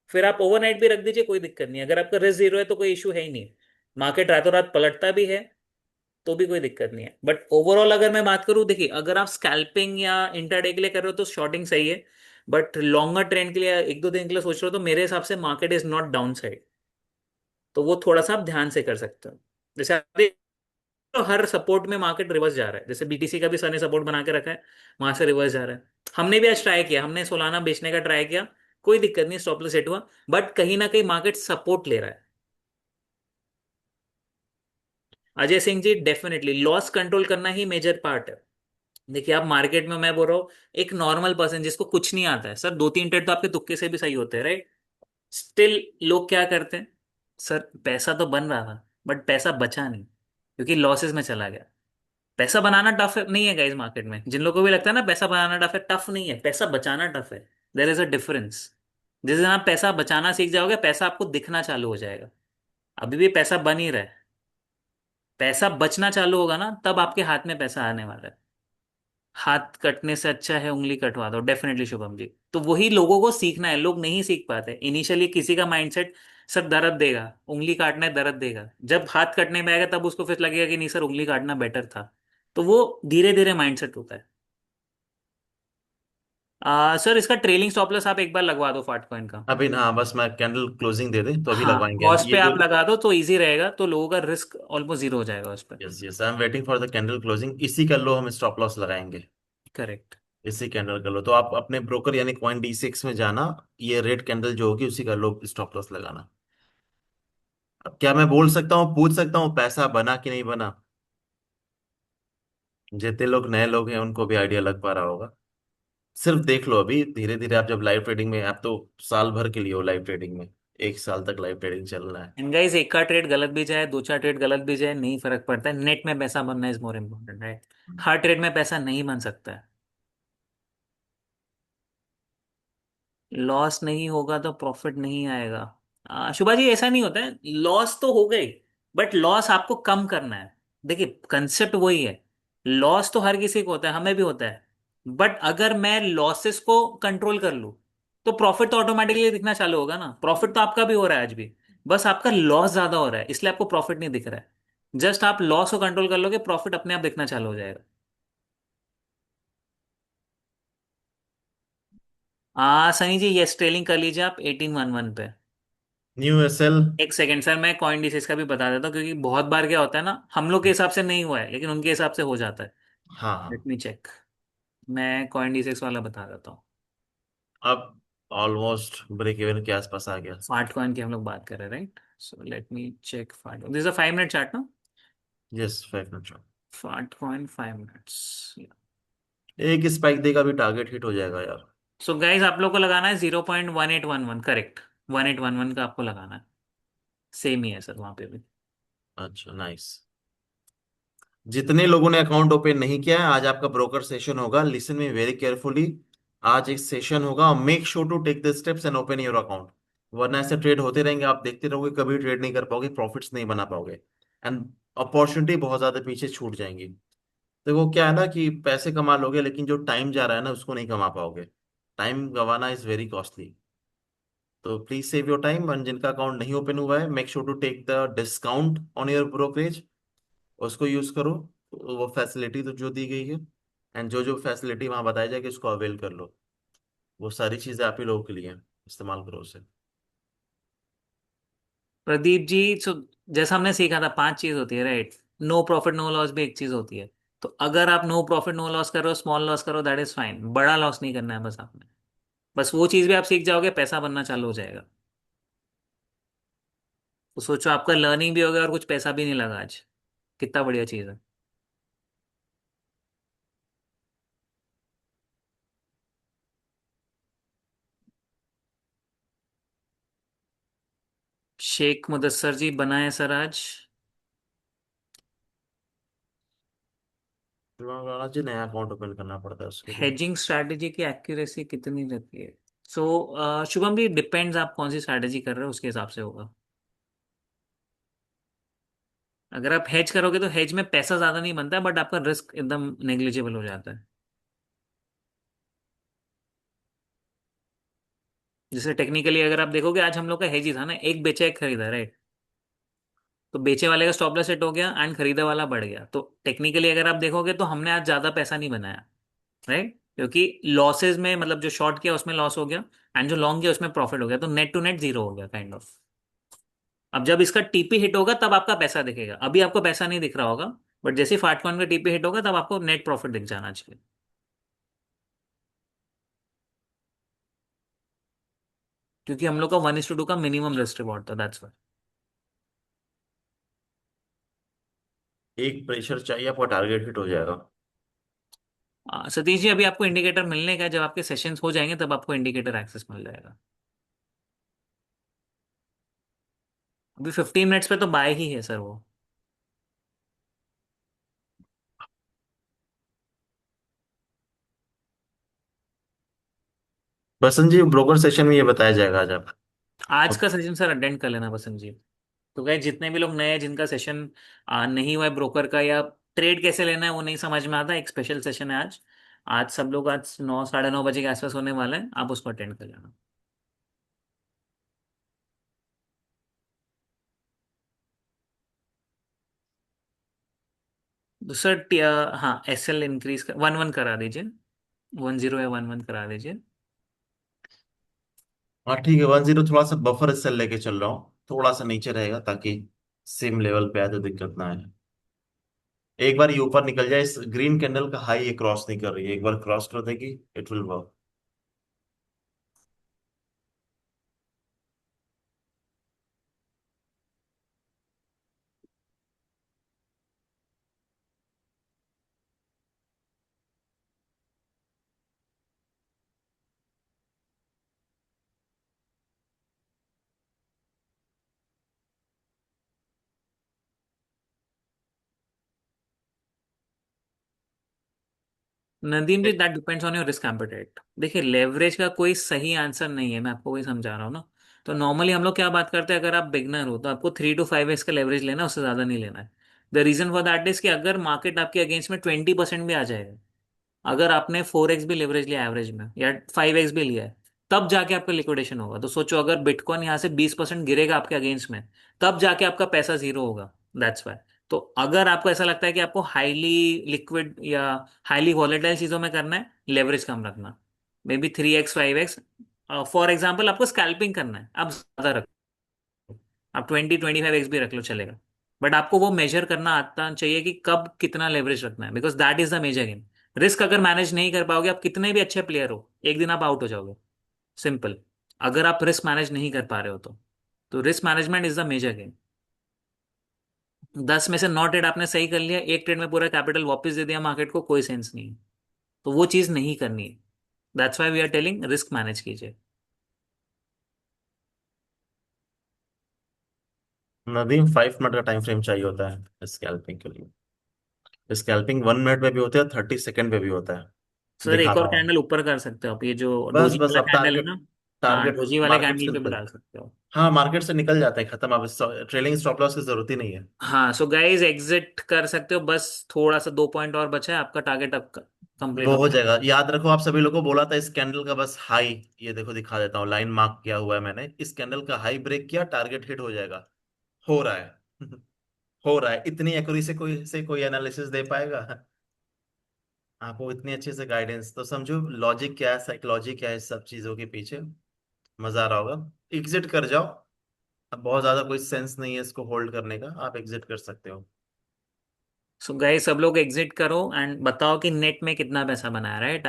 B: फिर आप ओवरनाइट भी रख दीजिए, कोई दिक्कत नहीं है। अगर आपका रिस्क जीरो है तो कोई इशू है ही नहीं। मार्केट रातों रात पलटता भी है, तो भी कोई दिक्कत नहीं है। बट ओवरऑल अगर मैं बात करूं, देखिए अगर आप स्कैल्पिंग या इंट्राडे के लिए कर रहे हो तो शॉर्टिंग सही है। बट लॉन्गर ट्रेंड के लिए, एक दो दिन के लिए सोच रहे हो, तो मेरे हिसाब से market is not down side. तो वो थोड़ा सा आप ध्यान से कर सकते हो। जैसे आप देख रहे हो, हर सपोर्ट में मार्केट रिवर्स जा रहा है। जैसे बीटीसी का भी सर ने सपोर्ट बना के रखा है, वहां से रिवर्स जा रहा है। हमने भी आज ट्राई किया, हमने सोलाना बेचने का ट्राई किया, कोई दिक्कत नहीं, स्टॉप लॉस सेट हुआ। बट कहीं ना कहीं मार्केट सपोर्ट ले रहा है। Ajay Singh ji, definitely loss control करना ही मेजर पार्ट है। देखिए आप मार्केट में, मैं बोल रहा हूँ, एक नॉर्मल पर्सन जिसको कुछ नहीं आता है सर, दो तीन ट्रेड तो आपके तुक्के से भी सही होते हैं, राइट? स्टिल लोग क्या करते हैं, सर पैसा तो बन रहा था बट पैसा बचा नहीं, क्योंकि लॉसेस में चला गया। पैसा बनाना टफ नहीं है गाइस मार्केट में। जिन लोगों को भी लगता है ना पैसा बनाना टफ नहीं है, पैसा बचाना टफ है। There is a difference. जिस दिन आप पैसा बचाना सीख जाओगे, पैसा आपको दिखना चालू हो जाएगा। अभी भी पैसा बन ही रहा है। पैसा बचना चालू होगा ना, तब आपके हाथ में पैसा आने वाला है। हाथ कटने से अच्छा है उंगली कटवा दो, डेफिनेटली शुभम जी। तो वही लोगों को सीखना है, लोग नहीं सीख पाते इनिशियली। किसी का माइंडसेट, सर दर्द देगा, उंगली काटना है दर्द देगा, जब हाथ कटने में आएगा तब उसको फिर लगेगा कि नहीं सर उंगली काटना बेटर था। तो वो धीरे धीरे माइंडसेट होता है। सर इसका ट्रेलिंग स्टॉप लॉस आप एक बार लगवा दो फाट कॉइन का।
A: अभी हाँ, बस मैं कैंडल क्लोजिंग दे दे तो अभी
B: हाँ,
A: लगवाएंगे
B: कॉस्ट
A: ये
B: पे
A: जो।
B: आप लगा दो तो इजी रहेगा, तो लोगों का रिस्क ऑलमोस्ट जीरो हो जाएगा उस पर।
A: Yes yes, I am waiting for the candle closing, इसी का लो हम स्टॉप लॉस लगाएंगे।
B: करेक्ट।
A: इसी कैंडल का लो तो आप अपने ब्रोकर यानी कॉइन D6 में जाना, ये रेड कैंडल जो होगी उसी का लो स्टॉप लॉस लगाना। अब क्या मैं बोल सकता हूँ, पूछ सकता हूँ पैसा बना कि नहीं बना? जितने लोग नए लोग हैं उनको भी आइडिया लग पा रहा होगा। सिर्फ देख लो, अभी धीरे धीरे आप जब लाइव ट्रेडिंग में, आप तो साल भर के लिए हो लाइव ट्रेडिंग में, 1 साल तक लाइव ट्रेडिंग चलना है।
B: एंड गाइस, एक का ट्रेड गलत भी जाए, दो चार ट्रेड गलत भी जाए, नहीं फर्क पड़ता है। नेट में पैसा बनना इज मोर इम्पोर्टेंट है। हर ट्रेड में पैसा नहीं बन सकता है। लॉस नहीं होगा तो प्रॉफिट नहीं आएगा। शुभा जी, ऐसा नहीं होता है। लॉस तो हो गई, बट लॉस आपको कम करना है। देखिए कंसेप्ट वही है। लॉस तो हर किसी को होता है, हमें भी होता है। बट अगर मैं लॉसेस को कंट्रोल कर लूं, तो प्रॉफिट तो ऑटोमेटिकली दिखना चालू होगा ना। प्रॉफिट तो आपका भी हो रहा है आज भी, बस आपका लॉस ज्यादा हो रहा है, इसलिए आपको प्रॉफिट नहीं दिख रहा है। जस्ट आप लॉस को कंट्रोल कर लोगे, प्रॉफिट अपने आप दिखना चालू हो जाएगा। सनी जी, ये ट्रेलिंग कर लीजिए आप 1811 पे।
A: New SL.
B: एक सेकंड सर, मैं कॉइन डिसीज का भी बता देता हूँ, क्योंकि बहुत बार क्या होता है ना, हम लोग के हिसाब से नहीं हुआ है लेकिन उनके हिसाब से हो जाता है।
A: हाँ हाँ।
B: Let me check. मैं कॉइन डिसीज वाला बता देता हूँ।
A: अब ऑलमोस्ट ब्रेक इवन के आसपास आ गया।
B: फाट कॉइन की हम लोग बात कर रहे हैं, right? So let me check फाट, दिस अ 5 मिनट चार्ट ना।
A: Yes, 5 minute.
B: फाट कॉइन 5 मिनट्स।
A: एक स्पाइक देगा भी टारगेट हिट हो जाएगा यार।
B: सो गाइज, आप लोग को लगाना है 0.1811, करेक्ट। 1811 का आपको लगाना है। सेम ही है सर वहां पे भी।
A: अच्छा, नाइस। जितने लोगों ने अकाउंट ओपन नहीं किया है, आज आपका ब्रोकर सेशन होगा, लिसन मी वेरी केयरफुली। आज एक सेशन होगा, make sure to take the steps and open your account. वरना ऐसे ट्रेड होते रहेंगे, आप देखते रहोगे, कभी ट्रेड नहीं कर पाओगे, प्रॉफिट्स नहीं बना पाओगे, एंड अपॉर्चुनिटी बहुत ज्यादा पीछे छूट जाएंगी। तो वो क्या है ना कि पैसे कमा लोगे लेकिन जो टाइम जा रहा है ना उसको नहीं कमा पाओगे। टाइम गंवाना इज वेरी कॉस्टली। तो please save your time, and जिनका अकाउंट नहीं ओपन हुआ है, make sure to take the discount on your brokerage, उसको यूज करो। तो वो फैसिलिटी तो जो दी गई है, एंड जो जो फैसिलिटी वहां बताया जाए कि उसको अवेल कर लो, वो सारी चीजें आप ही लोगों के लिए हैं, इस्तेमाल करो उसे।
B: प्रदीप जी, सो जैसा हमने सीखा था, 5 चीज होती है, right? No profit no loss भी एक चीज होती है। तो अगर आप नो प्रॉफिट नो लॉस करो, स्मॉल लॉस करो, दैट इज फाइन। बड़ा लॉस नहीं करना है बस आपने। बस वो चीज भी आप सीख जाओगे, पैसा बनना चालू हो जाएगा। तो सोचो, आपका लर्निंग भी हो गया और कुछ पैसा भी नहीं लगा आज। कितना बढ़िया चीज है। शेख मुदस्सर जी बनाए सर आज।
A: जी नया अकाउंट ओपन करना पड़ता है उसके लिए।
B: हेजिंग स्ट्रैटेजी की एक्यूरेसी कितनी रहती है? सो शुभम भी डिपेंड्स, आप कौन सी स्ट्रैटेजी कर रहे हो उसके हिसाब से होगा। अगर आप हेज करोगे तो हेज में पैसा ज्यादा नहीं बनता है, बट आपका रिस्क एकदम नेग्लिजिबल हो जाता है। जैसे टेक्निकली अगर आप देखोगे, आज हम लोग का हेज ही था ना, एक बेचा एक खरीदा, राइट? तो बेचे वाले का स्टॉप लॉस हिट हो गया एंड खरीदा वाला बढ़ गया। तो टेक्निकली अगर आप देखोगे तो हमने आज ज्यादा पैसा नहीं बनाया, राइट, क्योंकि लॉसेज में मतलब जो शॉर्ट किया उसमें लॉस हो गया एंड जो लॉन्ग किया उसमें प्रॉफिट हो गया, तो नेट टू नेट जीरो हो गया काइंड ऑफ। अब जब इसका टीपी हिट होगा तब आपका पैसा दिखेगा, अभी आपको पैसा नहीं दिख रहा होगा, बट जैसे फाटकॉइन का टीपी हिट होगा तब आपको नेट प्रॉफिट दिख जाना चाहिए। क्योंकि हम लोग का 1:2 का मिनिमम रिस्क रिवॉर्ड था, दैट्स
A: एक प्रेशर चाहिए, आपका टारगेट हिट हो जाएगा।
B: वाई। सतीश जी, अभी आपको इंडिकेटर मिलने का है, जब आपके सेशंस हो जाएंगे तब आपको इंडिकेटर एक्सेस मिल जाएगा। अभी 15 मिनट्स पे तो बाय ही है सर वो।
A: बसंत जी, ब्रोकर सेशन में ये बताया जाएगा आज आप।
B: आज का सेशन सर अटेंड कर लेना बसंत जी। तो गए जितने भी लोग नए हैं जिनका सेशन नहीं हुआ है ब्रोकर का, या ट्रेड कैसे लेना है वो नहीं समझ में आता, एक स्पेशल सेशन है आज। आज सब लोग आज 9 साढ़े 9 बजे के आसपास होने वाले हैं, आप उसको अटेंड कर लेना। तो सर हाँ, SL इंक्रीज कर 1-1 करा दीजिए, 10 या 1-1 करा दीजिए।
A: हाँ ठीक है, 10 थोड़ा सा बफर सेल लेके चल रहा हूँ, थोड़ा सा नीचे रहेगा ताकि सेम लेवल पे आए तो दिक्कत ना आए। एक बार ये ऊपर निकल जाए, इस ग्रीन कैंडल का हाई ये क्रॉस नहीं कर रही है, एक बार क्रॉस कर देगी it will work.
B: Nadeem ji, that depends on your risk appetite. देखिए, लेवरेज का कोई सही आंसर नहीं है, मैं आपको वही समझा रहा हूँ ना। तो नॉर्मली हम लोग क्या बात करते हैं, अगर आप बिगनर हो तो आपको 3 to 5x का लेवरेज लेना है, उससे ज्यादा नहीं लेना है। The reason for that is कि अगर मार्केट आपके अगेंस्ट में 20% भी आ जाएगा, अगर आपने 4x भी लेवरेज लिया एवरेज में या 5x भी लिया है, तब जाके आपका लिक्विडेशन होगा। तो सोचो, अगर बिटकॉइन यहाँ से 20% गिरेगा आपके अगेंस्ट में, तब जाके आपका पैसा जीरो होगा। That's why. तो अगर आपको ऐसा लगता है कि आपको हाईली लिक्विड या हाईली वॉलेटाइल चीजों में करना है, लेवरेज कम रखना, may be 3x 5x। For example आपको स्कैल्पिंग करना है, आप ज्यादा रखो, आप 20-25x भी रख लो चलेगा। बट आपको वो मेजर करना आता चाहिए कि कब कितना लेवरेज रखना है, because that is the major game. Risk अगर मैनेज नहीं कर पाओगे, आप कितने भी अच्छे प्लेयर हो, एक दिन आप आउट हो जाओगे। सिंपल। अगर आप रिस्क मैनेज नहीं कर पा रहे हो तो risk management is the major game. 10 में से 9 ट्रेड आपने सही कर लिया, एक ट्रेड में पूरा कैपिटल वापस दे दिया मार्केट को, कोई सेंस नहीं है। तो वो चीज नहीं करनी है। That's why we are telling risk manage कीजिए।
A: नदीम, 5 मिनट का टाइम फ्रेम चाहिए होता है स्कैल्पिंग के लिए। स्कैल्पिंग 1 मिनट में भी होता है, 30 सेकेंड में भी होता है।
B: सर एक
A: दिखाता
B: और
A: हूँ।
B: कैंडल ऊपर कर सकते हो आप, ये जो
A: बस
B: डोजी
A: बस
B: वाला
A: अब
B: कैंडल है
A: टारगेट,
B: ना। हाँ,
A: टारगेट
B: डोजी वाले
A: मार्केट से
B: कैंडल पे भी
A: निकल,
B: डाल सकते हो।
A: हाँ मार्केट से निकल जाते हैं, खत्म। अब ट्रेलिंग स्टॉप लॉस की जरूरत ही नहीं है।
B: हाँ, सो गाइज एग्जिट कर सकते हो, बस थोड़ा सा 2 पॉइंट और बचा है, आपका टारगेट अब कंप्लीट
A: वो
B: हो
A: हो
B: गया।
A: जाएगा, याद रखो, आप सभी लोगों को बोला था इस कैंडल का बस हाई, ये देखो दिखा देता हूँ, लाइन मार्क किया हुआ है मैंने, इस कैंडल का हाई ब्रेक किया टारगेट हिट हो जाएगा। हो रहा है। हो रहा है। इतनी एक्यूरेसी से कोई एनालिसिस दे पाएगा आपको, इतनी अच्छे से गाइडेंस, तो समझो लॉजिक क्या है, साइकोलॉजी क्या है इस सब चीजों के पीछे। मजा आ रहा होगा। एग्जिट कर जाओ, अब बहुत ज्यादा कोई सेंस नहीं है इसको होल्ड करने का, आप एग्जिट कर सकते हो।
B: सो गाइज सब लोग एग्जिट करो एंड बताओ कि नेट में कितना पैसा बनाया, राइट।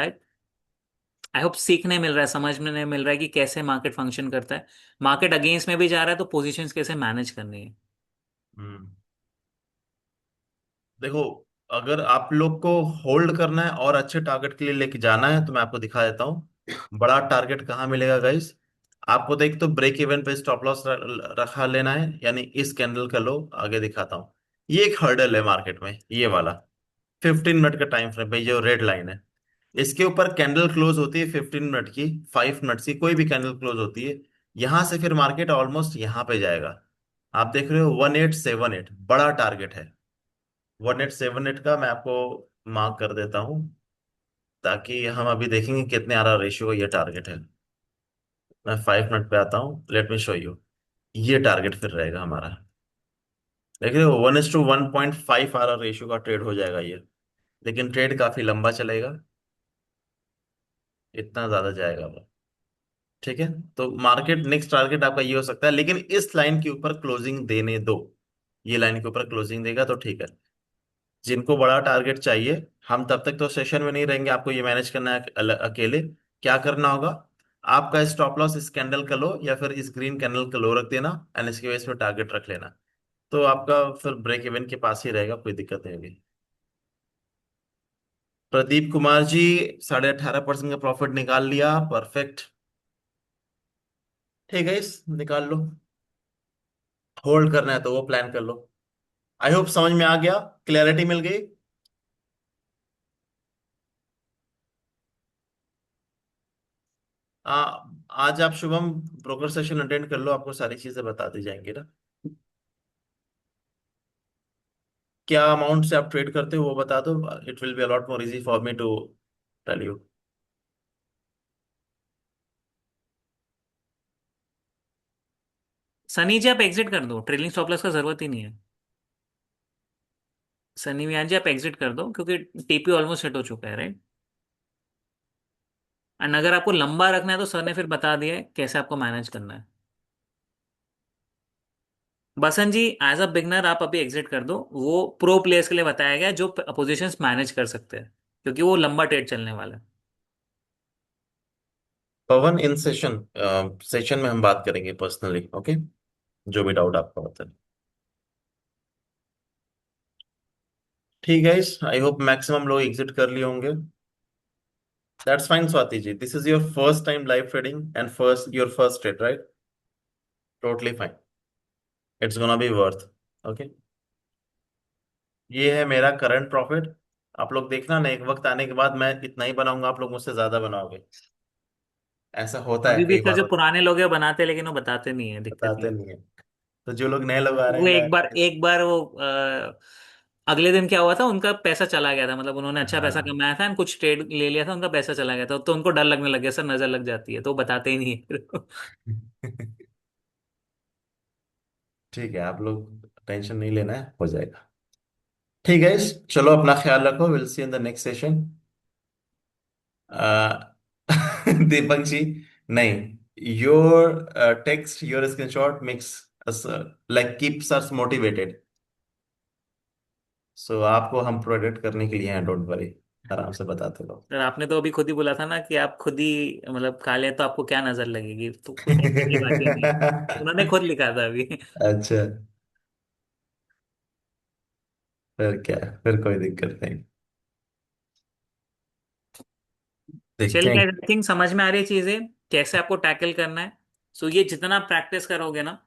B: आई होप सीखने मिल रहा है, समझने मिल रहा है कि कैसे मार्केट फंक्शन करता है। मार्केट अगेंस्ट में भी जा रहा है तो पोजीशंस कैसे मैनेज करनी है।
A: हम्म। देखो, अगर आप लोग को होल्ड करना है और अच्छे टारगेट के लिए लेके जाना है तो मैं आपको दिखा देता हूँ। बड़ा टारगेट कहाँ मिलेगा गाइस? आपको तो एक तो ब्रेक इवन पे स्टॉप लॉस रखा लेना है, यानी इस कैंडल का लो, आगे दिखाता हूँ। ये एक हर्डल है मार्केट में, ये वाला 15 मिनट का टाइम फ्रेम पे, ये जो रेड लाइन है, इसके ऊपर कैंडल क्लोज होती है 15 मिनट की, 5 मिनट की, कोई भी कैंडल क्लोज होती है। यहां से फिर मार्केट ऑलमोस्ट यहाँ पे जाएगा। आप देख रहे हो 1878 बड़ा टारगेट है। 1878 का मैं आपको मार्क कर देता हूँ, ताकि हम अभी देखेंगे कितने आ रहा रेशियो ये टारगेट है। मैं 5 मिनट पे आता हूँ, लेट मी शो यू। ये टारगेट फिर रहेगा हमारा। देख रहे हो, 1:1.5 रेशियो का ट्रेड हो जाएगा ये। लेकिन ट्रेड काफी लंबा चलेगा, इतना ज्यादा जाएगा वो। ठीक है। तो मार्केट नेक्स्ट टारगेट आपका ये हो सकता है, लेकिन इस लाइन के ऊपर क्लोजिंग देने दो। ये लाइन के ऊपर क्लोजिंग देगा तो ठीक है। जिनको बड़ा टारगेट चाहिए, हम तब तक तो सेशन में नहीं रहेंगे, आपको ये मैनेज करना है अकेले। क्या करना होगा, आपका स्टॉप लॉस इस कैंडल का लो या फिर इस ग्रीन कैंडल का लो रख देना, एंड इसके बेस पे टारगेट रख लेना। तो आपका फिर ब्रेक इवन के पास ही रहेगा, कोई दिक्कत नहीं होगी। प्रदीप कुमार जी, 18.5% का प्रॉफिट निकाल लिया, परफेक्ट। ठीक है, इस निकाल लो। होल्ड करना है तो वो प्लान कर लो। आई होप समझ में आ गया, क्लैरिटी मिल गई। आ, आज आप शुभम ब्रोकर सेशन अटेंड कर लो, आपको सारी चीजें बता दी जाएंगी ना। क्या अमाउंट से आप ट्रेड करते हो वो बता दो, it will be a lot more easy for me to tell you.
B: Sunny ji आप एग्जिट कर दो, ट्रेलिंग स्टॉप लॉस का जरूरत ही नहीं है। सनी विहान जी आप एग्जिट कर दो क्योंकि टीपी ऑलमोस्ट सेट हो चुका है, राइट। एंड अगर आपको लंबा रखना है तो सर ने फिर बता दिया है कैसे आपको मैनेज करना है। बसंत जी एज अ बिगनर आप अभी एग्जिट कर दो, वो प्रो प्लेयर्स के लिए बताया गया है जो पोजीशंस मैनेज कर सकते हैं, क्योंकि वो लंबा ट्रेड चलने वाला है।
A: पवन, इन सेशन सेशन में हम बात करेंगे पर्सनली, ओके। जो भी डाउट आपका होता है। ठीक है, आई होप मैक्सिमम लोग एग्जिट कर लिए होंगे। That's fine Swati ji, this is your first time live trading and first your first trade, right? Totally fine, it's gonna be worth. Okay. ये है मेरा करंट प्रॉफिट। आप लोग देखना ना, एक वक्त आने के बाद मैं इतना ही बनाऊंगा, आप लोग मुझसे ज्यादा बनाओगे। ऐसा होता है,
B: अभी भी
A: कई
B: सर
A: बार
B: जो
A: होता
B: पुराने लोग हैं बनाते हैं, लेकिन वो बताते नहीं है,
A: है,
B: दिक्कत
A: बताते
B: ये।
A: नहीं है। तो जो लोग नए लोग आ रहे
B: वो
A: हैं
B: एक बार वो अगले दिन क्या हुआ था, उनका पैसा चला गया था, मतलब उन्होंने अच्छा पैसा
A: हाँ।
B: कमाया था and कुछ ट्रेड ले लिया था, उनका पैसा चला गया था, तो उनको डर लगने लग गया सर, नजर लग जाती है, तो वो बताते ही नहीं है।
A: ठीक है, आप लोग टेंशन नहीं लेना है, हो जाएगा। ठीक है, चलो अपना ख्याल रखो, will see in the next session. Deepak ji, नहीं, your text, your screenshot makes us like keeps us motivated. So आपको हम प्रोटेक्ट करने के लिए हैं, डोंट वरी। आराम से बताते रहो।
B: सर आपने तो अभी खुद ही बोला था ना कि आप खुद ही मतलब खा लें तो आपको क्या नजर लगेगी, तो कुछ टेंशन की बात ही नहीं है। उन्होंने खुद लिखा था अभी।
A: अच्छा, फिर क्या है, फिर कोई दिक्कत नहीं। देखते
B: चलिए
A: हैं।
B: आई थिंक समझ में आ रही चीजें कैसे आपको टैकल करना है। सो ये जितना प्रैक्टिस करोगे ना,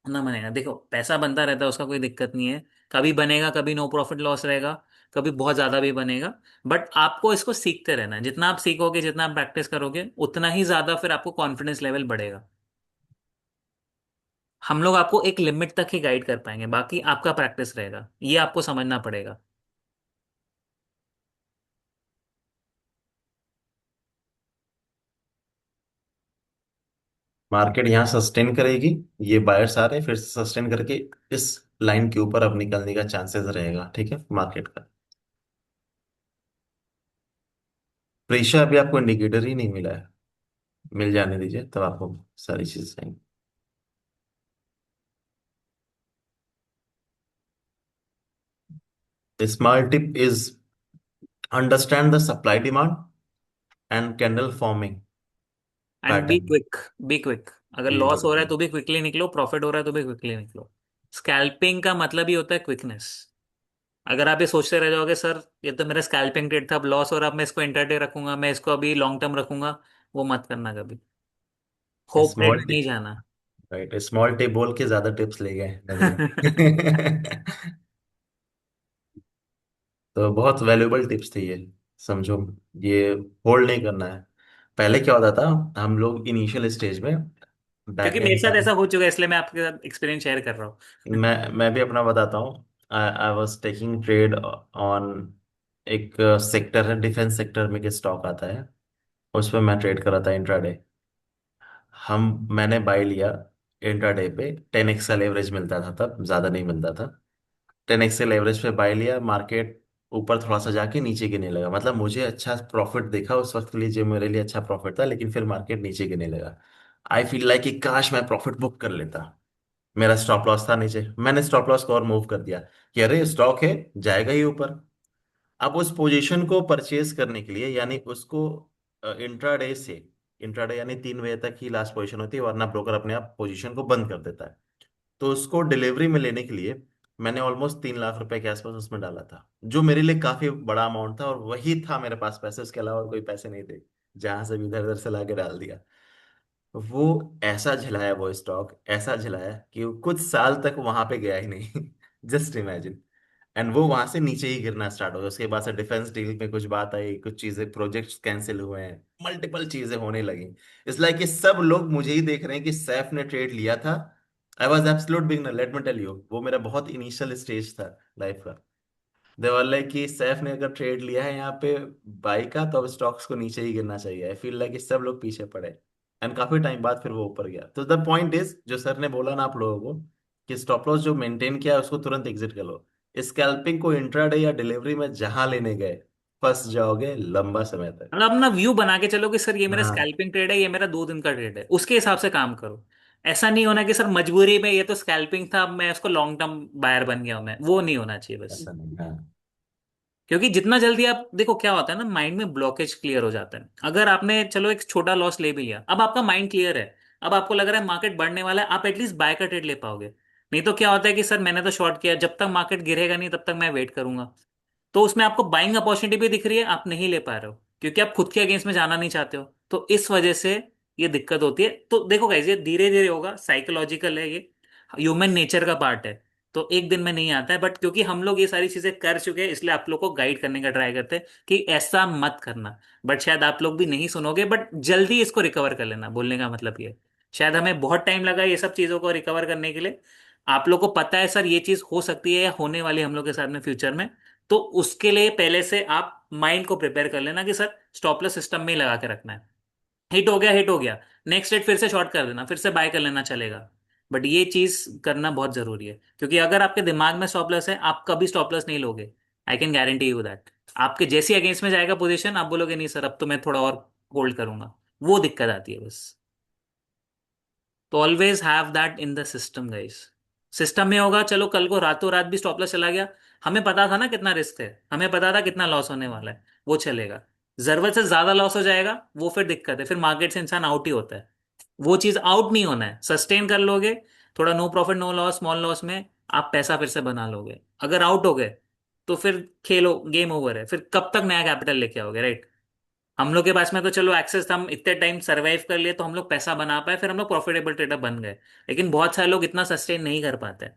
B: उतना बनेगा। देखो पैसा बनता रहता है, उसका कोई दिक्कत नहीं है। कभी बनेगा, कभी नो प्रॉफिट लॉस रहेगा, कभी बहुत ज्यादा भी बनेगा। बट आपको इसको सीखते रहना है, जितना आप सीखोगे, जितना आप प्रैक्टिस करोगे, उतना ही ज्यादा फिर आपको कॉन्फिडेंस लेवल बढ़ेगा। हम लोग आपको एक लिमिट तक ही गाइड कर पाएंगे, बाकी आपका प्रैक्टिस रहेगा, ये आपको समझना पड़ेगा।
A: मार्केट यहाँ सस्टेन करेगी, ये बायर्स आ रहे हैं, फिर सस्टेन करके इस लाइन के ऊपर अब निकलने का चांसेस रहेगा, ठीक है, मार्केट का। प्रेशर अभी आपको इंडिकेटर ही नहीं मिला है, मिल जाने दीजिए तब आपको सारी चीजें। Small tip is understand the supply demand and candle forming
B: and B
A: pattern.
B: Quick, be quick. अगर
A: ये
B: लॉस हो रहा है
A: देखिए।
B: तो भी क्विकली निकलो, प्रॉफिट हो रहा है तो भी क्विकली निकलो। स्कैल्पिंग का मतलब ही होता है क्विकनेस। अगर आप ये सोचते रह जाओगे सर ये तो मेरा स्कैल्पिंग ट्रेड था, अब लॉस हो रहा है, अब मैं इसको इंटरडे रखूंगा, मैं इसको अभी लॉन्ग टर्म रखूंगा, वो मत करना कभी। होप ट्रेड
A: स्मॉल
B: में नहीं
A: टिप,
B: जाना।
A: राइट, स्मॉल टिप बोल के ज्यादा टिप्स ले गए लग रहा है। तो बहुत वैल्यूबल टिप्स थी ये, समझो। ये होल्ड नहीं करना है। पहले क्या होता था, हम लोग इनिशियल स्टेज में
B: क्योंकि
A: बैठने
B: मेरे
A: के
B: साथ
A: टाइम,
B: ऐसा हो चुका है, इसलिए मैं आपके साथ एक्सपीरियंस शेयर कर रहा हूँ।
A: मैं भी अपना बताता हूँ। I was taking trade on एक सेक्टर है, डिफेंस सेक्टर में, के स्टॉक आता है, उस पर मैं ट्रेड कर रहा था इंट्राडे। मैंने बाय लिया इंट्राडे पे, 10x का लेवरेज मिलता था, तब ज्यादा नहीं मिलता था। 10x से लेवरेज पे बाय लिया, मार्केट ऊपर थोड़ा सा जाके नीचे गिरने लगा, मतलब मुझे अच्छा प्रॉफिट दिखा उस वक्त के लिए, जो मेरे लिए अच्छा प्रॉफिट था, लेकिन फिर मार्केट नीचे गिरने लगा। आई फील लाइक कि काश मैं प्रॉफिट बुक कर लेता। मेरा स्टॉप लॉस था नीचे, मैंने स्टॉप लॉस को और मूव कर दिया कि अरे स्टॉक है, जाएगा ही ऊपर। अब उस पोजीशन को परचेज करने के लिए, यानी उसको इंट्राडे से, इंट्राडे यानी 3 बजे तक ही लास्ट पोजीशन होती है, वरना ब्रोकर अपने आप पोजीशन को बंद कर देता है। तो उसको डिलीवरी में लेने के लिए मैंने ऑलमोस्ट 3 लाख रुपए के आसपास उसमें डाला था, जो मेरे लिए काफी बड़ा अमाउंट था, और वही था मेरे पास पैसे, उसके अलावा और कोई पैसे नहीं थे। जहां से भी इधर उधर से लाके डाल दिया। वो ऐसा झिलाया, वो स्टॉक ऐसा झिलाया कि वो कुछ साल तक वहां पे गया ही नहीं। Just imagine. एंड वो वहां से नीचे ही गिरना स्टार्ट हो गया। उसके बाद से डिफेंस डील में कुछ बात आई, कुछ चीजें, प्रोजेक्ट्स कैंसिल हुए हैं, मल्टीपल चीजें होने लगी। इट्स लाइक कि सब लोग मुझे ही देख रहे हैं कि सैफ ने ट्रेड लिया था। I was absolute beginner, let me tell you, वो मेरा बहुत इनिशियल स्टेज था लाइफ का। देवर लाइक कि सैफ ने अगर ट्रेड लिया है यहाँ पे बाई का, तो अब स्टॉक्स को नीचे ही गिरना चाहिए। आई फील लाइक कि सब लोग पीछे पड़े। एंड काफी टाइम बाद फिर वो ऊपर गया। तो द पॉइंट इज, जो सर ने बोला ना आप लोगों को, कि स्टॉप लॉस जो मेंटेन किया है उसको तुरंत एग्जिट कर लो। स्कैल्पिंग को इंट्राडे या डिलीवरी में जहां लेने गए, फंस जाओगे लंबा समय तक।
B: मतलब अपना व्यू बना के चलो कि सर ये मेरा
A: हाँ।
B: स्कैल्पिंग ट्रेड है, ये मेरा 2 दिन का ट्रेड है, उसके हिसाब से काम करो। ऐसा नहीं होना कि सर मजबूरी में ये तो स्कैल्पिंग था, अब मैं उसको लॉन्ग टर्म बायर बन गया हूं, मैं वो नहीं होना चाहिए बस।
A: ऐसा नहीं। हाँ।
B: क्योंकि जितना जल्दी आप देखो क्या होता है ना, माइंड में ब्लॉकेज क्लियर हो जाता है। अगर आपने चलो एक छोटा लॉस ले भी लिया, अब आपका माइंड क्लियर है, अब आपको लग रहा है मार्केट बढ़ने वाला है, आप एटलीस्ट बाय का ट्रेड ले पाओगे। नहीं तो क्या होता है कि सर मैंने तो शॉर्ट किया, जब तक मार्केट गिरेगा नहीं तब तक मैं वेट करूंगा। तो उसमें आपको बाइंग अपॉर्चुनिटी भी दिख रही है, आप नहीं ले पा रहे हो क्योंकि आप खुद के अगेंस्ट में जाना नहीं चाहते हो। तो इस वजह से ये दिक्कत होती है। तो देखो गाइस, ये धीरे धीरे होगा, साइकोलॉजिकल है ये, ह्यूमन नेचर का पार्ट है। तो एक दिन में नहीं आता है, बट क्योंकि हम लोग ये सारी चीजें कर चुके हैं इसलिए आप लोग को गाइड करने का ट्राई करते हैं कि ऐसा मत करना। बट शायद आप लोग भी नहीं सुनोगे, बट जल्दी इसको रिकवर कर लेना, बोलने का मतलब ये है। शायद हमें बहुत टाइम लगा ये सब चीजों को रिकवर करने के लिए। आप लोग को पता है सर ये चीज हो सकती है या होने वाली है हम लोग के साथ में फ्यूचर में। तो उसके लिए पहले से आप माइंड को प्रिपेयर कर लेना कि सर स्टॉप लॉस सिस्टम में ही लगा के रखना है। हिट हो गया, हिट हो गया, नेक्स्ट रेट फिर से शॉर्ट कर देना, फिर से बाय कर लेना, चलेगा। बट ये चीज करना बहुत जरूरी है, क्योंकि अगर आपके दिमाग में स्टॉप लॉस है, आप कभी स्टॉप लॉस नहीं लोगे। I can guarantee you that. आपके जैसे अगेंस्ट में जाएगा पोजीशन, आप बोलोगे नहीं सर अब तो मैं थोड़ा और होल्ड करूंगा। वो दिक्कत आती है बस। तो always have that in the system guys. System में होगा, चलो कल को रातों रात भी स्टॉप लॉस चला गया, हमें पता था ना कितना रिस्क है, हमें पता था कितना लॉस होने वाला है, वो चलेगा। जरूरत से ज्यादा लॉस हो जाएगा, वो फिर दिक्कत है, फिर मार्केट से इंसान आउट ही होता है। वो चीज आउट नहीं होना है, सस्टेन कर लोगे। थोड़ा no profit no loss small loss में आप पैसा फिर से बना लोगे। अगर आउट हो गए तो फिर खेलो, गेम ओवर है, फिर कब तक नया कैपिटल लेके आओगे, राइट। हम लोग के पास में तो चलो एक्सेस था, हम इतने टाइम सरवाइव कर लिए तो हम लोग पैसा बना पाए, फिर हम लोग प्रॉफिटेबल ट्रेडर बन गए। लेकिन बहुत सारे लोग इतना सस्टेन नहीं कर पाते।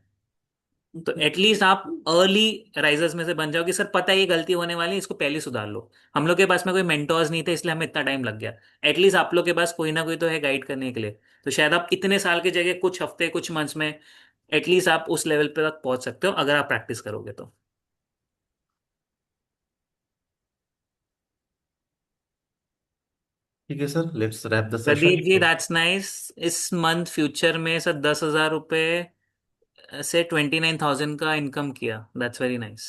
B: तो एटलीस्ट आप अर्ली राइजर्स में से बन जाओ कि सर पता है ये गलती होने वाली है, इसको पहले ही सुधार लो। हम लोग के पास में कोई मेंटोर्स नहीं थे इसलिए हमें इतना टाइम लग गया। एटलीस्ट आप लोग के पास कोई ना कोई तो है गाइड करने के लिए। तो शायद आप इतने साल की जगह कुछ हफ्ते कुछ मंथ्स में एटलीस्ट आप उस लेवल पे तक पहुंच सकते हो अगर आप प्रैक्टिस करोगे तो।
A: ठीक है sir, let's wrap the
B: Pradeep
A: session.
B: जी दैट्स नाइस। इस मंथ फ्यूचर में सर 10,000 रुपये से 29,000 का इनकम किया, that's very nice.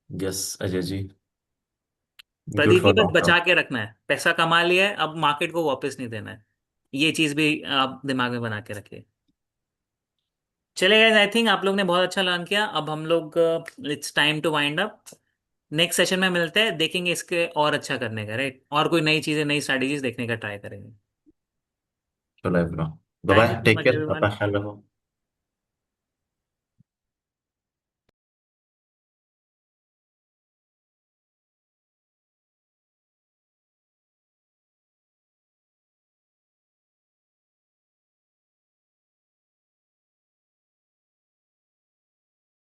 A: Yes Ajay ji, good
B: Pradeep ji
A: for
B: बस
A: लॉन्ग टर्म।
B: बचा के रखना है, पैसा कमा लिया है अब मार्केट को वापस नहीं देना है। ये चीज भी आप दिमाग में बना के रखिए। चलेगा, आई थिंक आप लोग ने बहुत अच्छा लर्न किया। अब हम लोग it's time to wind up. Next session में मिलते हैं, देखेंगे इसके और अच्छा करने का, राइट, और कोई नई चीजें नई स्ट्रैटेजीज देखने का ट्राई करेंगे।
A: चलो bro, bye
B: thank
A: bye,
B: you so
A: take
B: much
A: care,
B: everyone.
A: अपना ख्याल रखो।